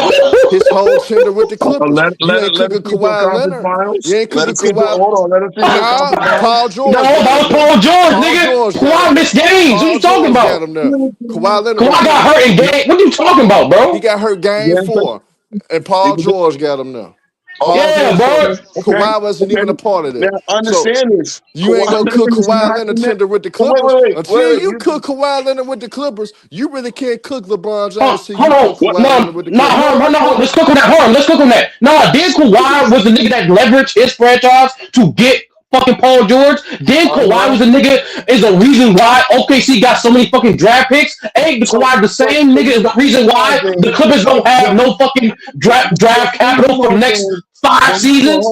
His whole tender with the Clippers. You ain't Let us cooking see to a Kawhi conference Leonard. You finals. ain't Let cooking us see to Kawhi. hold on. Let us see to a Nah, conference finals. Paul no, George got that him was there. Paul George, Paul nigga. George got Kawhi him there. missed games. What Paul you talking George got about? him there. Kawhi Leonard Kawhi got got hurt. hurt in game. What are you talking about, He bro? got hurt game Yes, four. And Paul George got them now. Yeah, bro. Kawhi wasn't even a part of that. Now understand this. You ain't gonna cook Kawhi Leonard tender with the Clippers until you Wait. cook Kawhi Leonard with the Clippers. You really can't cook LeBron James till Hold you on. cook Kawhi Leonard with the Clippers. No, let's cook on that. Let's cook on that. No, then Kawhi was the nigga that leveraged his franchise to get fucking Paul George. Then Kawhi was the nigga is the reason why OKC got so many fucking draft picks. Ain't Kawhi the same nigga is the reason why the Clippers don't have no fucking draft capital for the next 5 seasons?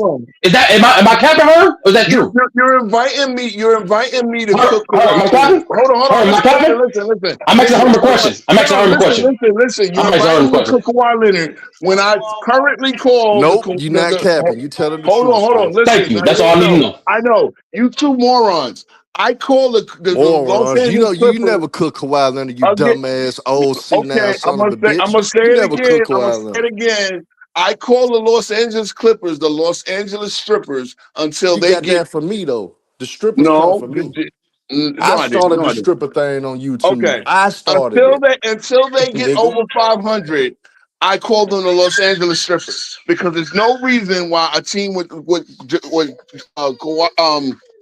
Is that am I capping her? Or is that true? You're inviting me to cook. Hold on. Listen. I'm asking her a question. Listen. You're inviting me to cook Kawhi Leonard when I currently call. Nope, you're not capping. You telling the truth. Hold on. Listen, thank you. That's all I need to know. I know. You two morons. I call the morons. Los You know, Angeles you never cook Kawhi Leonard, you dumbass old senile son of a bitch. I'm gonna say you it never again. cook Kawhi Leonard. Again. I call the Los Angeles Clippers the Los Angeles Strippers until you they got get that from me though. The strippers come from me. I started the stripper thing on YouTube. Okay, I started until they get over 500. I call them the Los Angeles Strippers because there's no reason why a team with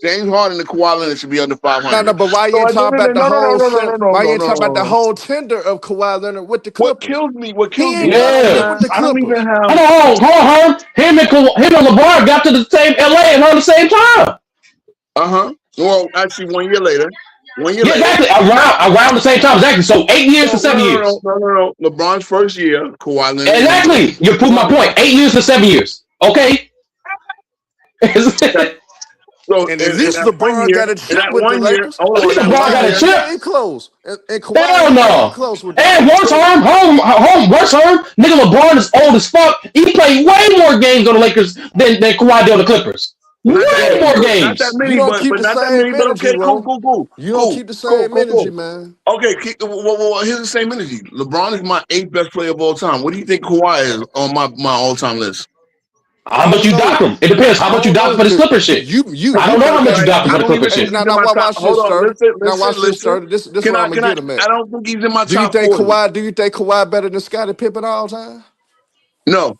James Harden and Kawhi Leonard should be under 500. No, but why you ain't talking about the whole? Why you ain't talking about the whole tender of Kawhi Leonard with the Clippers? What kills me? Yeah, I don't even have. Hold on. Him and LeBron got to the same LA and around the same time. Well, actually, 1 year later. Exactly. Around the same time. Exactly. So 8 years to 7 years. No. LeBron's first year, Kawhi Leonard. Exactly. You proved my point. 8 years to 7 years. Okay. So, and at least LeBron got a chip with the Lakers. LeBron got a chip. Ain't close. And Hell no. Close with and worse harm. Nigga, LeBron is old as fuck. He played way more games on the Lakers than Kawhi did on the Clippers. Way more games. Not that many, you don't keep the same energy, okay, cool. You don't keep the same energy, man. Okay, well, here's the same energy. LeBron is my 8th best player of all time. What do you think Kawhi is on my all-time list? How much you dock him? It depends. How much you dock him for this Clipper shit? I don't know how much you dock him for the Clipper shit. Now watch this, sir. This is what I'm gonna get him at. I don't think he's in my top 40. Do you think Kawhi better than Scottie Pippen all time? No.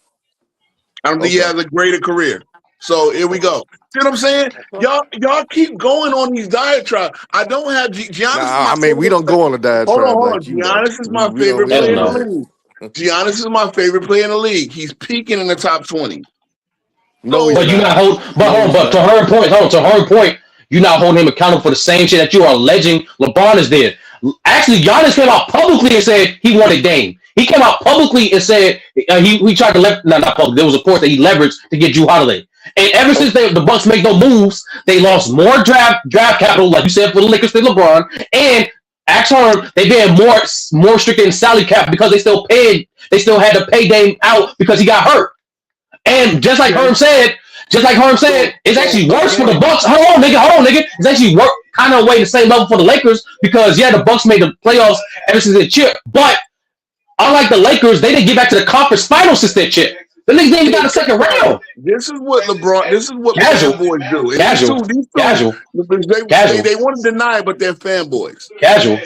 I don't think he has a greater career. So here we go. See what I'm saying? Y'all keep going on these diatribes. I don't have Giannis. We don't go on a diatribe. Hold on. Giannis is my favorite player in the league. Giannis is my favorite player in the league. He's peaking in the top 20. No, but you're not holding. But to her point, you're not holding him accountable for the same shit that you are alleging LeBron is did. Actually, Giannis came out publicly and said he wanted Dame. He came out publicly and said he tried to not public. There was a report that he leveraged to get Jrue Holiday. And ever since the Bucks made no moves, they lost more draft capital, like you said, for the Lakers than LeBron. And actually, they been more strict in salary cap because they still had to pay Dame out because he got hurt. And just like Herm said, it's actually worse for the Bucks. Hold on, nigga. It's actually kind of way the same level for the Lakers because the Bucks made the playoffs ever since they chip. But unlike the Lakers, they didn't get back to the conference finals since they chip. The niggas didn't even got a second round. This is what fanboys do. Casual. They want to deny it, but they're fanboys. Casual.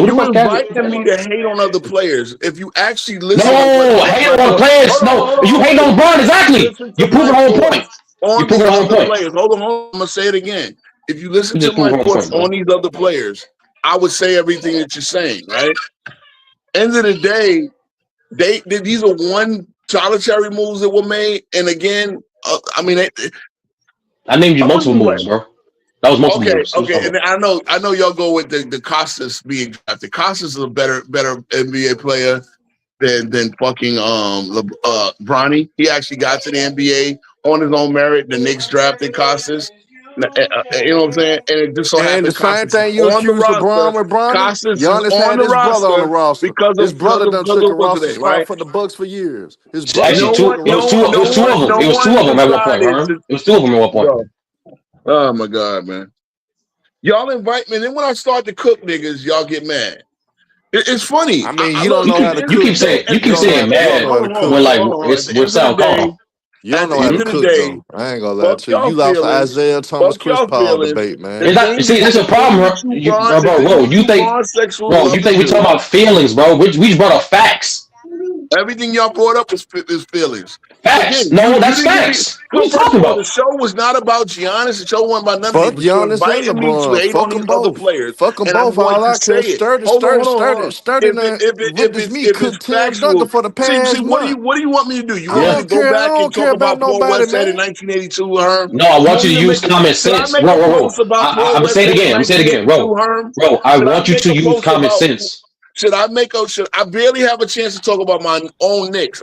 You inviting me to hate on other players. If you actually listen hate on other players. You hate on LeBron, exactly. You're proving the whole point. Hold on. I'm going to say it again. If you listen to my points on these other players, I would say everything that you're saying, right? End of the day, these are one solitary moves that were made, and again, I named you multiple moves, bro. That was multiple moves. Okay, and I know y'all go with the Costas being drafted. Costas is a better NBA player than fucking Bronny. He actually got to the NBA on his own merit. The Knicks drafted Costas. You know what I'm saying? And it just so happens the same thing you accuse LeBron with Bronny. Giannis had his brother on the roster because his brother done took a roster spot for the Bucks for years. His brother. It was two of them. It was two of them at one point, man. It was two of them at one point. Oh my God, man! Y'all invite me, and then when I start to cook niggas, y'all get mad. It's funny. I mean, you don't know how to cook. You keep saying mad when like we're sound calm. You don't know how to cook, though. I ain't gonna lie to you. You lost the Isaiah Thomas Chris Paul debate, man. See, that's a problem, bro. You think we talking about feelings, bro? We just brought up facts. Everything y'all brought up is feelings. Facts. Again, No, that's facts. What are you talking about? The show was not about Giannis. The show wasn't about nothing. Fuck But you're Giannis and inviting me to LeBron. hate Fuck on them these other both. players. Fuck them And I'm both. going All to I say care. it. Sturdy Hold on. with this me could Tim Factual, Duncan for the past what do month. you want me to do? You I want me to don't go care. I back and don't care talk about about Paul nobody, West said in man. 1982, Herm? No, I want you to use common sense. Should I make a post about Paul I'm West saying said it in again. I'm saying it again, 1982, bro. Herm? Bro, I Should want you make to a use post common about- sense. Should I barely have a chance to talk about my own Knicks.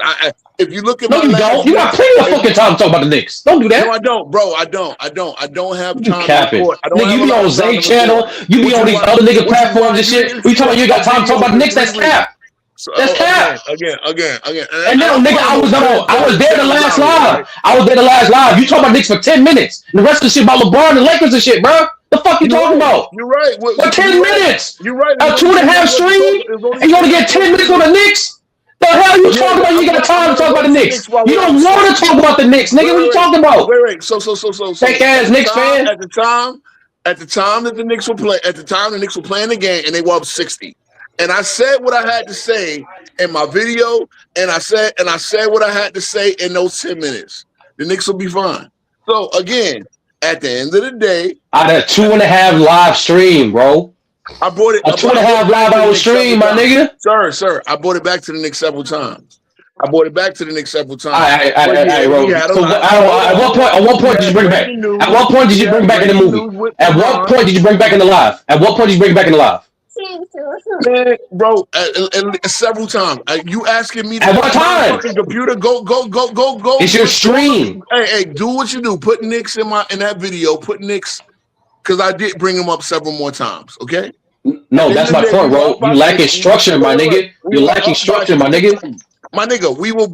If you look at No, my you last don't. You got Knicks- plenty of fucking time to talk about the Knicks. Don't do that. No, I don't, bro. I don't have You time capping. to record. I don't Nigga, have you a be lot on of time Zay to channel. record. You be Which on is these why- other nigga which is why platforms and you shit. didn't We talking about see you got my time to talk about the Knicks? That's videos cap. That's cap. Again. And now, nigga, I was there the last live. I was there the last live. You talking about Knicks for 10 minutes. And the rest of the shit about LeBron and Lakers and shit, bro. The fuck you talking about? You're right. For 10 minutes. You're right. A 2.5 stream, and you only get 10 minutes on the Knicks? The hell you talking about? You got time to talk about the Knicks. You don't want to talk about the Knicks, nigga. What you talking about? Wait. So. Fake ass Knicks fan. At the time that the Knicks were playing the game, and they were up 60. And I said what I had to say in my video, and I said what I had to say in those 10 minutes. The Knicks will be fine. So again, at the end of the day, I had a 2.5 live stream, bro. I brought it. A 2.5 live hour stream, my nigga. Sir, I brought it back to the Knicks several times. All right, bro. So at what point did you bring back? At what point did you bring back in the movie? At what point did you bring back in the live? At what point did you bring back in the live? Man, bro, several times. You asking me to at what time? Computer, go. It's your stream. Hey, do what you do. Put Knicks in that video. Put Knicks, because I did bring them up several more times. Okay. No, that's my point, bro. You lacking structure, my nigga. You lacking structure, my nigga. My nigga, we were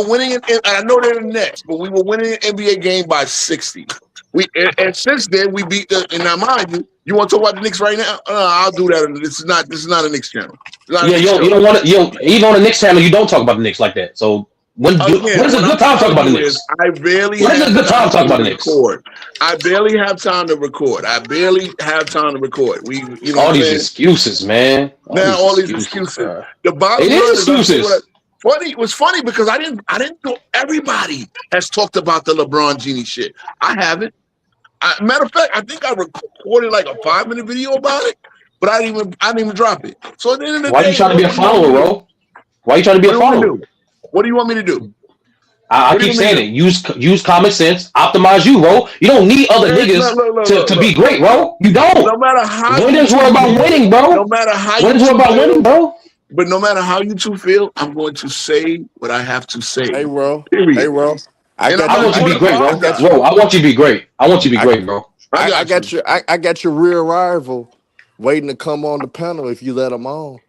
winning it. I know they're the Nets, but we were winning an NBA game by 60. And since then we beat the. And now, mind you, you want to talk about the Knicks right now? I'll do that. This is not a Knicks channel. You don't want to. Even on the Knicks channel, you don't talk about the Knicks like that. So when's a good time to talk about the Knicks? I barely. When's a good time to talk about the Knicks? I barely have time to record. All these excuses, man. All these excuses. The bottom line is excuses. It was funny because I didn't know everybody has talked about the LeBron Genie shit. I haven't. Matter of fact, I think I recorded like a 5-minute video about it, but I didn't even drop it. So at the end of the day, why you trying to be a follower, bro? Why you trying to be a follower? What do you want me to do? I keep saying it. Use common sense. Optimize you, bro. You don't need other niggas to be great, bro. You don't. No matter how. Winners were about winning, bro. No matter how. Winners were about winning, bro. But no matter how you two feel, I'm going to say what I have to say. Hey, bro. Period. Hey, bro. I want you to be great, bro. Bro, I want you to be great. I want you to be great, bro. I got your real rival waiting to come on the panel if you let him on.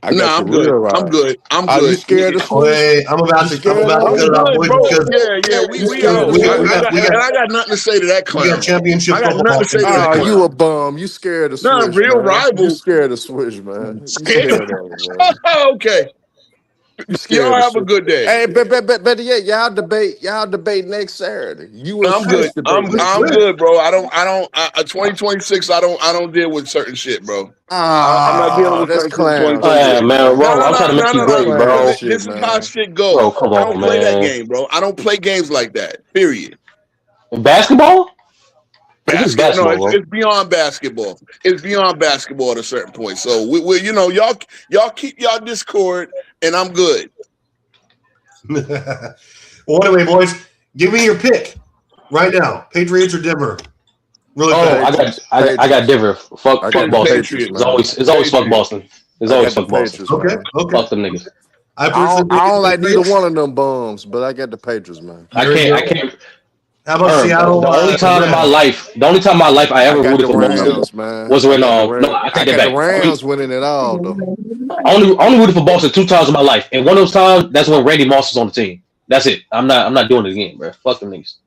I'm good. Are you scared of switch? Wait, I'm about to cut it out, boys, because I got nothing to say to that clown. we got championship I got football. nothing to say to that clown. You a bum. You scared of switch. Nah, real man. rival. You scared of switch, man. You scared of it, man. Okay. Y'all have a good day. Hey, better yet, y'all debate next Saturday. I'm good. I'm good, bro. I don't 2026. I don't deal with certain shit, bro. I'm not dealing with certain clown. Yeah, man, bro. I'm trying to make you great, bro. This is how shit goes. Bro, come on, I don't play man. that game, bro. I don't play games like that. Period. Basketball? Basketball. No, it's beyond basketball. It's beyond basketball at a certain point. So we y'all keep y'all Discord, and I'm good. Well, anyway, boys, give me your pick right now: Patriots or Denver? Really fast. I got Denver. Fuck Boston. Patriots, It's always fuck Boston. It's always fuck Boston. Okay. Fuck them niggas. I don't like neither one of them bums, but I got the Patriots, man. I can't. How about Seattle? The only time in my life I ever rooted for Boston was when I take it back. The Rams winning it all though. Only rooted for Boston 2 times in my life, and one of those times that's when Randy Moss was on the team. That's it. I'm not doing it again, bro. Fuck them niggas.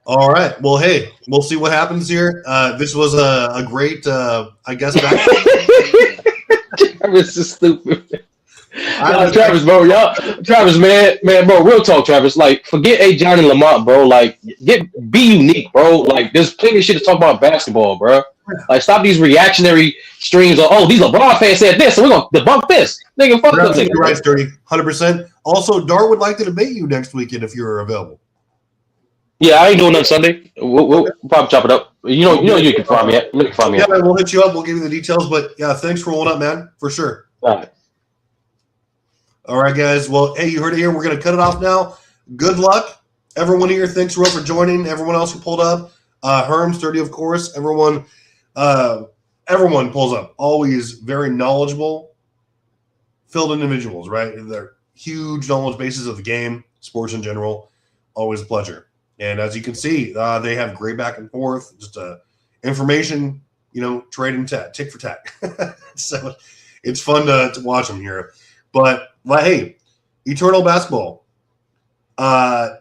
All right. Well, hey, we'll see what happens here. This was a great, I guess. Travis is stupid. Travis, bro, Travis, man, bro, real talk, Travis. Like, forget A. John and Lamont, bro. Like, be unique, bro. Like, there's plenty of shit to talk about basketball, bro. Like, stop these reactionary streams of, oh, these LeBron fans said this, so we're gonna debunk this. Nigga, fuck them niggas. You're right, Sturdy. 100%. Also, Dart would like to debate you next weekend if you're available. Yeah, I ain't doing nothing Sunday. We'll probably chop it up. You know, you can find me at. You can find me Yeah, at. man, we'll hit you up. We'll give you the details. But yeah, thanks for rolling up, man. For sure. All right. All right, guys. Well, hey, you heard it here. We're going to cut it off now. Good luck. Everyone here, thanks, Ro, for joining. Everyone else who pulled up. Herm, Sturdy, of course. Everyone pulls up. Always very knowledgeable, filled individuals, right? They're huge knowledge bases of the game, sports in general. Always a pleasure. And as you can see, they have great back and forth, just information, trade and tick for tack. So it's fun to watch them here. But hey, Eternal Basketball.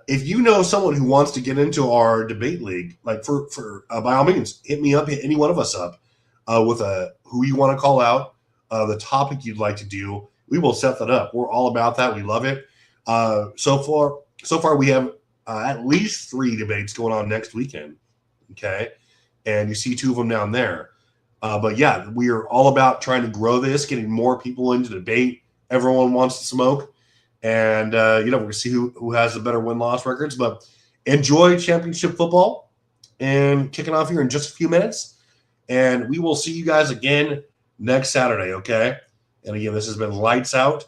If you know someone who wants to get into our debate league, like for by all means, hit me up, hit any one of us up with who you want to call out, the topic you'd like to do. We will set that up. We're all about that. We love it. So far we have at least 3 debates going on next weekend. Okay. And you see 2 of them down there. But yeah, we are all about trying to grow this, getting more people into debate. Everyone wants to smoke. And, we're going to see who has the better win-loss records. But enjoy championship football and kicking off here in just a few minutes. And we will see you guys again next Saturday, okay? And again, this has been Lights Out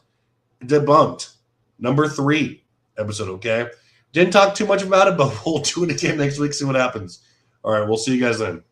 Debunked, number 3 episode, okay? Didn't talk too much about it, but we'll do it again next week, see what happens. All right, we'll see you guys then.